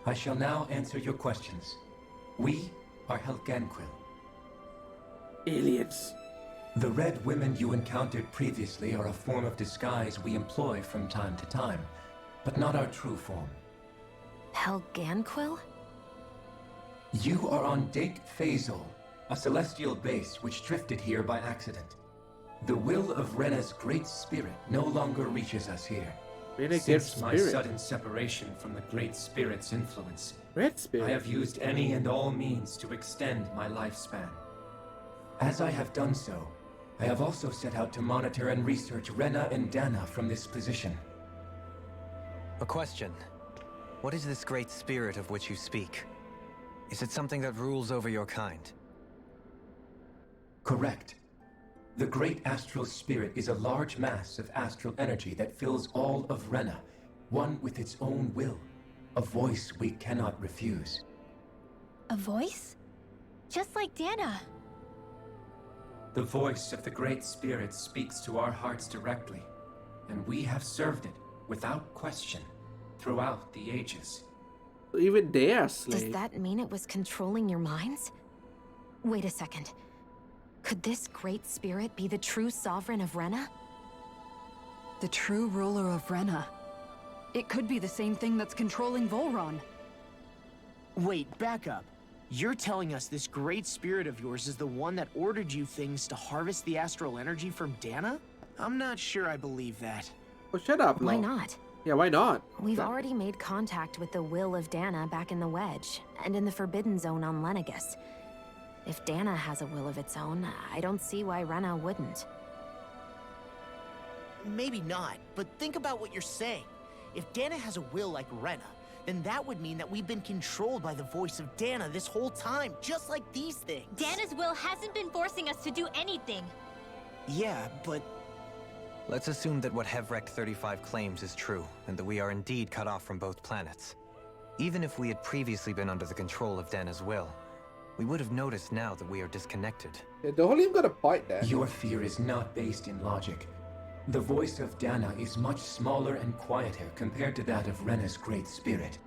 I shall now answer your questions. We are Helganquil. Aliens. The Red Women you encountered previously are a form of disguise we employ from time to time, but not our true form. Helganquil? You are on Date Phasol, a celestial base which drifted here by accident. The will of Rena's Great Spirit no longer reaches us here. Since my sudden separation from the Great Spirit's influence, Red Spirit. I have used any and all means to extend my lifespan. As I have done so, I have also set out to monitor and research Rena and Dana from this position. A question. What is this Great Spirit of which you speak? Is it something that rules over your kind? Correct. The Great Astral Spirit is a large mass of astral energy that fills all of Rena, one with its own will, a voice we cannot refuse. A voice? Just like Dana. The voice of the Great Spirit speaks to our hearts directly, and we have served it, without question, throughout the ages. Even they are slaves. Does that mean it was controlling your minds? Wait a second. Could this Great Spirit be the true Sovereign of Rena? The true ruler of Rena. It could be the same thing that's controlling Volron. Wait, back up. You're telling us this Great Spirit of yours is the one that ordered you things to harvest the astral energy from Dana? I'm not sure I believe that. Well, shut up, Why Lo. not? Yeah, why not? We've already made contact with the will of Dana back in the Wedge, and in the Forbidden Zone on Lenegus. If Dana has a will of its own, I don't see why Rena wouldn't. Maybe not, but think about what you're saying. If Dana has a will like Rena, then that would mean that we've been controlled by the voice of Dana this whole time, just like these things. Dana's will hasn't been forcing us to do anything. Yeah, but... Let's assume that what Hevrek 35 claims is true, and that we are indeed cut off from both planets. Even if we had previously been under the control of Dana's will, we would have noticed now that we are disconnected. Yeah, the Holy got a point there. Your fear is not based in logic. The voice of Dana is much smaller and quieter compared to that of Rena's Great Spirit.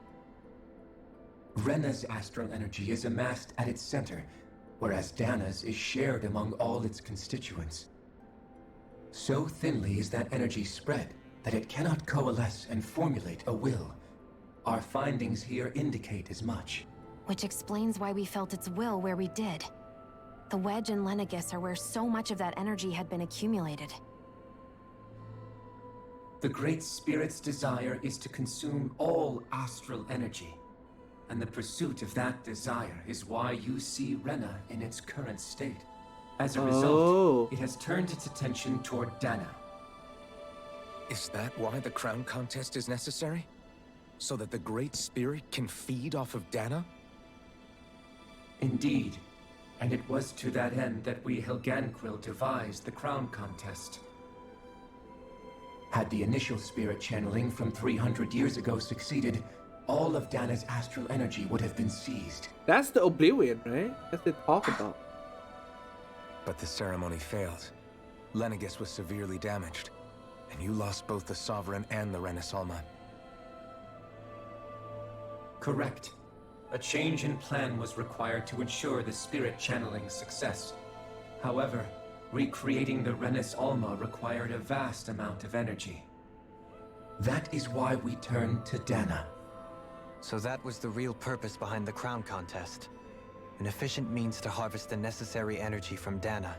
Rena's astral energy is amassed at its center, whereas Dana's is shared among all its constituents. So thinly is that energy spread that it cannot coalesce and formulate a will. Our findings here indicate as much. Which explains why we felt its will where we did. The Wedge and Lenegus are where so much of that energy had been accumulated. The Great Spirit's desire is to consume all astral energy, and the pursuit of that desire is why you see Rena in its current state. As a result, it has turned its attention toward Dana. Is that why the crown contest is necessary? So that the Great Spirit can feed off of Dana? Indeed, and it was to that end that we Helganquil devised the crown contest. Had the initial spirit channeling from 300 years ago succeeded, all of Dana's astral energy would have been seized. That's the Oblivion, right? That's what they talk about. But the ceremony failed. Lenegus was severely damaged, and you lost both the Sovereign and the Renasalma. Correct. A change in plan was required to ensure the spirit channeling success. However, recreating the Renis Alma required a vast amount of energy. That is why we turned to Dana. So that was the real purpose behind the crown contest. An efficient means to harvest the necessary energy from Dana.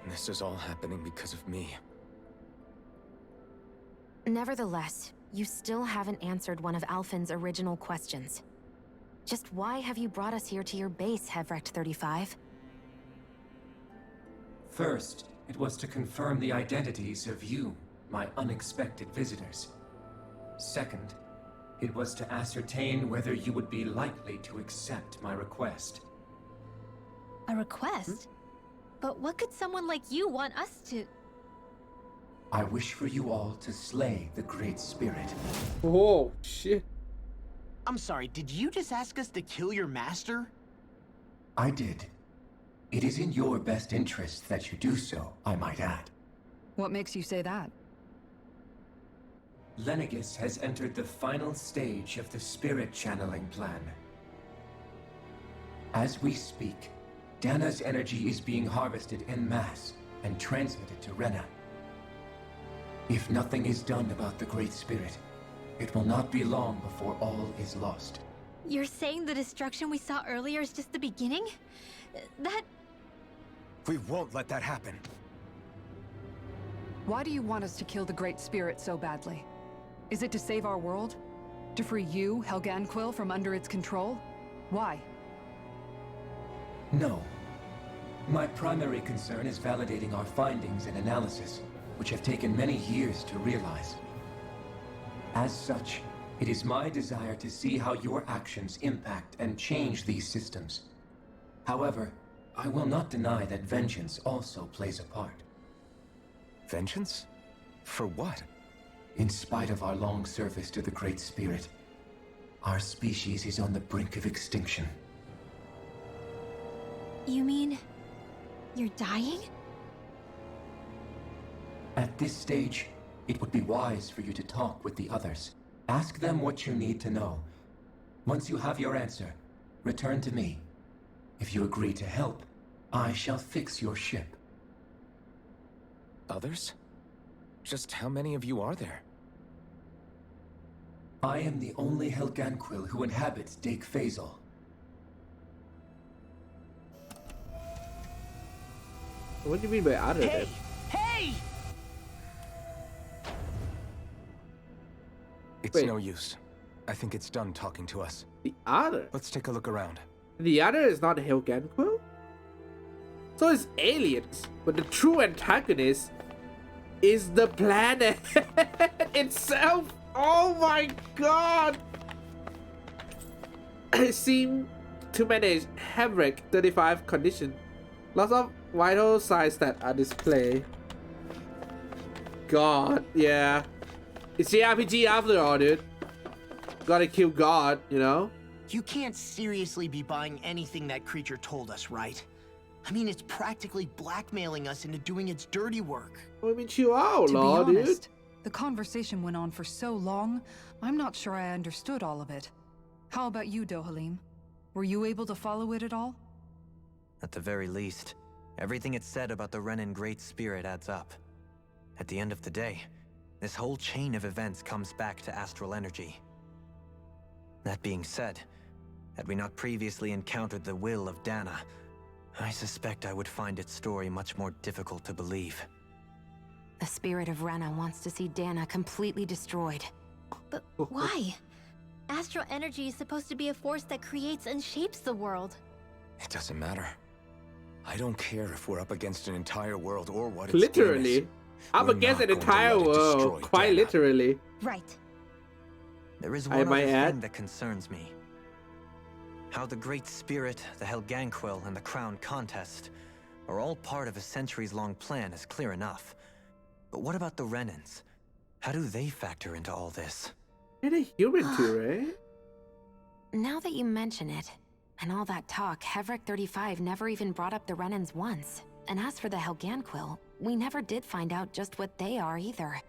This is all happening because of me. Nevertheless, you still haven't answered one of Alphen's original questions. Just why have you brought us here to your base, Hevrecht 35? First, it was to confirm the identities of you, my unexpected visitors. Second, it was to ascertain whether you would be likely to accept my request. A request? But what could someone like you want us to... I wish for you all to slay the Great Spirit. Oh, shit. I'm sorry, did you just ask us to kill your master? I did. It is in your best interest that you do so, I might add. What makes you say that? Lenegis has entered the final stage of the spirit channeling plan. As we speak, Dana's energy is being harvested en masse and transmitted to Rena. If nothing is done about the Great Spirit, it will not be long before all is lost. You're saying the destruction we saw earlier is just the beginning? That... We won't let that happen. Why do you want us to kill the Great Spirit so badly? Is it to save our world? To free you, Helganquil, from under its control? Why? No. My primary concern is validating our findings and analysis, which have taken many years to realize. As such, it is my desire to see how your actions impact and change these systems. However, I will not deny that vengeance also plays a part. Vengeance? For what? In spite of our long service to the Great Spirit, our species is on the brink of extinction. You mean... you're dying? At this stage, it would be wise for you to talk with the others. Ask them what you need to know. Once you have your answer, return to me. If you agree to help, I shall fix your ship. Others? Just how many of you are there? I am the only Helganquil who inhabits Dake Faisal. What do you mean by other then? Hey! It's Wait. no use. I think it's done talking to us. The other? Let's take a look around. The other is not Helganquil? So it's aliens, but the true antagonist is the planet itself. Oh my god! I seem to manage Hevrecht 35 condition. Lots of vital signs that are displayed. God, yeah. It's JRPG after all, dude. Gotta kill God, you know? You can't seriously be buying anything that creature told us, right? I mean, it's practically blackmailing us into doing its dirty work. I mean, chill out, To be lol, honest, dude. the conversation went on for so long, I'm not sure I understood all of it. How about you, Dohalim? Were you able to follow it at all? At the very least, everything it said about the Renin Great Spirit adds up. At the end of the day, this whole chain of events comes back to astral energy. That being said, had we not previously encountered the will of Dana, I suspect I would find its story much more difficult to believe. The spirit of Rena wants to see Dana completely destroyed. But why? Astral energy is supposed to be a force that creates and shapes the world. It doesn't matter. I don't care if we're up against an entire world or what it's Literally. Up We're against not an going to entire let it world. destroy Quite Dana. literally. Right. There is I one might other add. thing that concerns me. How the Great Spirit, the Helganquil, and the Crown Contest are all part of a centuries-long plan is clear enough. But what about the Renins? How do they factor into all this? They're a human too, right? Now that you mention it, and all that talk, Hevrecht 35 never even brought up the Renins once. And as for the Helganquil, we never did find out just what they are either.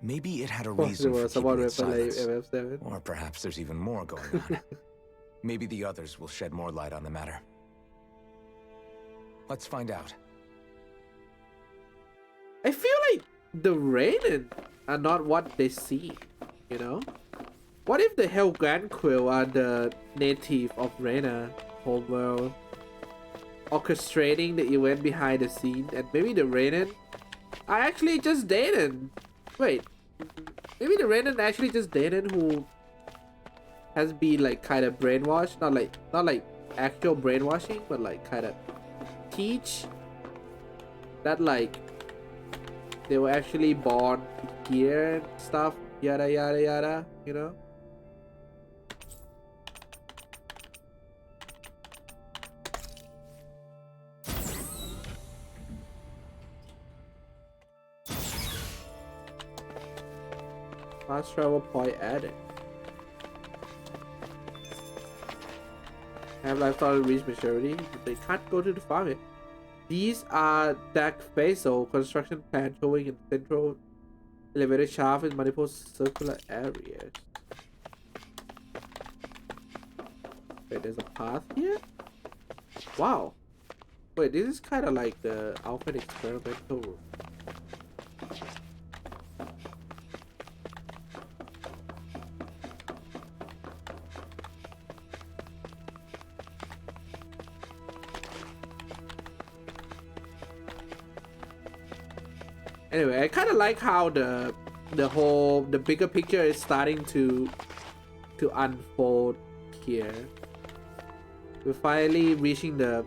Maybe it had a Possible reason for someone keeping its with like silence. FF7. Or perhaps there's even more going on. Maybe the others will shed more light on the matter. Let's find out. I feel like the Renan are not what they see, you know? What if the Helganquill are the native of Rena, homeworld, orchestrating the event behind the scene, and maybe the Renan are actually just Danon? Wait, maybe the Renan actually just Danon who has been like kind of brainwashed, not like actual brainwashing, but like kind of teach that like they were actually born here and stuff, yada yada yada, you know? Fast travel point added. Have lifestyle reach maturity, but they can't go to the farm yet. These are deck facial construction plan showing in central elevator shaft in multiple circular areas. Wait, there's a path here? Wow. Wait, this is kind of like the Alpha experimental room. Anyway, I kind of like how the bigger picture is starting to unfold here. We're finally reaching the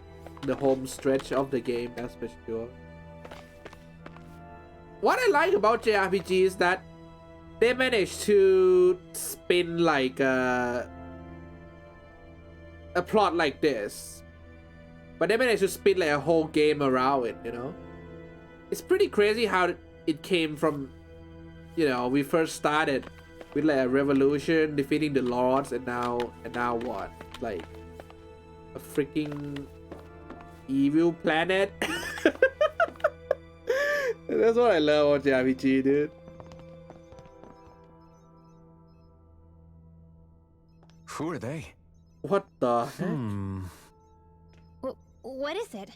home stretch of the game, that's for sure. What I like about JRPG is that they managed to spin like a plot like this, but they managed to spin like a whole game around it, you know? It's pretty crazy how it came from, you know, we first started with like a revolution, defeating the lords, and now what? Like a freaking evil planet. That's what I love about JRPG, dude. Who are they? What the heck? What is it?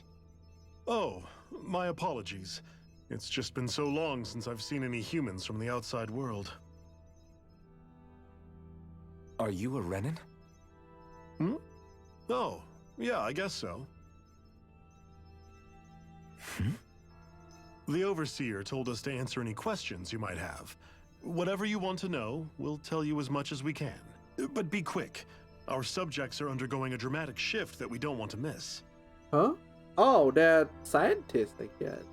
Oh, my apologies. It's just been so long since I've seen any humans from the outside world. Are you a Renan? Hmm? Oh, yeah, I guess so. The Overseer told us to answer any questions you might have. Whatever you want to know, we'll tell you as much as we can. But be quick. Our subjects are undergoing a dramatic shift that we don't want to miss. Huh? Oh, they're scientists, I guess.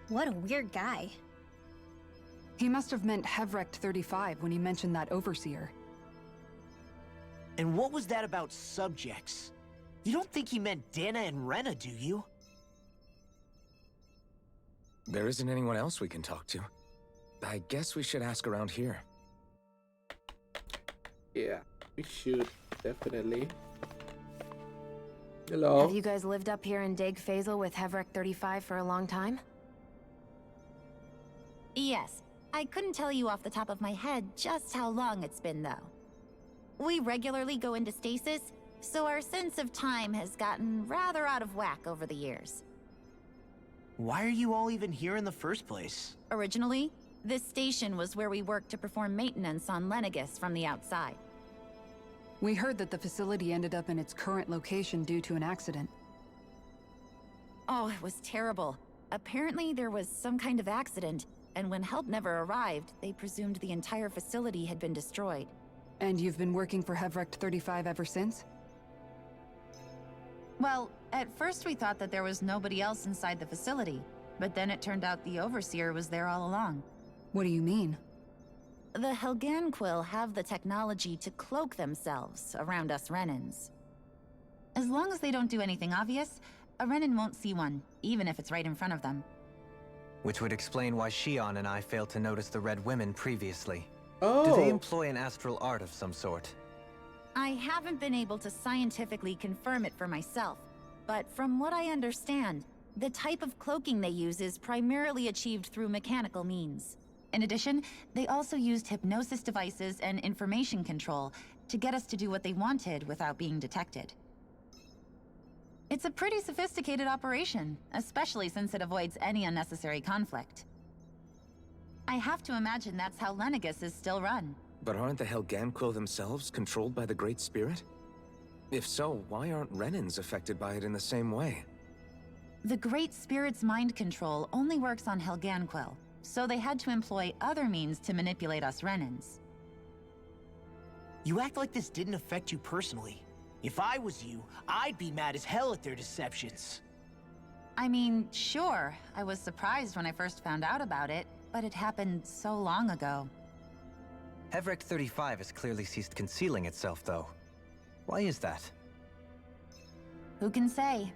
What a weird guy. He must have meant Hevrect 35 when he mentioned that Overseer. And what was that about subjects? You don't think he meant Dana and Rena, do you? There isn't anyone else we can talk to. I guess we should ask around here. Yeah, we should, definitely. Hello? Have you guys lived up here in Dag Fazel with Hevrect 35 for a long time? Yes. I couldn't tell you off the top of my head just how long it's been, though. We regularly go into stasis, so our sense of time has gotten rather out of whack over the years. Why are you all even here in the first place? Originally, this station was where we worked to perform maintenance on Lenegus from the outside. We heard that the facility ended up in its current location due to an accident. Oh, it was terrible. Apparently there was some kind of accident, and when help never arrived, they presumed the entire facility had been destroyed. And you've been working for Hevrect 35 ever since? Well, at first we thought that there was nobody else inside the facility, but then it turned out the Overseer was there all along. What do you mean? The Helganquill have the technology to cloak themselves around us Renans. As long as they don't do anything obvious, a Renan won't see one, even if it's right in front of them. Which would explain why Shion and I failed to notice the Red Women previously. Oh. Do they employ an astral art of some sort? I haven't been able to scientifically confirm it for myself, but from what I understand, the type of cloaking they use is primarily achieved through mechanical means. In addition, they also used hypnosis devices and information control to get us to do what they wanted without being detected. It's a pretty sophisticated operation, especially since it avoids any unnecessary conflict. I have to imagine that's how Lenegus is still run. But aren't the Helganquil themselves controlled by the Great Spirit? If so, why aren't Renans affected by it in the same way? The Great Spirit's mind control only works on Helganquil, so they had to employ other means to manipulate us Renans. You act like this didn't affect you personally. If I was you, I'd be mad as hell at their deceptions. I mean, sure, I was surprised when I first found out about it, but it happened so long ago. Hevric 35 has clearly ceased concealing itself, though. Why is that? Who can say?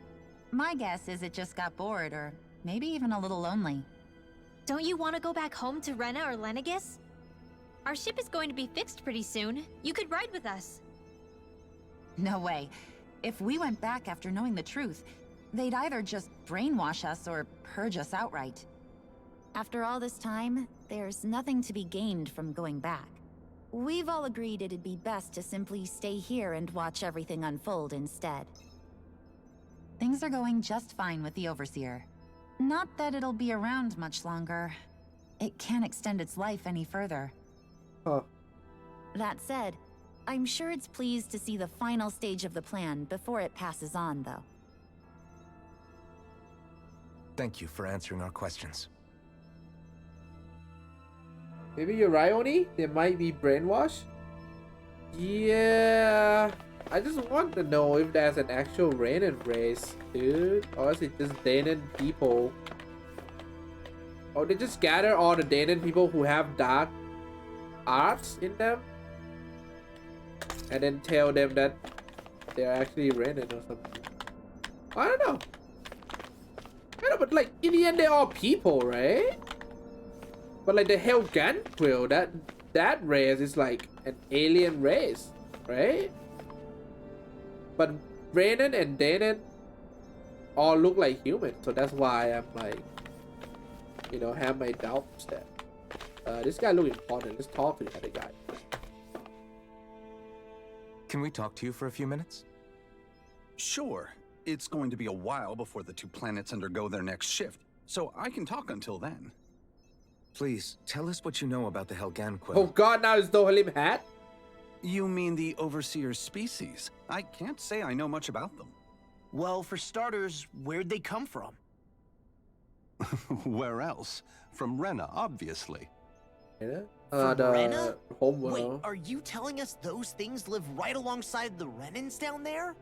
My guess is it just got bored, or maybe even a little lonely. Don't you want to go back home to Rena or Lenegus? Our ship is going to be fixed pretty soon. You could ride with us. No way. If we went back after knowing the truth, they'd either just brainwash us or purge us outright. After all this time, there's nothing to be gained from going back. We've all agreed it'd be best to simply stay here and watch everything unfold instead. Things are going just fine with the Overseer. Not that it'll be around much longer. It can't extend its life any further. Huh. That said, I'm sure it's pleased to see the final stage of the plan before it passes on, though. Thank you for answering our questions. Maybe you're right, Oni? They might be brainwashed? Yeah... I just want to know if there's an actual Renan race, dude. Or is it just Danan people? Or they just gather all the Danan people who have dark arts in them? And then tell them that they're actually Renan or something. I don't know. I know, but like, in the end, they're all people, right? But like the Helganquil, that race is like an alien race, right? But Renan and Danan all look like humans, so that's why I'm like, you know, have my doubts that this guy look important. Let's talk to the other guy. Can we talk to you for a few minutes? Sure. It's going to be a while before the two planets undergo their next shift, so I can talk until then. Please, tell us what you know about the Helganquil. Oh god, now it's Dohalim hat? You mean the Overseer's species? I can't say I know much about them. Well, for starters, where'd they come from? Where else? From Rena, obviously. From Rena? Homeworld. Wait, are you telling us those things live right alongside the Renans down there?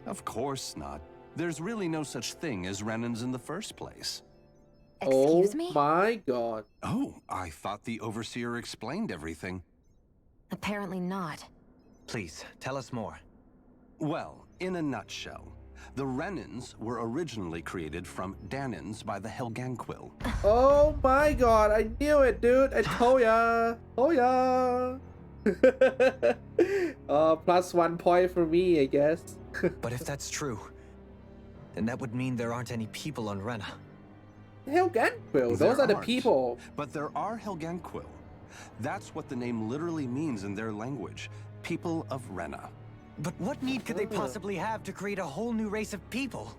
Of course not. There's really no such thing as Renans in the first place. Excuse me? Oh my god. Oh, I thought the Overseer explained everything. Apparently not. Please, tell us more. Well, in a nutshell, the Renans were originally created from Danans by the Helganquil. Oh my god, I knew it, dude. I told ya. Oh ya. Plus 1 point for me, I guess. But if that's true, then that would mean there aren't any people on Rena. Helganquil, those are the aren't. people. But there are Helganquil. That's what the name literally means in their language. People of Rena. But what need could they possibly have to create a whole new race of people?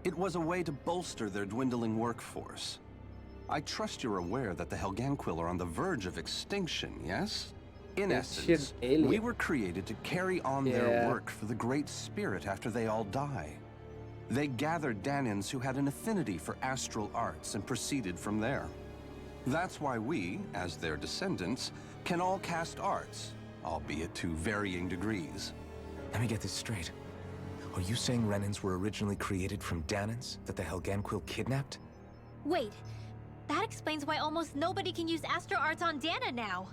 It was a way to bolster their dwindling workforce. I trust you're aware that the Helganquil are on the verge of extinction, yes? In essence, we were created to carry on their work for the Great Spirit after they all die. They gathered Danans who had an affinity for astral arts and proceeded from there. That's why we, as their descendants, can all cast arts, albeit to varying degrees. Let me get this straight. Are you saying Renans were originally created from Danans that the Helganquil kidnapped? Wait, that explains why almost nobody can use Astro Arts on Dana now.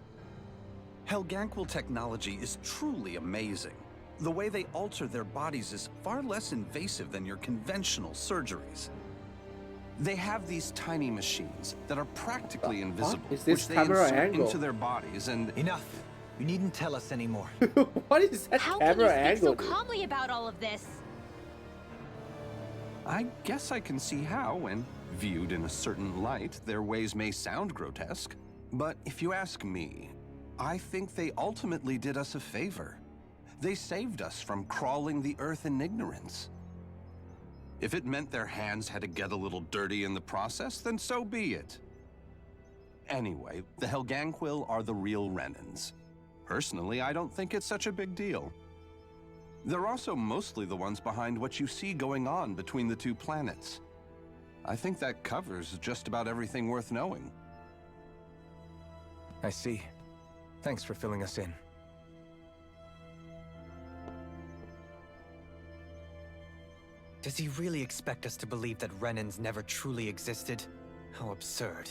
Helganquil technology is truly amazing. The way they alter their bodies is far less invasive than your conventional surgeries. They have these tiny machines that are practically invisible, which they insert into their bodies and... Enough! You needn't tell us anymore. What is that How camera can you angle? speak so calmly about all of this? I guess I can see how, when viewed in a certain light, their ways may sound grotesque. But if you ask me, I think they ultimately did us a favor. They saved us from crawling the earth in ignorance. If it meant their hands had to get a little dirty in the process, then so be it. Anyway, the Helganquil are the real Renans. Personally, I don't think it's such a big deal. They're also mostly the ones behind what you see going on between the two planets. I think that covers just about everything worth knowing. I see. Thanks for filling us in. Does he really expect us to believe that Renans never truly existed? How absurd.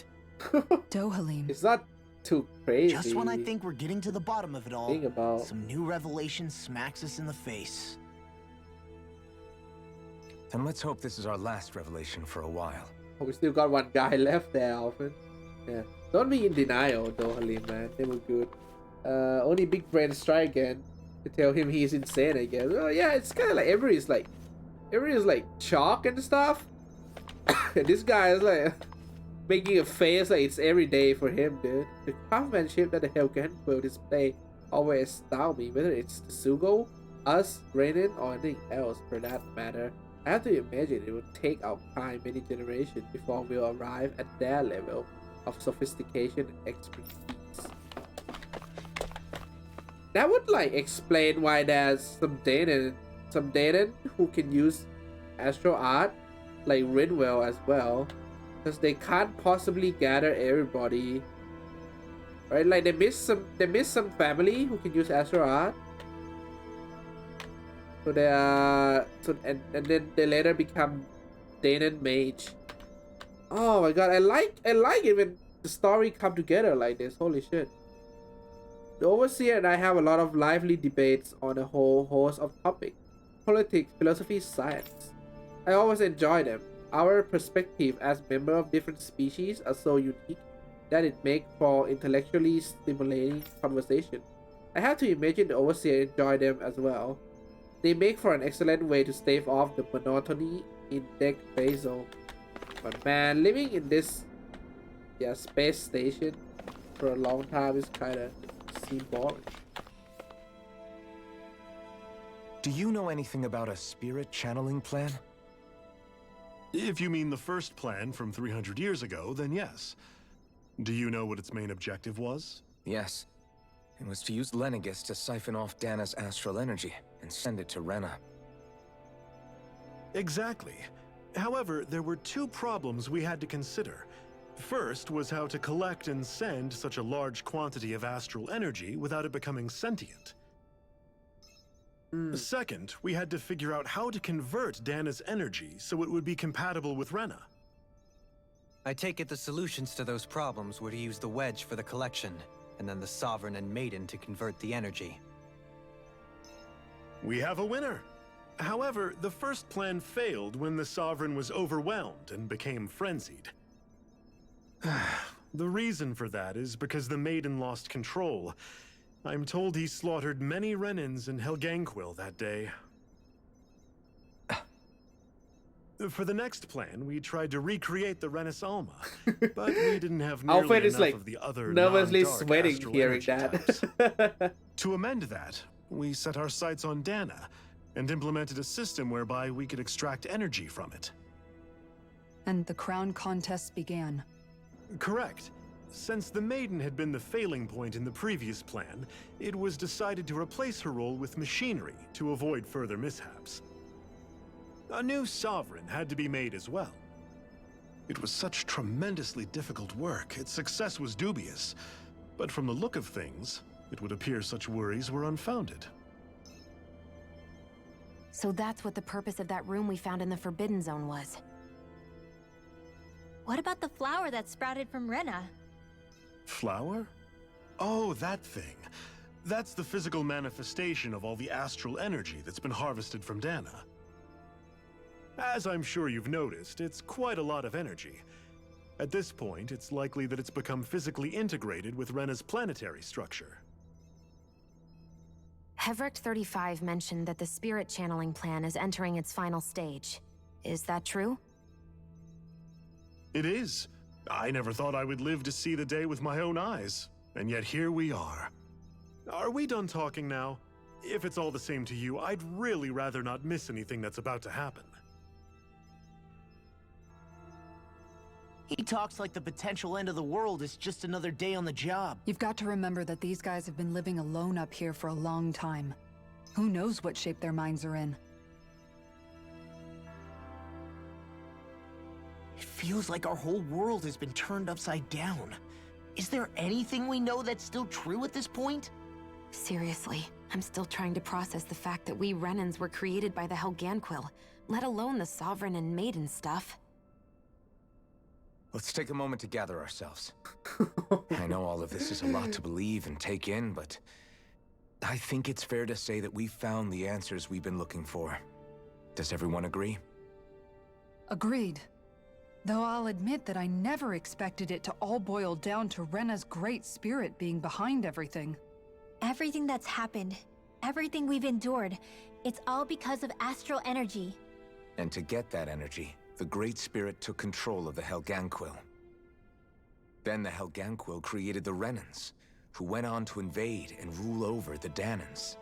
Dohalim. It's not too crazy. Just when I think we're getting to the bottom of it all, Think about some new revelation smacks us in the face. Then let's hope this is our last revelation for a while. Oh, we still got one guy left there, Alfred. Yeah. Don't be in denial, Dohalim, man. They were good. Only Big Brain strike again to tell him he's insane again. Oh yeah, it's kind of like Avery is like chalk and stuff. And this guy is like making a face like it's every day for him, dude. The craftsmanship that the Helganquil display always astound me, whether it's the Sugo, us, Renan, or anything else for that matter. I have to imagine it would take our time many generations before we'll arrive at their level of sophistication and expertise. That would like explain why there's some Danon who can use astral art, like Rinwell as well, because they can't possibly gather everybody, right? Like they miss some family who can use astral art. So they are and then they later become Danon mage. Oh my god, I like it when the story come together like this. Holy shit. The Overseer and I have a lot of lively debates on a whole host of topics. Politics, philosophy, science. I always enjoy them. Our perspective as members of different species are so unique that it makes for intellectually stimulating conversation. I have to imagine the Overseer enjoy them as well. They make for an excellent way to stave off the monotony in Deck Basil. But man, living in this space station for a long time is kinda seem boring. Do you know anything about a spirit channeling plan? If you mean the first plan from 300 years ago, then yes. Do you know what its main objective was? Yes. It was to use Lenegis to siphon off Dana's astral energy and send it to Rena. Exactly. However, there were two problems we had to consider. First was how to collect and send such a large quantity of astral energy without it becoming sentient. Second, we had to figure out how to convert Dana's energy so it would be compatible with Rena. I take it the solutions to those problems were to use the wedge for the collection, and then the Sovereign and Maiden to convert the energy. We have a winner. However, the first plan failed when the Sovereign was overwhelmed and became frenzied. The reason for that is because the Maiden lost control. I'm told he slaughtered many Renans in Helganquil that day. For the next plan, we tried to recreate the Renis Alma, but we didn't have nearly Alfred is enough like of the other nervously non-dark sweating astral hearing energy that. types. To amend that, we set our sights on Dana and implemented a system whereby we could extract energy from it. And the crown contest began. Correct. Since the Maiden had been the failing point in the previous plan, it was decided to replace her role with machinery to avoid further mishaps. A new Sovereign had to be made as well. It was such tremendously difficult work, its success was dubious. But from the look of things, it would appear such worries were unfounded. So that's what the purpose of that room we found in the Forbidden Zone was. What about the flower that sprouted from Rena? Flower? Oh, that thing. That's the physical manifestation of all the astral energy that's been harvested from Dana. As I'm sure you've noticed, it's quite a lot of energy. At this point, it's likely that it's become physically integrated with Rena's planetary structure. Hevrecht 35 mentioned that the spirit channeling plan is entering its final stage. Is that true? It is. I never thought I would live to see the day with my own eyes, and yet here we are. Are we done talking now? If it's all the same to you, I'd really rather not miss anything that's about to happen. He talks like the potential end of the world is just another day on the job. You've got to remember that these guys have been living alone up here for a long time. Who knows what shape their minds are in? It feels like our whole world has been turned upside down. Is there anything we know that's still true at this point? Seriously, I'm still trying to process the fact that we Renans were created by the Helganquil, let alone the Sovereign and Maiden stuff. Let's take a moment to gather ourselves. I know all of this is a lot to believe and take in, but I think it's fair to say that we've found the answers we've been looking for. Does everyone agree? Agreed. Though I'll admit that I never expected it to all boil down to Rena's great spirit being behind everything. Everything that's happened, everything we've endured, it's all because of astral energy. And to get that energy, the Great Spirit took control of the Helganquil. Then the Helganquil created the Renans, who went on to invade and rule over the Danans.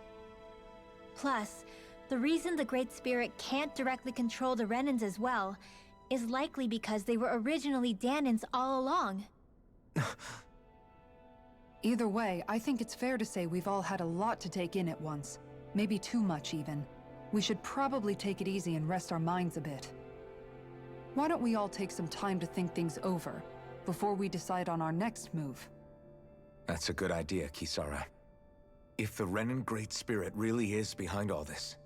Plus, the reason the Great Spirit can't directly control the Renans as well is likely because they were originally Danans all along. Either way, I think it's fair to say we've all had a lot to take in at once. Maybe too much, even. We should probably take it easy and rest our minds a bit. Why don't we all take some time to think things over, before we decide on our next move? That's a good idea, Kisara. If the Renan Great Spirit really is behind all this,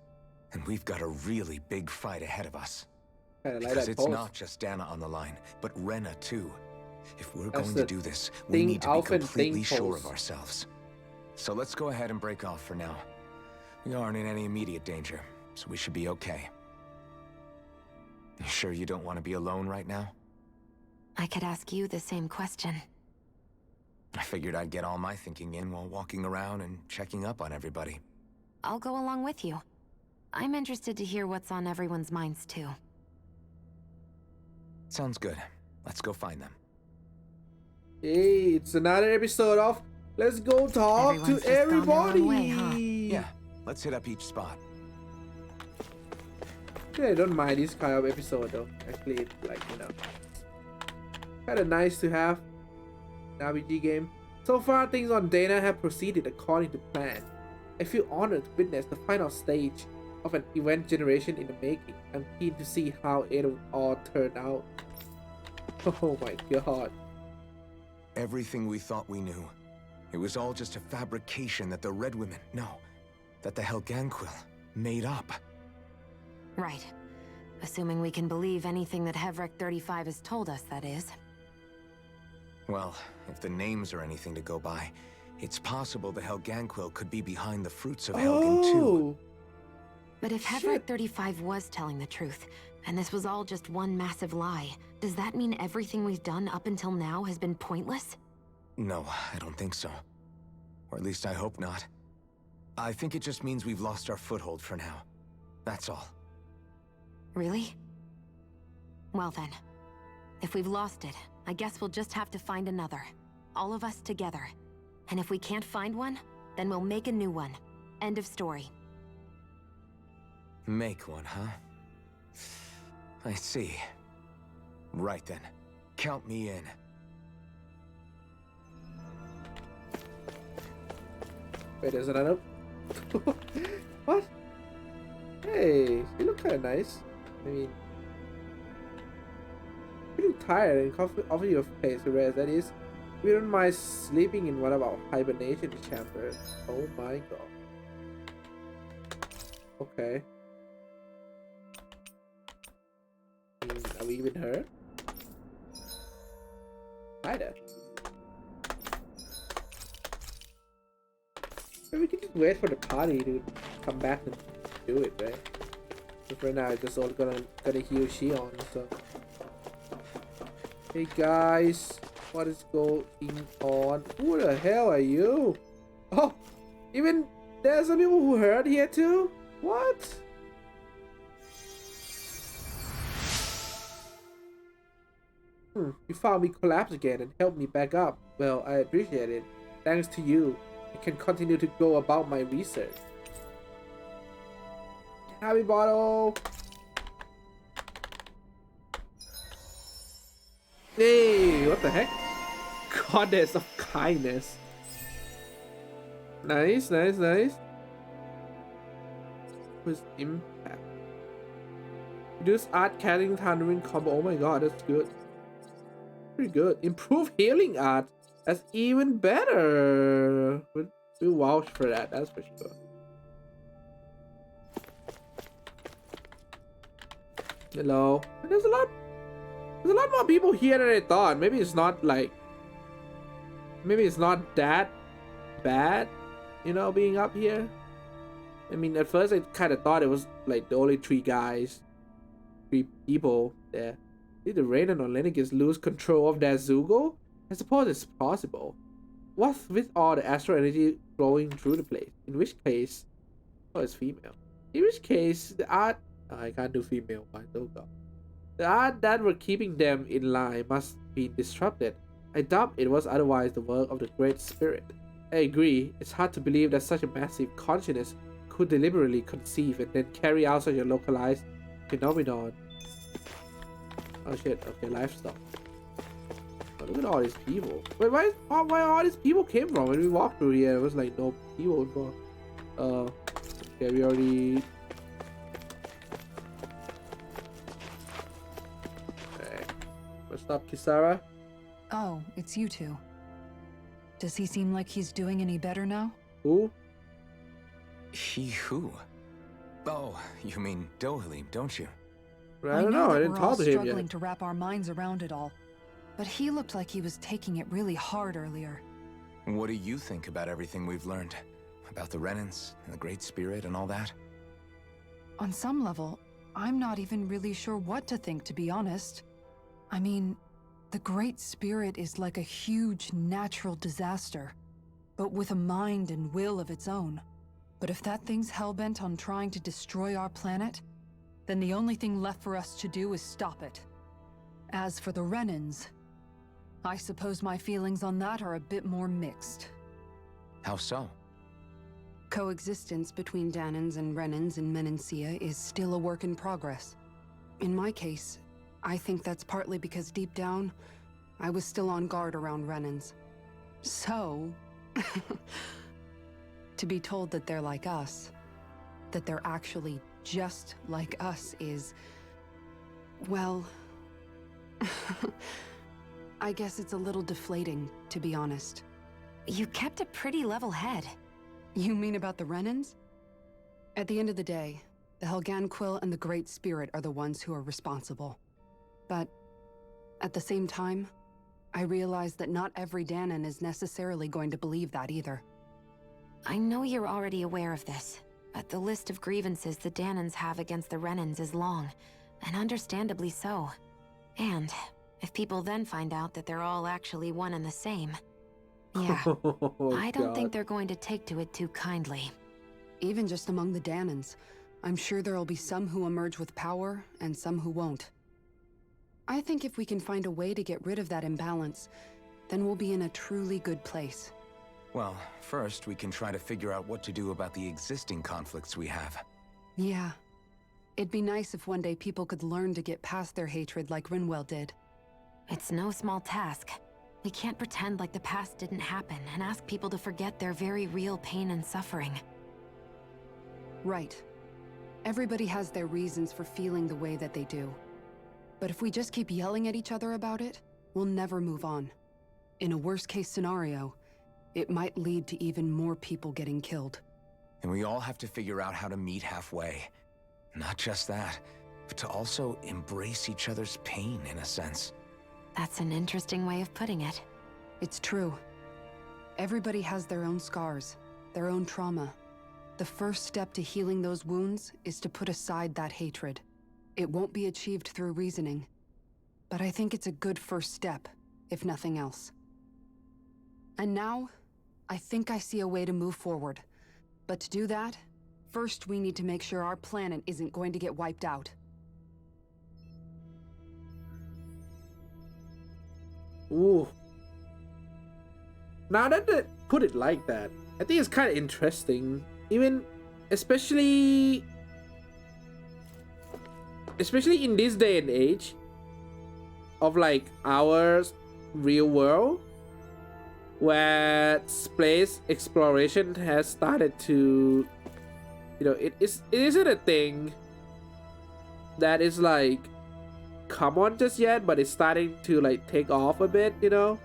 then we've got a really big fight ahead of us. Because it's not just Dana on the line, but Rena too. If we're going to do this, we need to be completely sure of ourselves. So let's go ahead and break off for now. We aren't in any immediate danger, so we should be okay. You sure you don't want to be alone right now? I could ask you the same question. I figured I'd get all my thinking in while walking around and checking up on everybody. I'll go along with you. I'm interested to hear what's on everyone's minds too. Sounds good. Let's go find them. Hey, it's another episode of Let's Go Talk to Everybody. Way, huh? Yeah, let's hit up each spot. Yeah, I don't mind this kind of episode though. Actually, it's like, you know, kind of nice to have an RPG game. So far, things on Dana have proceeded according to plan. I feel honored to witness the final stage of an event generation in the making. I'm keen to see how it will all turn out. Oh my god. Everything we thought we knew, it was all just a fabrication that the Red Women, that the Helganquil made up. Right. Assuming we can believe anything that Hevrek 35 has told us, that is. Well, if the names are anything to go by, it's possible the Helganquil could be behind the fruits of Helgen too. But if Hevrek 35 was telling the truth, and this was all just one massive lie, does that mean everything we've done up until now has been pointless? No, I don't think so. Or at least I hope not. I think it just means we've lost our foothold for now. That's all. Really? Well then, if we've lost it, I guess we'll just have to find another. All of us together. And if we can't find one, then we'll make a new one. End of story. Make one, huh? I see. Right then. Count me in. Wait, there's another. What? Hey, you look kind of nice. I mean, you look tired and offer your place to rest. That is, we don't mind sleeping in one of our hibernation chambers. Oh my god. Okay. Are we even her? Hi there. We can just wait for the party to come back and do it, right? But right now, it's just all gonna heal Shion. So, hey guys, what is going on? Who the hell are you? Oh, even there's some people who heard here too. What? You found me collapse again and helped me back up. Well, I appreciate it. Thanks to you, I can continue to go about my research. Happy bottle! Hey, what the heck? Goddess of kindness. Nice, nice, nice. Who's impact? Reduce art carrying thundering combo. Oh my god, that's good. Pretty good. Improve healing art. That's even better. We'll vouch for that, that's for sure. Hello. There's a lot more people here than I thought. Maybe it's not like, maybe it's not that bad, you know, being up here. I mean, at first I kind of thought it was like the only 3 people there. Did the Raiden or Lenegis lose control of their Zugo? I suppose it's possible. What with all the astral energy flowing through the place? In which case, oh, it's female. In which case, the art, oh, I can't do female one. Oh god. The art that were keeping them in line must be disrupted. I doubt it was otherwise the work of the Great Spirit. I agree. It's hard to believe that such a massive consciousness could deliberately conceive and then carry out such a localized phenomenon. Oh shit, okay, livestock. Oh, look at all these people. Wait, why all these people came from? When we walked through here, it was like no people involved. Okay, we already... Okay. What's up, Kisara? Oh, it's you two. Does he seem like he's doing any better now? Who? He who? Oh, you mean Dohalim, don't you? I don't know, I didn't talk to him yet. We're all struggling to wrap our minds around it all. But he looked like he was taking it really hard earlier. What do you think about everything we've learned? About the Renans and the Great Spirit and all that? On some level, I'm not even really sure what to think, to be honest. I mean, the Great Spirit is like a huge natural disaster, but with a mind and will of its own. But if that thing's hellbent on trying to destroy our planet, then the only thing left for us to do is stop it. As for the Renans, I suppose my feelings on that are a bit more mixed. How so? Coexistence between Danans and Renans in Menancia is still a work in progress. In my case, I think that's partly because deep down, I was still on guard around Renans. So, to be told that they're like us, that they're actually just like us is, well, I guess it's a little deflating, to be honest. You kept a pretty level head. You mean about the Renans? At the end of the day, the Helganquil and the Great Spirit are the ones who are responsible. But at the same time, I realize that not every Danan is necessarily going to believe that either. I know you're already aware of this, but the list of grievances the Danans have against the Renans is long, and understandably so. And if people then find out that they're all actually one and the same, yeah, I don't think they're going to take to it too kindly. Even just among the Danans, I'm sure there'll be some who emerge with power and some who won't. I think if we can find a way to get rid of that imbalance, then we'll be in a truly good place. Well, first we can try to figure out what to do about the existing conflicts we have. Yeah. It'd be nice if one day people could learn to get past their hatred like Rinwell did. It's no small task. We can't pretend like the past didn't happen and ask people to forget their very real pain and suffering. Right. Everybody has their reasons for feeling the way that they do. But if we just keep yelling at each other about it, we'll never move on. In a worst-case scenario, it might lead to even more people getting killed. And we all have to figure out how to meet halfway. Not just that, but to also embrace each other's pain, in a sense. That's an interesting way of putting it. It's true. Everybody has their own scars, their own trauma. The first step to healing those wounds is to put aside that hatred. It won't be achieved through reasoning, but I think it's a good first step, if nothing else. And now, I think I see a way to move forward. But to do that, first we need to make sure our planet isn't going to get wiped out. Ooh. Now that they put it like that, I think it's kind of interesting. Even, especially in this day and age of like our real world, where space exploration has started to, you know, it isn't a thing that is like common just yet, but it's starting to like take off a bit, you know.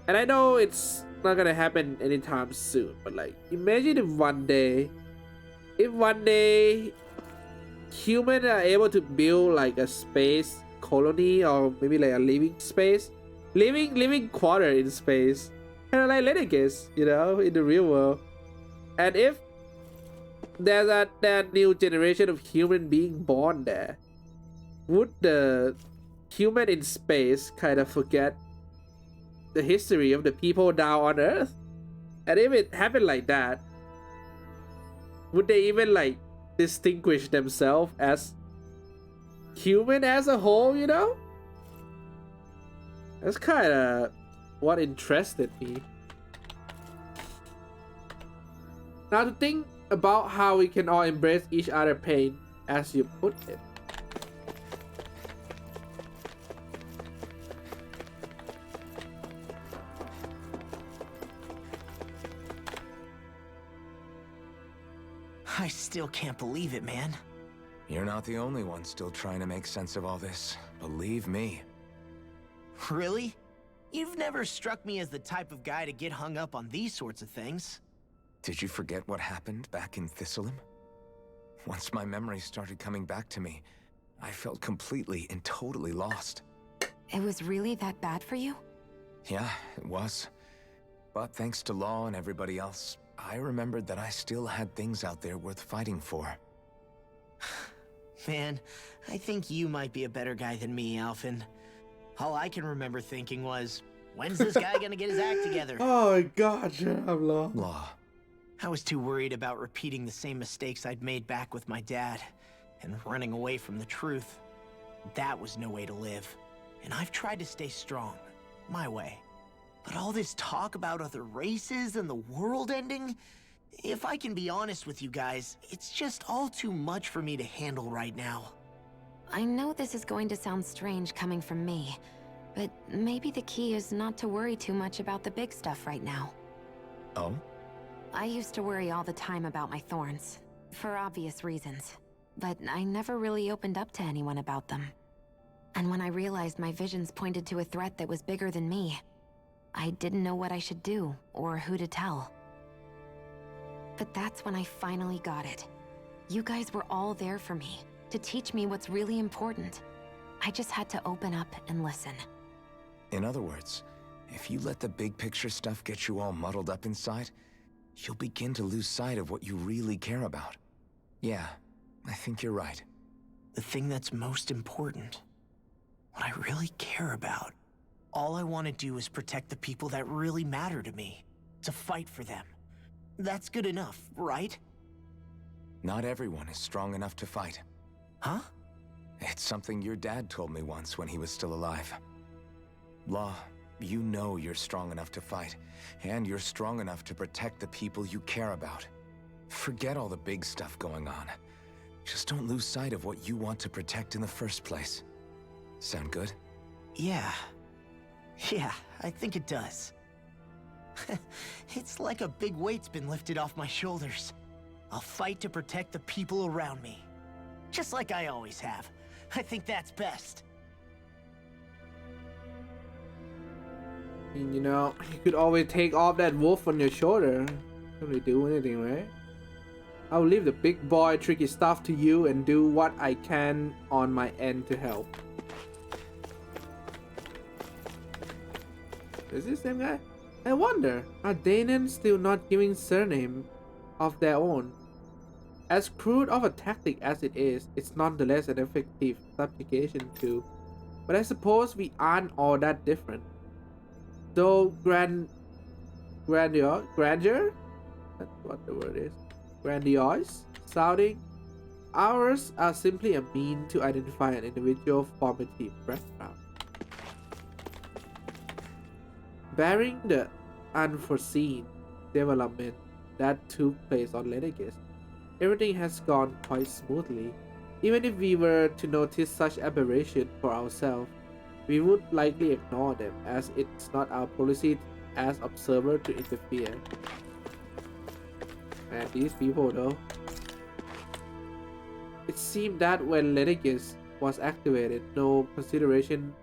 And I know it's not gonna happen anytime soon, but like imagine if one day humans are able to build like a space colony, or maybe like a living quarter in space, kind of like Lenegus, you know, in the real world. And if there's that new generation of human being born there, would the human in space kind of forget the history of the people down on Earth? And if it happened like that, would they even like distinguish themselves as human as a whole, you know? That's kind of what interested me. Now to think about how we can all embrace each other's pain, as you put it. I still can't believe it, man. You're not the only one still trying to make sense of all this. Believe me. Really? You've never struck me as the type of guy to get hung up on these sorts of things. Did you forget what happened back in Thistleum? Once my memories started coming back to me, I felt completely and totally lost. It was really that bad for you? Yeah, it was. But thanks to Law and everybody else, I remembered that I still had things out there worth fighting for. Man, I think you might be a better guy than me, Alphen. All I can remember thinking was, when's this guy gonna get his act together? Oh my god, shut up, Law. Law. I was too worried about repeating the same mistakes I'd made back with my dad, and running away from the truth. That was no way to live. And I've tried to stay strong, my way. But all this talk about other races and the world ending, if I can be honest with you guys, it's just all too much for me to handle right now. I know this is going to sound strange coming from me, but maybe the key is not to worry too much about the big stuff right now. Oh? I used to worry all the time about my thorns, for obvious reasons, but I never really opened up to anyone about them. And when I realized my visions pointed to a threat that was bigger than me, I didn't know what I should do, or who to tell. But that's when I finally got it. You guys were all there for me, to teach me what's really important. I just had to open up and listen. In other words, if you let the big picture stuff get you all muddled up inside, you'll begin to lose sight of what you really care about. Yeah, I think you're right. The thing that's most important, what I really care about, all I want to do is protect the people that really matter to me, to fight for them. That's good enough, right? Not everyone is strong enough to fight. Huh? It's something your dad told me once when he was still alive. Law, you know you're strong enough to fight, and you're strong enough to protect the people you care about. Forget all the big stuff going on. Just don't lose sight of what you want to protect in the first place. Sound good? Yeah, I think it does. It's like a big weight's been lifted off my shoulders. I'll fight to protect the people around me. Just like I always have. I think that's best. You know, you could always take off that wolf on your shoulder. Don't really do anything, right? I'll leave the big boy tricky stuff to you and do what I can on my end to help. Is this the same guy? I wonder, are Danon still not giving surname of their own? As crude of a tactic as it is, it's nonetheless an effective subjugation tool. But I suppose we aren't all that different. Though grandeur? That's what the word is. Grandiose sounding, ours are simply a mean to identify an individual formative background. Barring the unforeseen development that took place on Lenegus, everything has gone quite smoothly. Even if we were to notice such aberration for ourselves, we would likely ignore them, as it's not our policy as observer to interfere. Man, these people though. It seemed that when Lenegis was activated, no consideration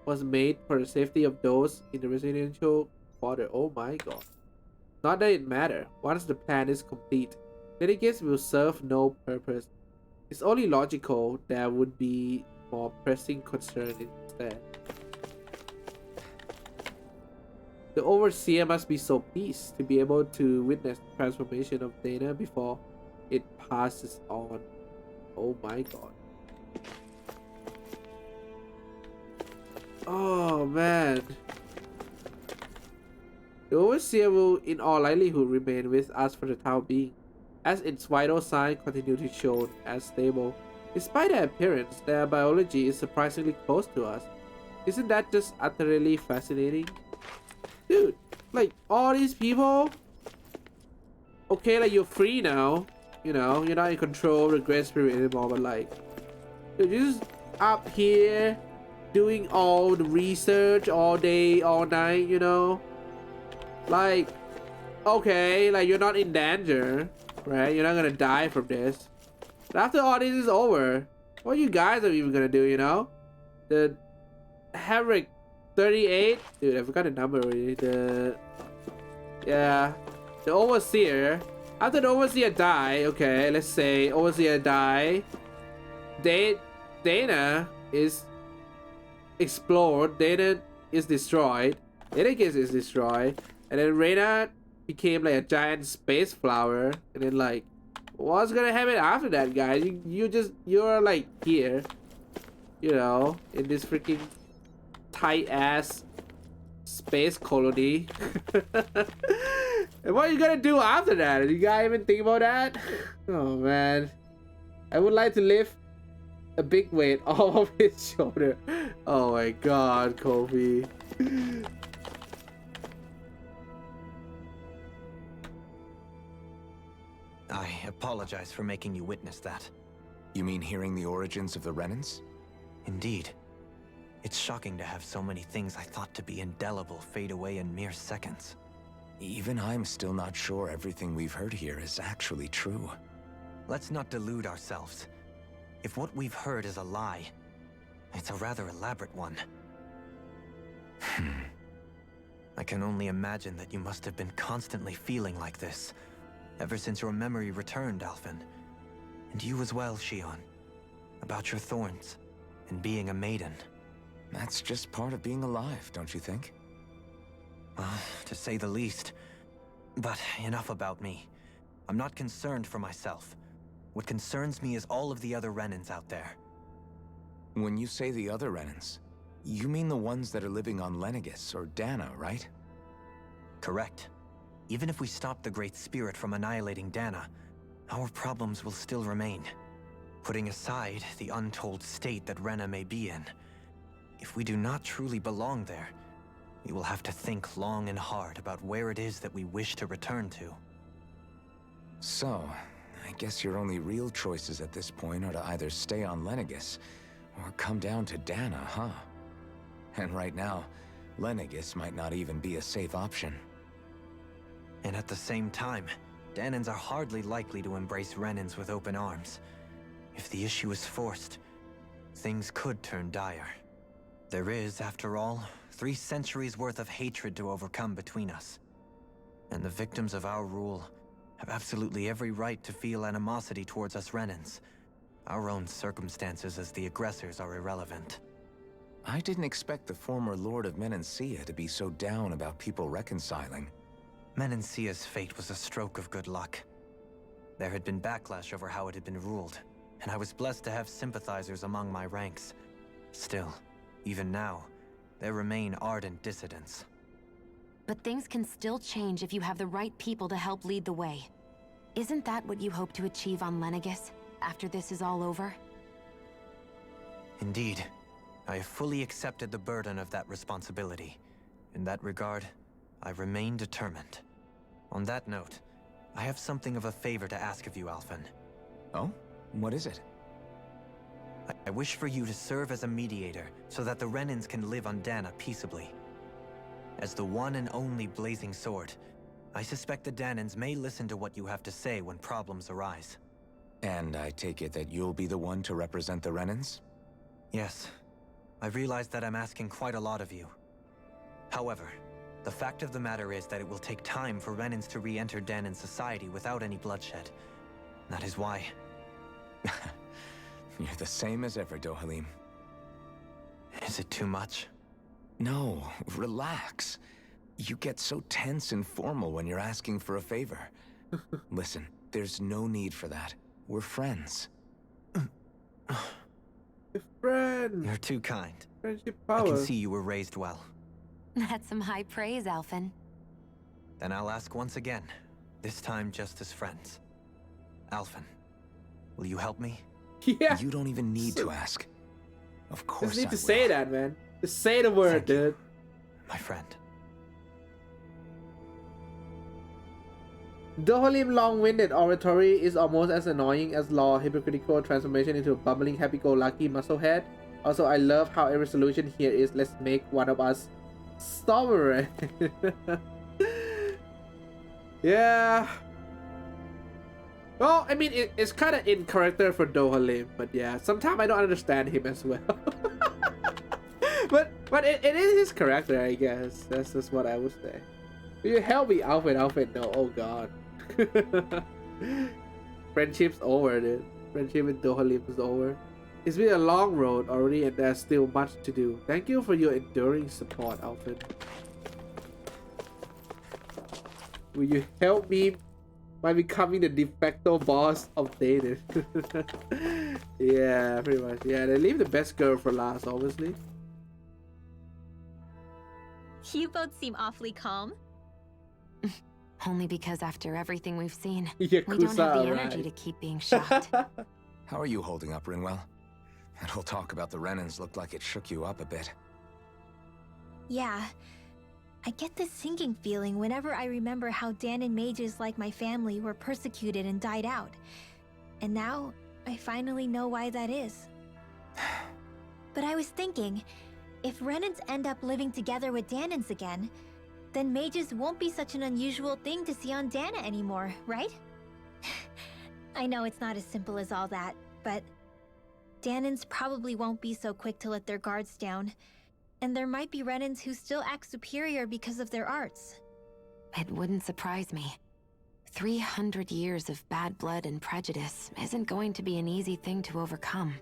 was made for the safety of those in the residential quarter. Oh my god. Not that it matters. Once the plan is complete, Lenegis will serve no purpose. It's only logical there would be more pressing concern instead. The Overseer must be so pleased to be able to witness the transformation of Dana before it passes on. Oh my god. Oh man. The Overseer will in all likelihood remain with us for the time being, as its vital signs continue to show as stable. Despite their appearance, their biology is surprisingly close to us. Isn't that just utterly fascinating? Dude, like all these people, okay, like you're free now, you know, you're not in control of the Great Spirit anymore, but like, you're just up here doing all the research all day, all night, you know? Like, okay, like you're not in danger, right? You're not gonna die from this. But after all this is over, what you guys are even gonna do, you know? The Havric 38, dude, I forgot the number already. The Overseer. After the Overseer die, okay, let's say Overseer die, Dana is explored, Dana is destroyed, Lenegis is destroyed, and then Reyna became like a giant space flower, and then like, what's gonna happen after that, guys? You're like here, you know, in this freaking tight ass space colony. And what are you gonna do after that? Did you guys even think about that? Oh man, I would like to lift a big weight off of his shoulder. Oh my god, Kofi. I apologize for making you witness that. You mean hearing the origins of the Renans? Indeed. It's shocking to have so many things I thought to be indelible fade away in mere seconds. Even I'm still not sure everything we've heard here is actually true. Let's not delude ourselves. If what we've heard is a lie, it's a rather elaborate one. I can only imagine that you must have been constantly feeling like this, ever since your memory returned, Alphen. And you as well, Shion. About your thorns, and being a maiden. That's just part of being alive, don't you think? Well, to say the least. But enough about me. I'm not concerned for myself. What concerns me is all of the other Renans out there. When you say the other Renans, you mean the ones that are living on Lenegis or Dana, right? Correct. Even if we stop the Great Spirit from annihilating Dana, our problems will still remain. Putting aside the untold state that Rena may be in, if we do not truly belong there, we will have to think long and hard about where it is that we wish to return to. So, I guess your only real choices at this point are to either stay on Lenegis or come down to Dana, huh? And right now, Lenegis might not even be a safe option. And at the same time, Danans are hardly likely to embrace Renans with open arms. If the issue is forced, things could turn dire. There is, after all, 3 centuries worth of hatred to overcome between us. And the victims of our rule have absolutely every right to feel animosity towards us Renans. Our own circumstances as the aggressors are irrelevant. I didn't expect the former Lord of Menancia to be so down about people reconciling. Menancia's fate was a stroke of good luck. There had been backlash over how it had been ruled, and I was blessed to have sympathizers among my ranks. Still, even now, there remain ardent dissidents. But things can still change if you have the right people to help lead the way. Isn't that what you hope to achieve on Lenegis, after this is all over? Indeed. I have fully accepted the burden of that responsibility. In that regard, I remain determined. On that note, I have something of a favor to ask of you, Alphen. Oh? What is it? I wish for you to serve as a mediator so that the Renans can live on Dana peaceably. As the one and only blazing sword, I suspect the Danans may listen to what you have to say when problems arise. And I take it that you'll be the one to represent the Renans? Yes. I realize that I'm asking quite a lot of you. However, the fact of the matter is that it will take time for Renans to re-enter Danan society without any bloodshed. That is why... You're the same as ever, Dohalim. Is it too much? No, relax. You get so tense and formal when you're asking for a favor. Listen, there's no need for that. We're friends. Friend. You're too kind. Friendship I power. can see you were raised well. That's some high praise, Alphen. Then I'll ask once again, this time just as friends. Alphen, will you help me? Yeah. You don't even need to ask. Of course Just need I to will. say that, man. Just say the word, dude. My friend. Dohalim long-winded oratory is almost as annoying as Law hypocritical transformation into a bubbling happy-go-lucky musclehead. Also, I love how every solution here is let's make one of us sovereign. Yeah. Well, I mean, it's kind of in character for Dohalim, but yeah, sometimes I don't understand him as well. but it is his character, I guess. That's just what I would say. Will you help me, Alfred? Alfred, no. Oh God. Friendship's over, dude. Friendship with Dohalim is over. It's been a long road already, and there's still much to do. Thank you for your enduring support, Alfred. Will you help me by becoming the de facto boss of Dana? Yeah, pretty much. Yeah, they leave the best girl for last, obviously. You both seem awfully calm. Only because after everything we've seen, Yakuza, we don't have the right. energy to keep being shocked. How are you holding up, Rinwell? That whole talk about the Renans looked like it shook you up a bit. Yeah. I get this sinking feeling whenever I remember how Danan mages like my family were persecuted and died out. And now, I finally know why that is. But I was thinking, if Renans end up living together with Danans again, then mages won't be such an unusual thing to see on Dana anymore, right? I know it's not as simple as all that, but Danans probably won't be so quick to let their guards down. And there might be Renans who still act superior because of their arts. It wouldn't surprise me. 300 years of bad blood and prejudice isn't going to be an easy thing to overcome.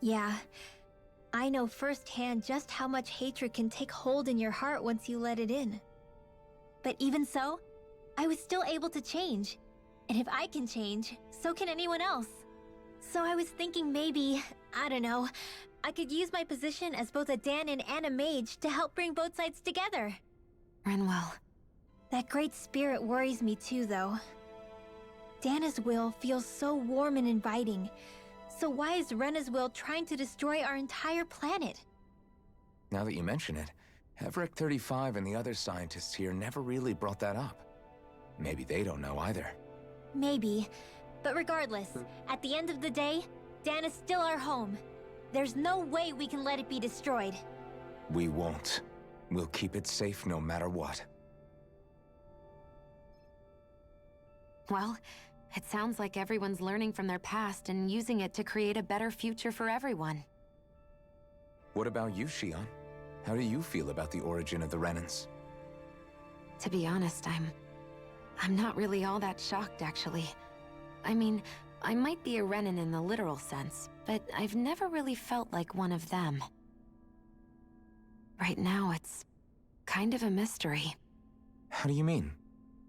Yeah, I know firsthand just how much hatred can take hold in your heart once you let it in. But even so, I was still able to change. And if I can change, so can anyone else. So I was thinking maybe, I don't know, I could use my position as both a Danan and a mage to help bring both sides together. Rinwell. That great spirit worries me too, though. Dana's will feels so warm and inviting. So why is Rena's will trying to destroy our entire planet? Now that you mention it, Heverick 35 and the other scientists here never really brought that up. Maybe they don't know either. Maybe. But regardless, at the end of the day, Dana's still our home. There's no way we can let it be destroyed. We won't. We'll keep it safe no matter what. Well, it sounds like everyone's learning from their past and using it to create a better future for everyone. What about you, Shion? How do you feel about the origin of the Renans? To be honest, I'm not really all that shocked, actually. I mean, I might be a Renan in the literal sense, but I've never really felt like one of them. Right now, it's kind of a mystery. How do you mean?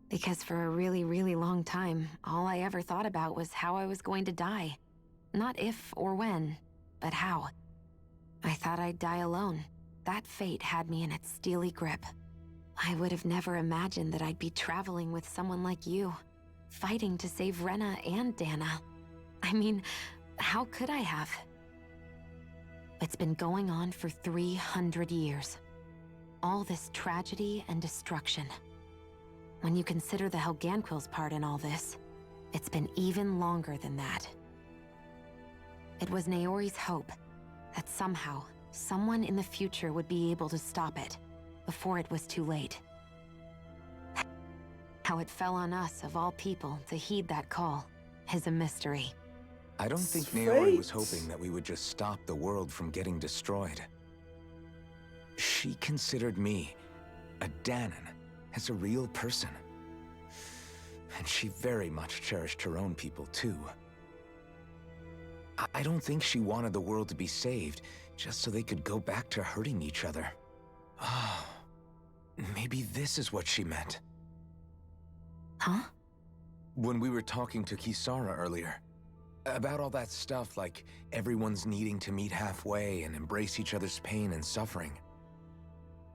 Because for a really, really long time, all I ever thought about was how I was going to die. Not if or when, but how. I thought I'd die alone. That fate had me in its steely grip. I would have never imagined that I'd be traveling with someone like you, fighting to save Rena and Dana. I mean, how could I have? It's been going on for 300 years. All this tragedy and destruction. When you consider the Helganquil's part in all this, it's been even longer than that. It was Naori's hope that somehow, someone in the future would be able to stop it before it was too late. How it fell on us, of all people, to heed that call is a mystery. I don't think Naori was hoping that we would just stop the world from getting destroyed. She considered me, a Danon, as a real person. And she very much cherished her own people, too. I don't think she wanted the world to be saved, just so they could go back to hurting each other. Oh, maybe this is what she meant. Huh? When we were talking to Kisara earlier, about all that stuff like everyone's needing to meet halfway and embrace each other's pain and suffering.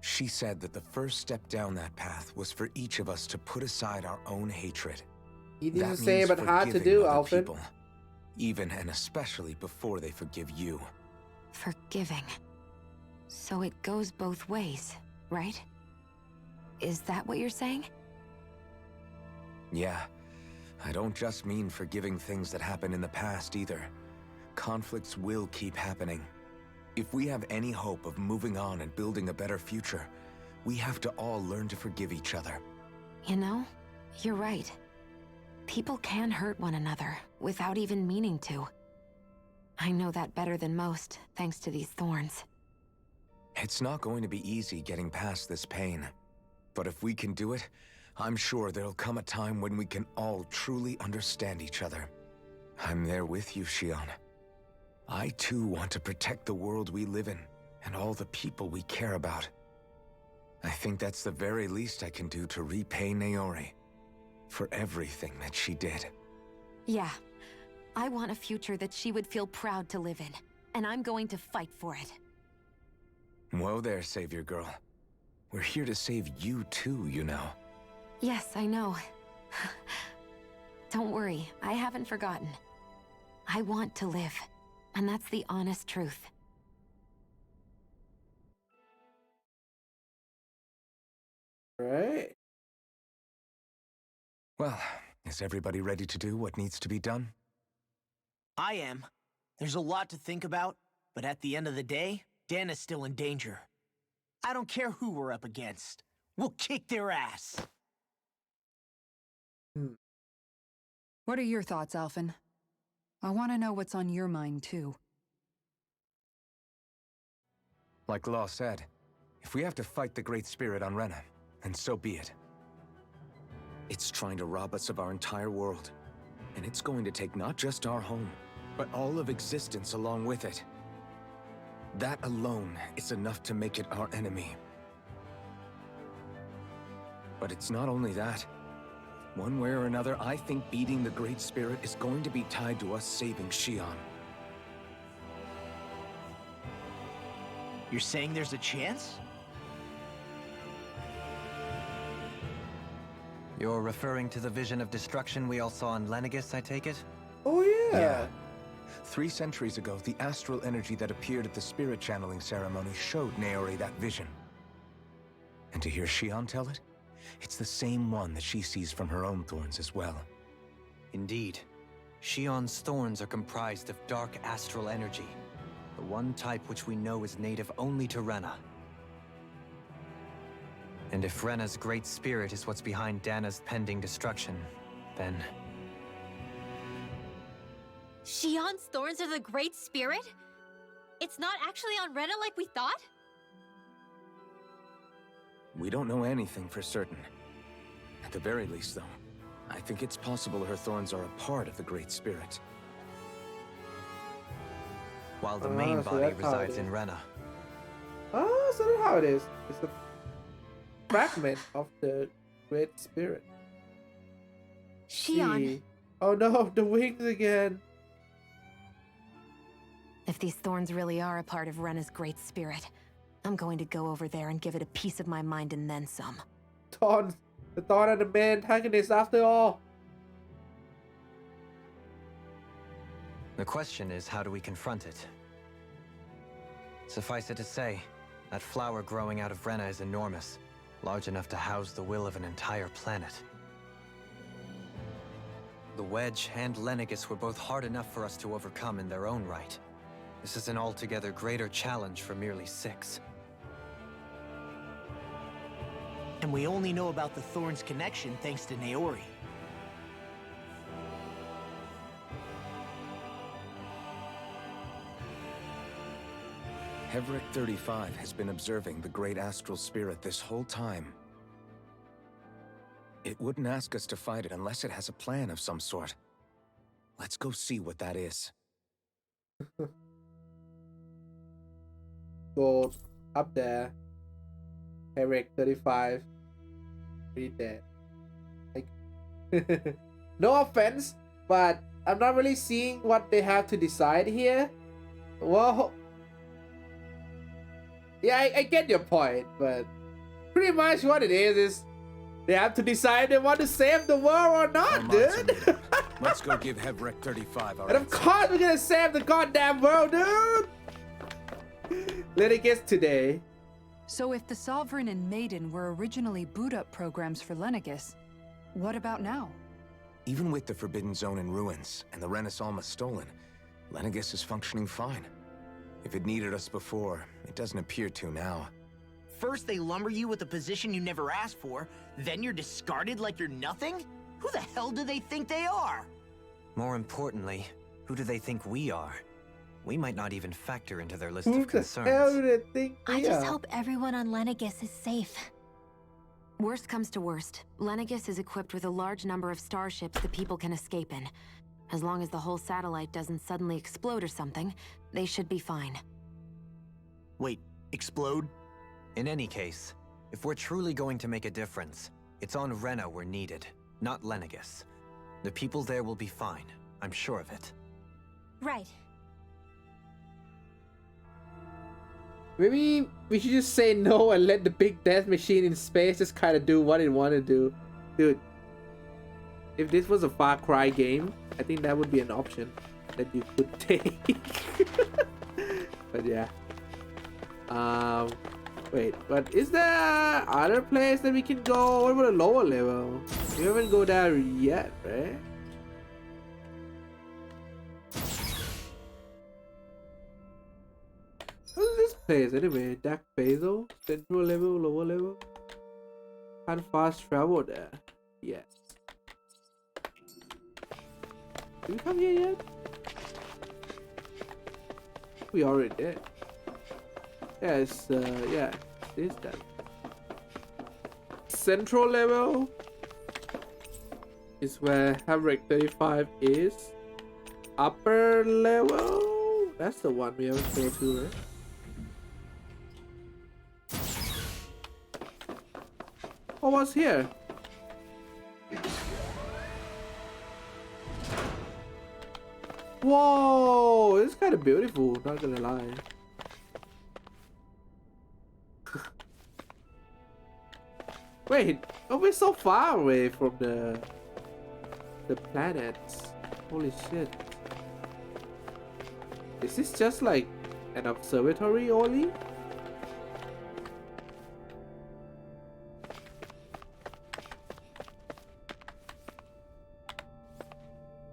She said that the first step down that path was for each of us to put aside our own hatred. Easy to say, but hard to do, Alfred. People, even and especially before they forgive you. Forgiving. So it goes both ways, right? Is that what you're saying? Yeah. I don't just mean forgiving things that happened in the past either. Conflicts will keep happening. If we have any hope of moving on and building a better future, we have to all learn to forgive each other. You know, you're right. People can hurt one another without even meaning to. I know that better than most, thanks to these thorns. It's not going to be easy getting past this pain. But if we can do it, I'm sure there'll come a time when we can all truly understand each other. I'm there with you, Shion. I too want to protect the world we live in, and all the people we care about. I think that's the very least I can do to repay Naori for everything that she did. Yeah. I want a future that she would feel proud to live in, and I'm going to fight for it. Whoa there, Savior Girl. We're here to save you too, you know. Yes, I know. Don't worry, I haven't forgotten. I want to live, and that's the honest truth. Right. Well, is everybody ready to do what needs to be done? I am. There's a lot to think about, but at the end of the day, Dan is still in danger. I don't care who we're up against. We'll kick their ass. What are your thoughts, Alphen? I want to know what's on your mind, too. Like Law said, if we have to fight the Great Spirit on Rena, then so be it. It's trying to rob us of our entire world, and it's going to take not just our home, but all of existence along with it. That alone is enough to make it our enemy. But it's not only that. One way or another, I think beating the Great Spirit is going to be tied to us saving Shion. You're saying there's a chance? You're referring to the vision of destruction we all saw in Lenegis, I take it? Oh yeah. 3 centuries ago, the astral energy that appeared at the spirit channeling ceremony showed Naori that vision. And to hear Shion tell it, it's the same one that she sees from her own thorns as well. Indeed. Shion's thorns are comprised of dark astral energy, the one type which we know is native only to Rena. And if Rena's great spirit is what's behind Dana's pending destruction, then... Shion's thorns are the Great Spirit? It's not actually on Rena like we thought? We don't know anything for certain. At the very least, though, I think it's possible her thorns are a part of the Great Spirit. While the main so body that's how it resides is. in Rena. Oh, so that's how it is. It's a fragment of the Great Spirit. Shion. See. Oh no, the wings again. If these thorns really are a part of Rena's great spirit, I'm going to go over there and give it a piece of my mind and then some. The thorn of the main antagonist after all. The question is, how do we confront it? Suffice it to say, that flower growing out of Rena is enormous, large enough to house the will of an entire planet. The Wedge and Lenegis were both hard enough for us to overcome in their own right. This is an altogether greater challenge for merely 6. And we only know about the Thorns' connection thanks to Naori. Hevric 35 has been observing the great astral spirit this whole time. It wouldn't ask us to fight it unless it has a plan of some sort. Let's go see what that is. Go up there. Hevric 35. Read that. Like, no offense, but I'm not really seeing what they have to decide here. Well, yeah, I get your point, but pretty much what it is they have to decide if they want to save the world or not, dude. Let's go give Hevric 35 our And of course we're gonna save the goddamn world, dude! Let it get today. So if the Sovereign and Maiden were originally boot-up programs for Lenegis, what about now? Even with the Forbidden Zone in ruins and the Renaissance stolen, Lenegis is functioning fine. If it needed us before, it doesn't appear to now. First they lumber you with a position you never asked for, then you're discarded like you're nothing? Who the hell do they think they are? More importantly, who do they think we are? We might not even factor into their list of concerns. Who the hell do they think I just hope everyone on Lenegis is safe. Worst comes to worst, Lenegis is equipped with a large number of starships the people can escape in. As long as the whole satellite doesn't suddenly explode or something, they should be fine. Wait, explode? In any case, if we're truly going to make a difference, it's on Rena we're needed, not Lenegis. The people there will be fine, I'm sure of it. Right. Maybe we should just say no and let the big death machine in space just kind of do what it want to do. Dude, if this was a Far Cry game, I think that would be an option that you could take. But yeah. Wait, but is there other place that we can go? What about a lower level? We haven't go there yet, right? What's this place anyway? Dark Basil? Central level, lower level? Can't fast travel there. Yes. Did we come here yet? We already did. Yes, yeah, this that. Central level is where Hevric 35 is. Upper level, that's the one we haven't go to, right? Oh, what's here? Whoa, it's kind of beautiful, not gonna lie. Wait, oh, we're so far away from the planets. Holy shit. Is this just like an observatory only?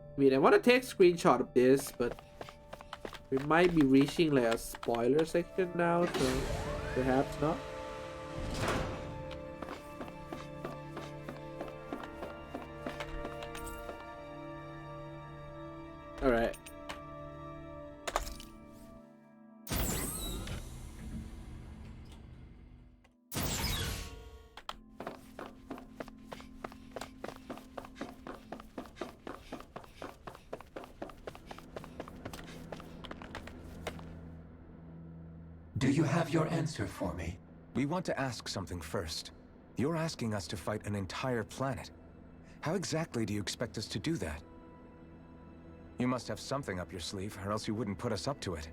I mean, I want to take a screenshot of this, but we might be reaching like a spoiler section now, so perhaps not. All right. Do you have your answer for me? We want to ask something first. You're asking us to fight an entire planet. How exactly do you expect us to do that? You must have something up your sleeve, or else you wouldn't put us up to it.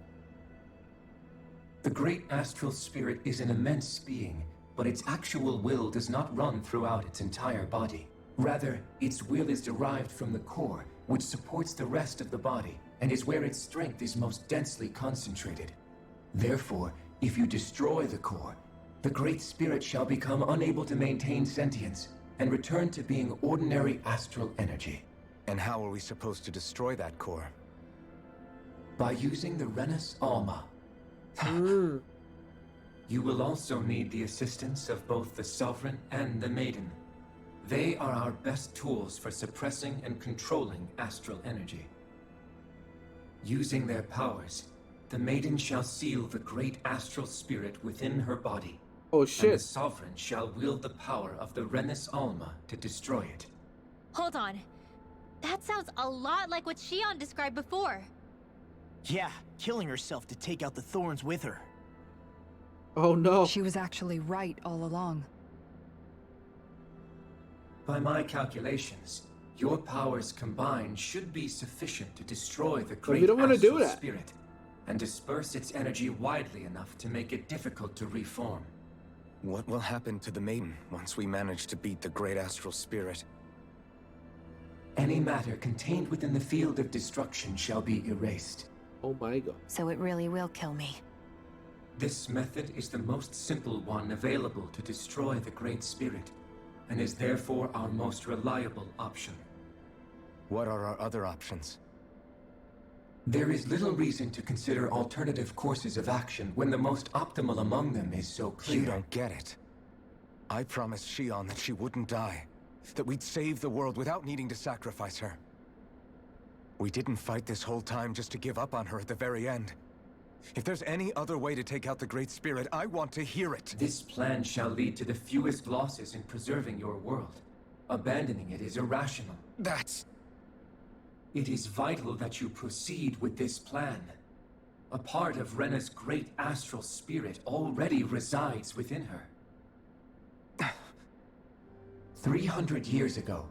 The great astral spirit is an immense being, but its actual will does not run throughout its entire body. Rather, its will is derived from the core, which supports the rest of the body, and is where its strength is most densely concentrated. Therefore, if you destroy the core, the great spirit shall become unable to maintain sentience, and return to being ordinary astral energy. And how are we supposed to destroy that core? By using the Renus Alma. You will also need the assistance of both the Sovereign and the Maiden. They are our best tools for suppressing and controlling astral energy. Using their powers, the Maiden shall seal the great astral spirit within her body. Oh shit. And the Sovereign shall wield the power of the Renus Alma to destroy it. Hold on. That sounds a lot like what Shion described before. Yeah, killing herself to take out the thorns with her. Oh no. She was actually right all along. By my calculations, your powers combined should be sufficient to destroy the great astral spirit and disperse its energy widely enough to make it difficult to reform. What will happen to the Maiden once we manage to beat the great astral spirit? Any matter contained within the field of destruction shall be erased. Oh my god. So it really will kill me. This method is the most simple one available to destroy the Great Spirit, and is therefore our most reliable option. What are our other options? There is little reason to consider alternative courses of action when the most optimal among them is so clear. You don't get it. I promised Shion that she wouldn't die, that we'd save the world without needing to sacrifice her. We didn't fight this whole time just to give up on her at the very end. If there's any other way to take out the Great Spirit, I want to hear it. This plan shall lead to the fewest losses in preserving your world. Abandoning it is irrational. It is vital that you proceed with this plan. A part of Rena's great astral spirit already resides within her. 300 years ago,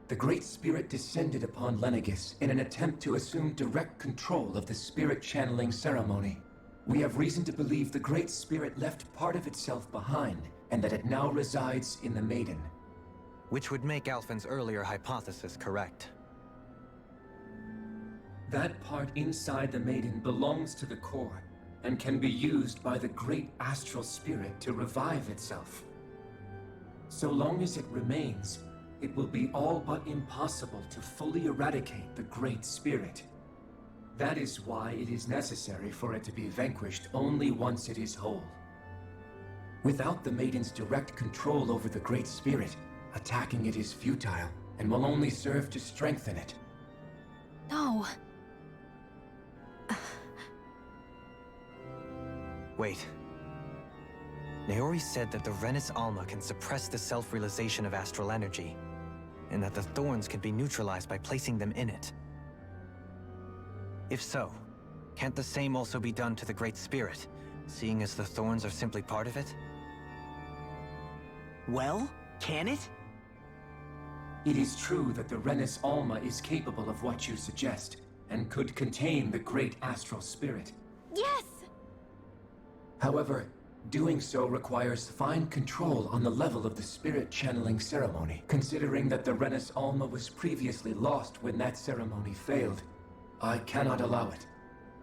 the Great Spirit descended upon Lenegis in an attempt to assume direct control of the spirit channeling ceremony. We have reason to believe the Great Spirit left part of itself behind, and that it now resides in the Maiden. Which would make Alphen's earlier hypothesis correct. That part inside the Maiden belongs to the core, and can be used by the great astral spirit to revive itself. So long as it remains, it will be all but impossible to fully eradicate the Great Spirit. That is why it is necessary for it to be vanquished only once it is whole. Without the Maiden's direct control over the Great Spirit, attacking it is futile, and will only serve to strengthen it. No. Wait. Naori said that the Renus Alma can suppress the self-realization of astral energy, and that the thorns can be neutralized by placing them in it. If so, can't the same also be done to the Great Spirit, seeing as the thorns are simply part of it? Well, can it? It is true that the Renus Alma is capable of what you suggest, and could contain the great astral spirit. Yes! However, doing so requires fine control on the level of the spirit channeling ceremony, considering that the Renus Alma was previously lost when that ceremony failed. I cannot allow it.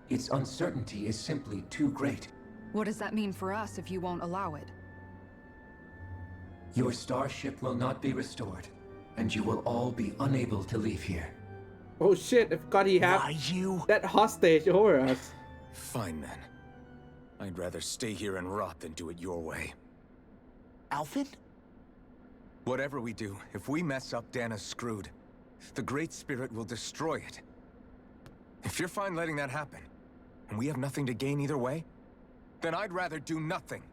Its uncertainty is simply too great. What does that mean for us if you won't allow it? Your starship will not be restored, and you will all be unable to leave here. Oh shit, I forgot he had that hostage over us. Fine then. I'd rather stay here and rot than do it your way. Alphen? Whatever we do, if we mess up, Dana's screwed. The Great Spirit will destroy it. If you're fine letting that happen, and we have nothing to gain either way, then I'd rather do nothing.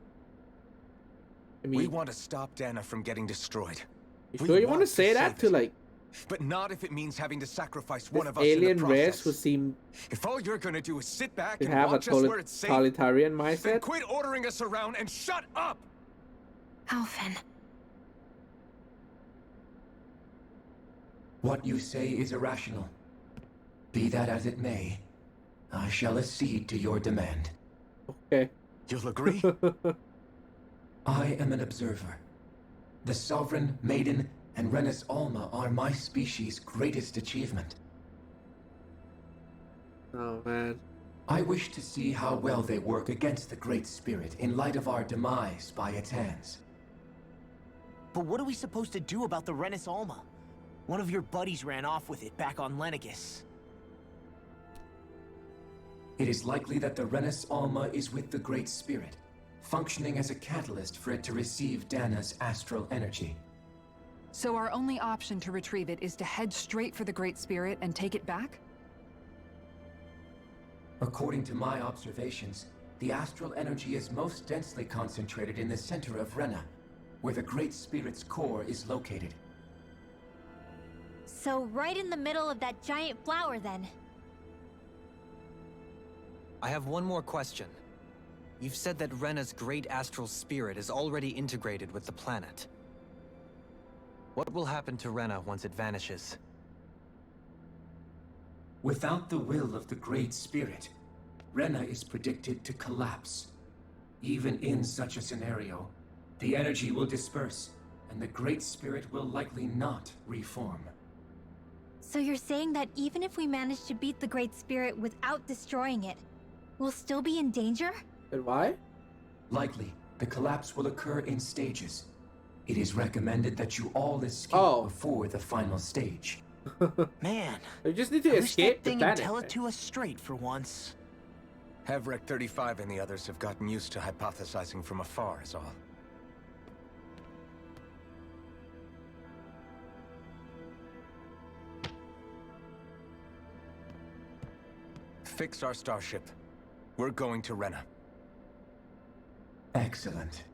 We want to stop Dana from getting destroyed. You sure you want to say that to like... But not if it means having to sacrifice one of us alien in the process. race who seem if all you're gonna do is sit back to and have a watch us where it's safe, totalitarian then mindset. quit ordering us around and shut up! Alphen. What you say is irrational. Be that as it may, I shall accede to your demand. Okay. You'll agree? I am an observer. The Sovereign, Maiden, and Renus Alma are my species' greatest achievement. Oh man. I wish to see how well they work against the Great Spirit in light of our demise by its hands. But what are we supposed to do about the Renus Alma? One of your buddies ran off with it back on Lenegus. It is likely that the Renus Alma is with the Great Spirit, functioning as a catalyst for it to receive Dana's astral energy. So our only option to retrieve it is to head straight for the Great Spirit and take it back? According to my observations, the astral energy is most densely concentrated in the center of Rena, where the Great Spirit's core is located. So right in the middle of that giant flower, then. I have one more question. You've said that Rena's great astral spirit is already integrated with the planet. What will happen to Rena once it vanishes? Without the will of the Great Spirit, Rena is predicted to collapse. Even in such a scenario, the energy will disperse, and the Great Spirit will likely not reform. So you're saying that even if we manage to beat the Great Spirit without destroying it, we'll still be in danger? And why? Likely, the collapse will occur in stages. It is recommended that you all escape before the final stage. Man, you just need to I wish escape that thing the and planet. tell it to us straight for once. Hevrek 35 and the others have gotten used to hypothesizing from afar is all. Fix our starship. We're going to Rena. Excellent.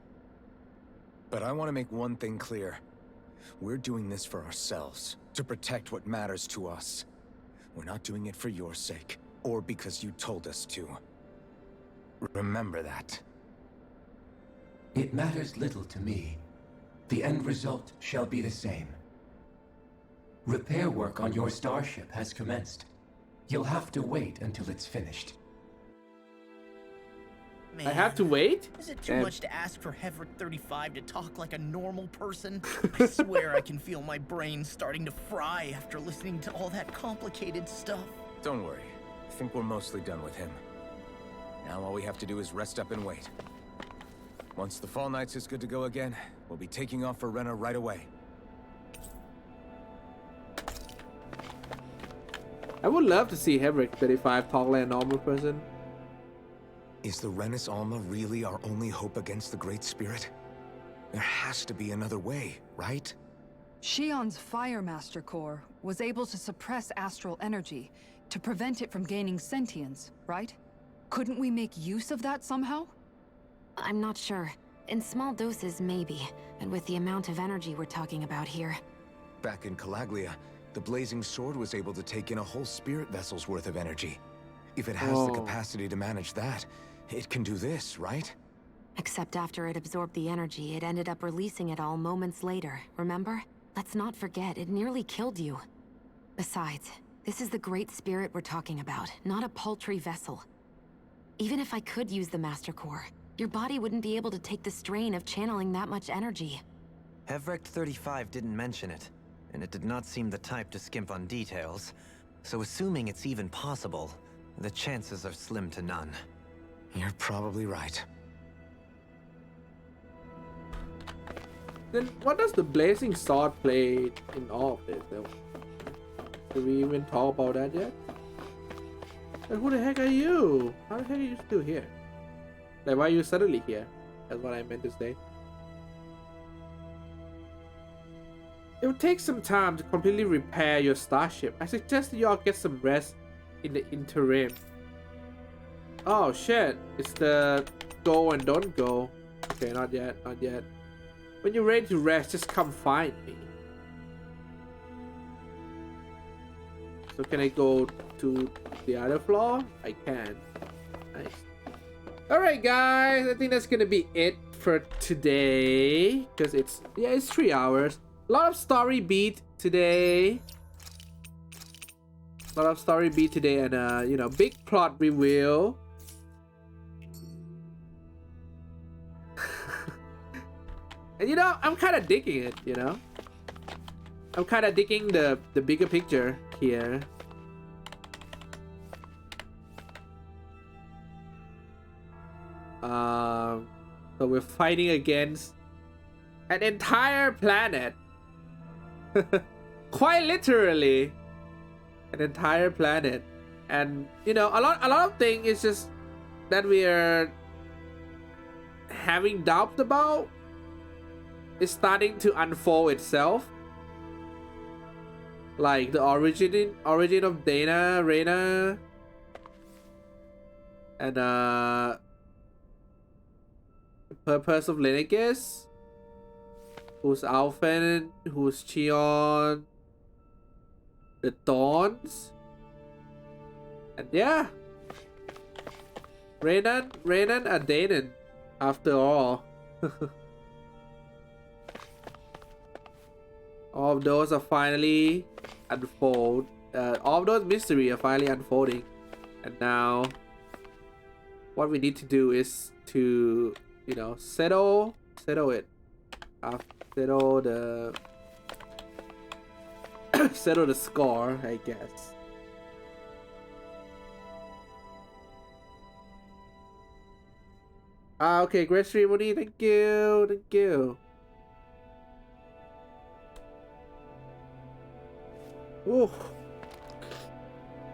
But I want to make one thing clear. We're doing this for ourselves, to protect what matters to us. We're not doing it for your sake, or because you told us to. Remember that. It matters little to me. The end result shall be the same. Repair work on your starship has commenced. You'll have to wait until it's finished. Man, I have to wait? Is it too much to ask for Hevrek 35 to talk like a normal person? I swear I can feel my brain starting to fry after listening to all that complicated stuff. Don't worry. I think we're mostly done with him. Now all we have to do is rest up and wait. Once the Fall Knights is good to go again, we'll be taking off for Rena right away. I would love to see Hevrek 35 talk like a normal person. Is the Renus Alma really our only hope against the Great Spirit? There has to be another way, right? Shion's Fire Master Core was able to suppress astral energy to prevent it from gaining sentience, right? Couldn't we make use of that somehow? I'm not sure. In small doses, maybe. And with the amount of energy we're talking about here. Back in Calaglia, the Blazing Sword was able to take in a whole spirit vessel's worth of energy. If it has the capacity to manage that, it can do this, right? Except after it absorbed the energy, it ended up releasing it all moments later, remember? Let's not forget, it nearly killed you. Besides, this is the Great Spirit we're talking about, not a paltry vessel. Even if I could use the Master Core, your body wouldn't be able to take the strain of channeling that much energy. Hevrek 35 didn't mention it, and it did not seem the type to skimp on details. So assuming it's even possible, the chances are slim to none. You're probably right. Then what does the Blazing Sword play in all of this? Did we even talk about that yet? Like, who the heck are you? How the heck are you still here? Like, why are you suddenly here? That's what I meant to say. It would take some time to completely repair your starship. I suggest that y'all get some rest in the interim. Oh shit, it's the go and don't go. Okay, not yet, not yet. When you're ready to rest, just come find me. So can I go to the other floor? I can. Nice. Alright guys, I think that's gonna be it for today. Because it's 3 hours. A lot of story beat today. And you know, big plot reveal. And you know, I'm kind of digging it, you know. I'm kind of digging the bigger picture here. So we're fighting against an entire planet. quite literally an entire planet. And you know, a lot of things is just that we are having doubts about is starting to unfold itself. Like the origin of Dana, Reyna, and the purpose of Lenegis, who's Alphen, who's Cheon, the Thorns, and yeah, Reynan and Danon, after all. All of those are finally all of those mysteries are finally unfolding, and now what we need to do is to, you know, settle it, settle the settle the score, I guess. Okay, great stream, Mooney. Thank you. Ooh.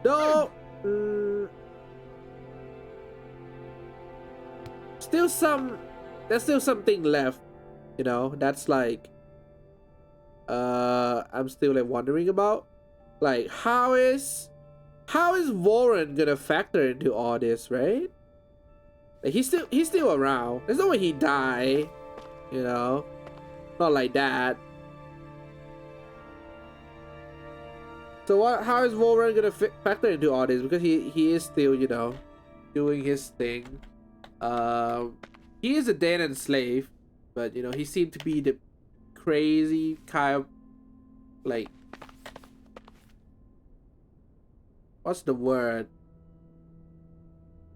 No. There's still something left, you know. That's like, I'm still like wondering about, like how is Warren gonna factor into all this, right? Like he's still around. There's no way he die, you know. Not like that. So how is Warren gonna factor into all this? Because he is still, you know, doing his thing. He is a Danon slave, but you know, he seemed to be the crazy kind of, like, what's the word?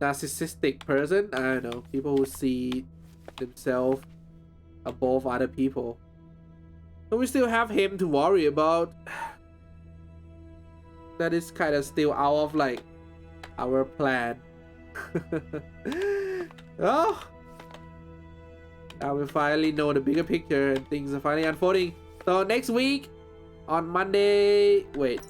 Narcissistic person? I don't know. People who see themselves above other people. But we still have him to worry about. That is kind of still out of like our plan. Oh, now we finally know the bigger picture and things are finally unfolding. So next week on Monday, wait,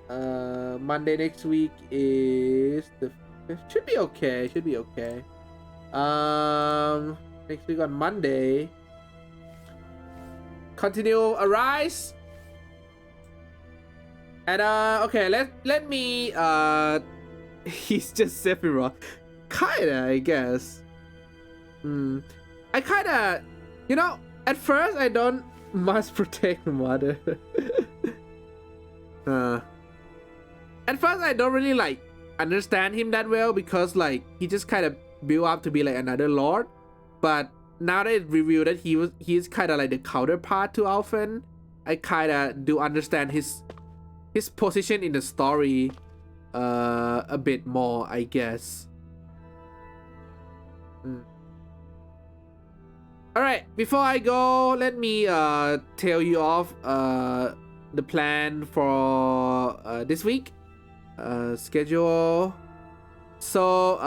Monday next week is the 5th. Should be okay. Next week on Monday, continue Arise. And okay, let me he's just Sephiroth. Kinda, I guess. I kinda, you know, at first I don't must protect mother. At first I don't really like understand him that well, because like he just kind of built up to be like another lord. But now that it revealed that he's kind of like the counterpart to Alphen, I kind of do understand his position in the story a bit more, I guess. Alright, before I go, let me tell you off the plan for this week. Schedule. So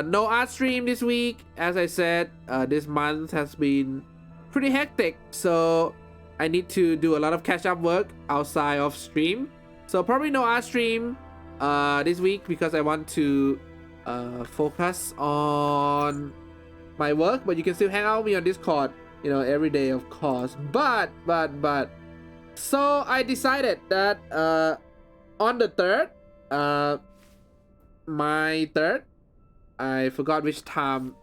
no art stream this week. As I said, this month has been pretty hectic, so I need to do a lot of catch up work outside of stream. So probably no art stream this week, because I want to focus on my work. But you can still hang out with me on Discord, you know, every day, of course. But so I decided that on the 3rd, my 3rd, I forgot which time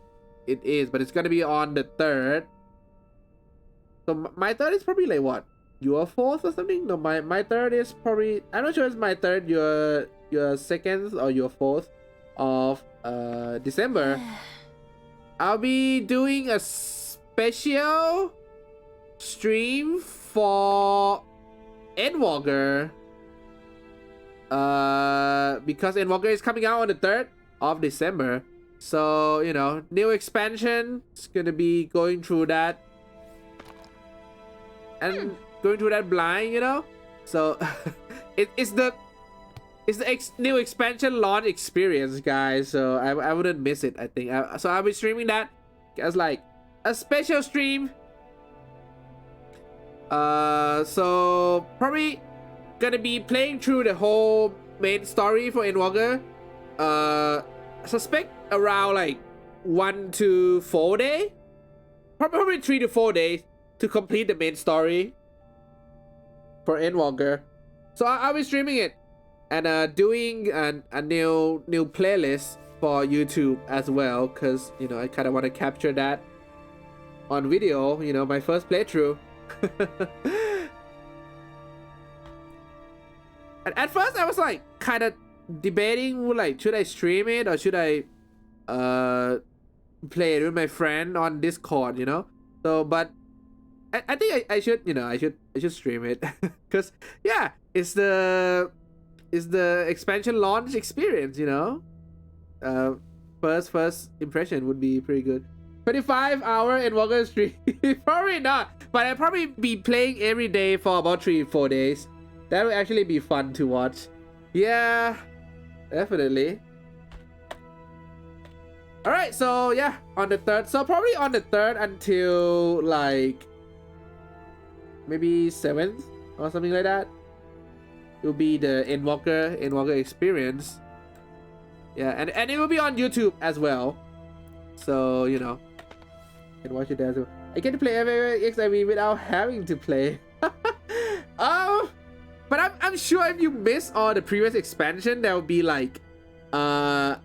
it is, but it's gonna be on the 3rd. So my 3rd is probably like what, your 4th or something? No, my 3rd is probably, I'm not sure it's my 3rd, your 2nd or your 4th of December. I'll be doing a special stream for Endwalker, because Endwalker is coming out on the 3rd of December. So, you know, new expansion is gonna be going through that and going through that blind, you know. So it's the new expansion launch experience, guys. So I wouldn't miss it, I think. So I'll be streaming that as like a special stream So probably gonna be playing through the whole main story for Endwalker. Suspect around like 1 to 4 days, probably 3 to 4 days to complete the main story for Endwalker. So I'll be streaming it and doing a new playlist for YouTube as well, because you know I kind of want to capture that on video. You know, my first playthrough. And at first I was like kind of debating, like, should I stream it or should I play it with my friend on Discord, you know? So but I think I should, you know, I should stream it because yeah, it's the expansion launch experience, you know. First impression would be pretty good. 25-hour Endwalker stream. Probably not, but I'll probably be playing every day for about 3-4 days. That would actually be fun to watch. Yeah, definitely. Alright, so yeah, on the 3rd. So probably on the 3rd until like maybe 7th or something like that. It will be the Endwalker experience. Yeah, and it will be on YouTube as well. So, you know, you can watch it there as well. I get to play XIV without having to play. But I'm sure if you miss all the previous expansion, there will be like a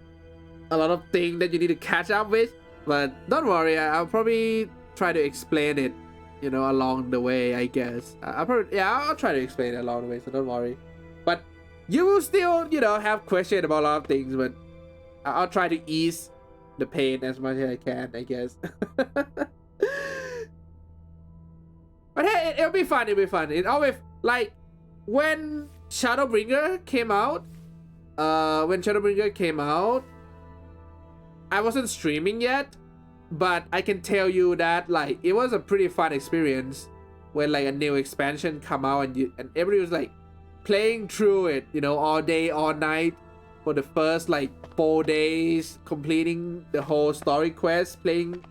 lot of things that you need to catch up with. But don't worry, I'll probably try to explain it, you know, along the way, I guess. I'll try to explain it along the way, so don't worry. But you will still, you know, have questions about a lot of things, but I'll try to ease the pain as much as I can, I guess. But hey, it'll be fun, It always, like, when Shadowbringer came out, I wasn't streaming yet, but I can tell you that like it was a pretty fun experience when like a new expansion come out and everybody was like playing through it, you know, all day, all night for the first like 4 days, completing the whole story quest, playing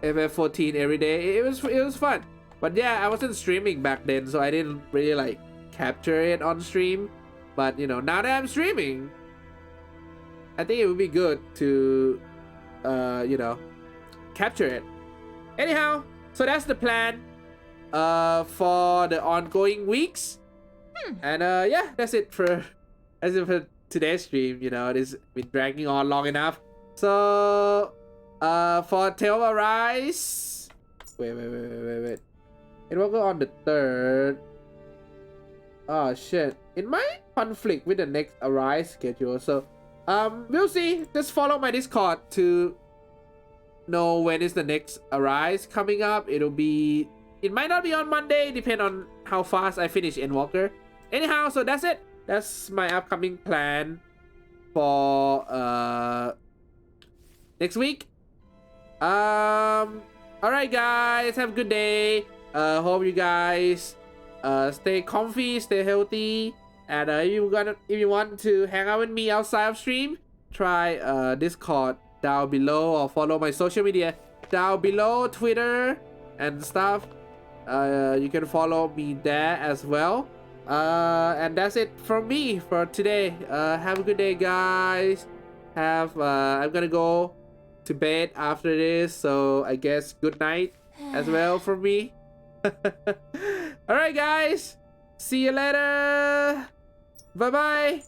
FF14 every day. It was fun. But yeah, I wasn't streaming back then, so I didn't really like capture it on stream. But you know, now that I'm streaming, I think it would be good to you know, capture it. Anyhow, so that's the plan for the ongoing weeks. And yeah, that's it for today's stream. You know, it's been dragging on long enough. So for Tale of Arise, wait. It will go on the 3rd. Oh shit, it might conflict with the next Arise schedule. So we'll see. Just follow my Discord to know when is the next Arise coming up. It might not be on Monday, depend on how fast I finish Endwalker. Anyhow, so that's it. That's my upcoming plan for next week. Alright guys, have a good day. Hope you guys stay comfy, stay healthy. And if you want to hang out with me outside of stream, try Discord down below, or follow my social media down below, Twitter and stuff. You can follow me there as well. And that's it from me for today. Have a good day, guys. I'm gonna go to bed after this, so I guess good night as well from me. Alright guys, see you later. Bye bye.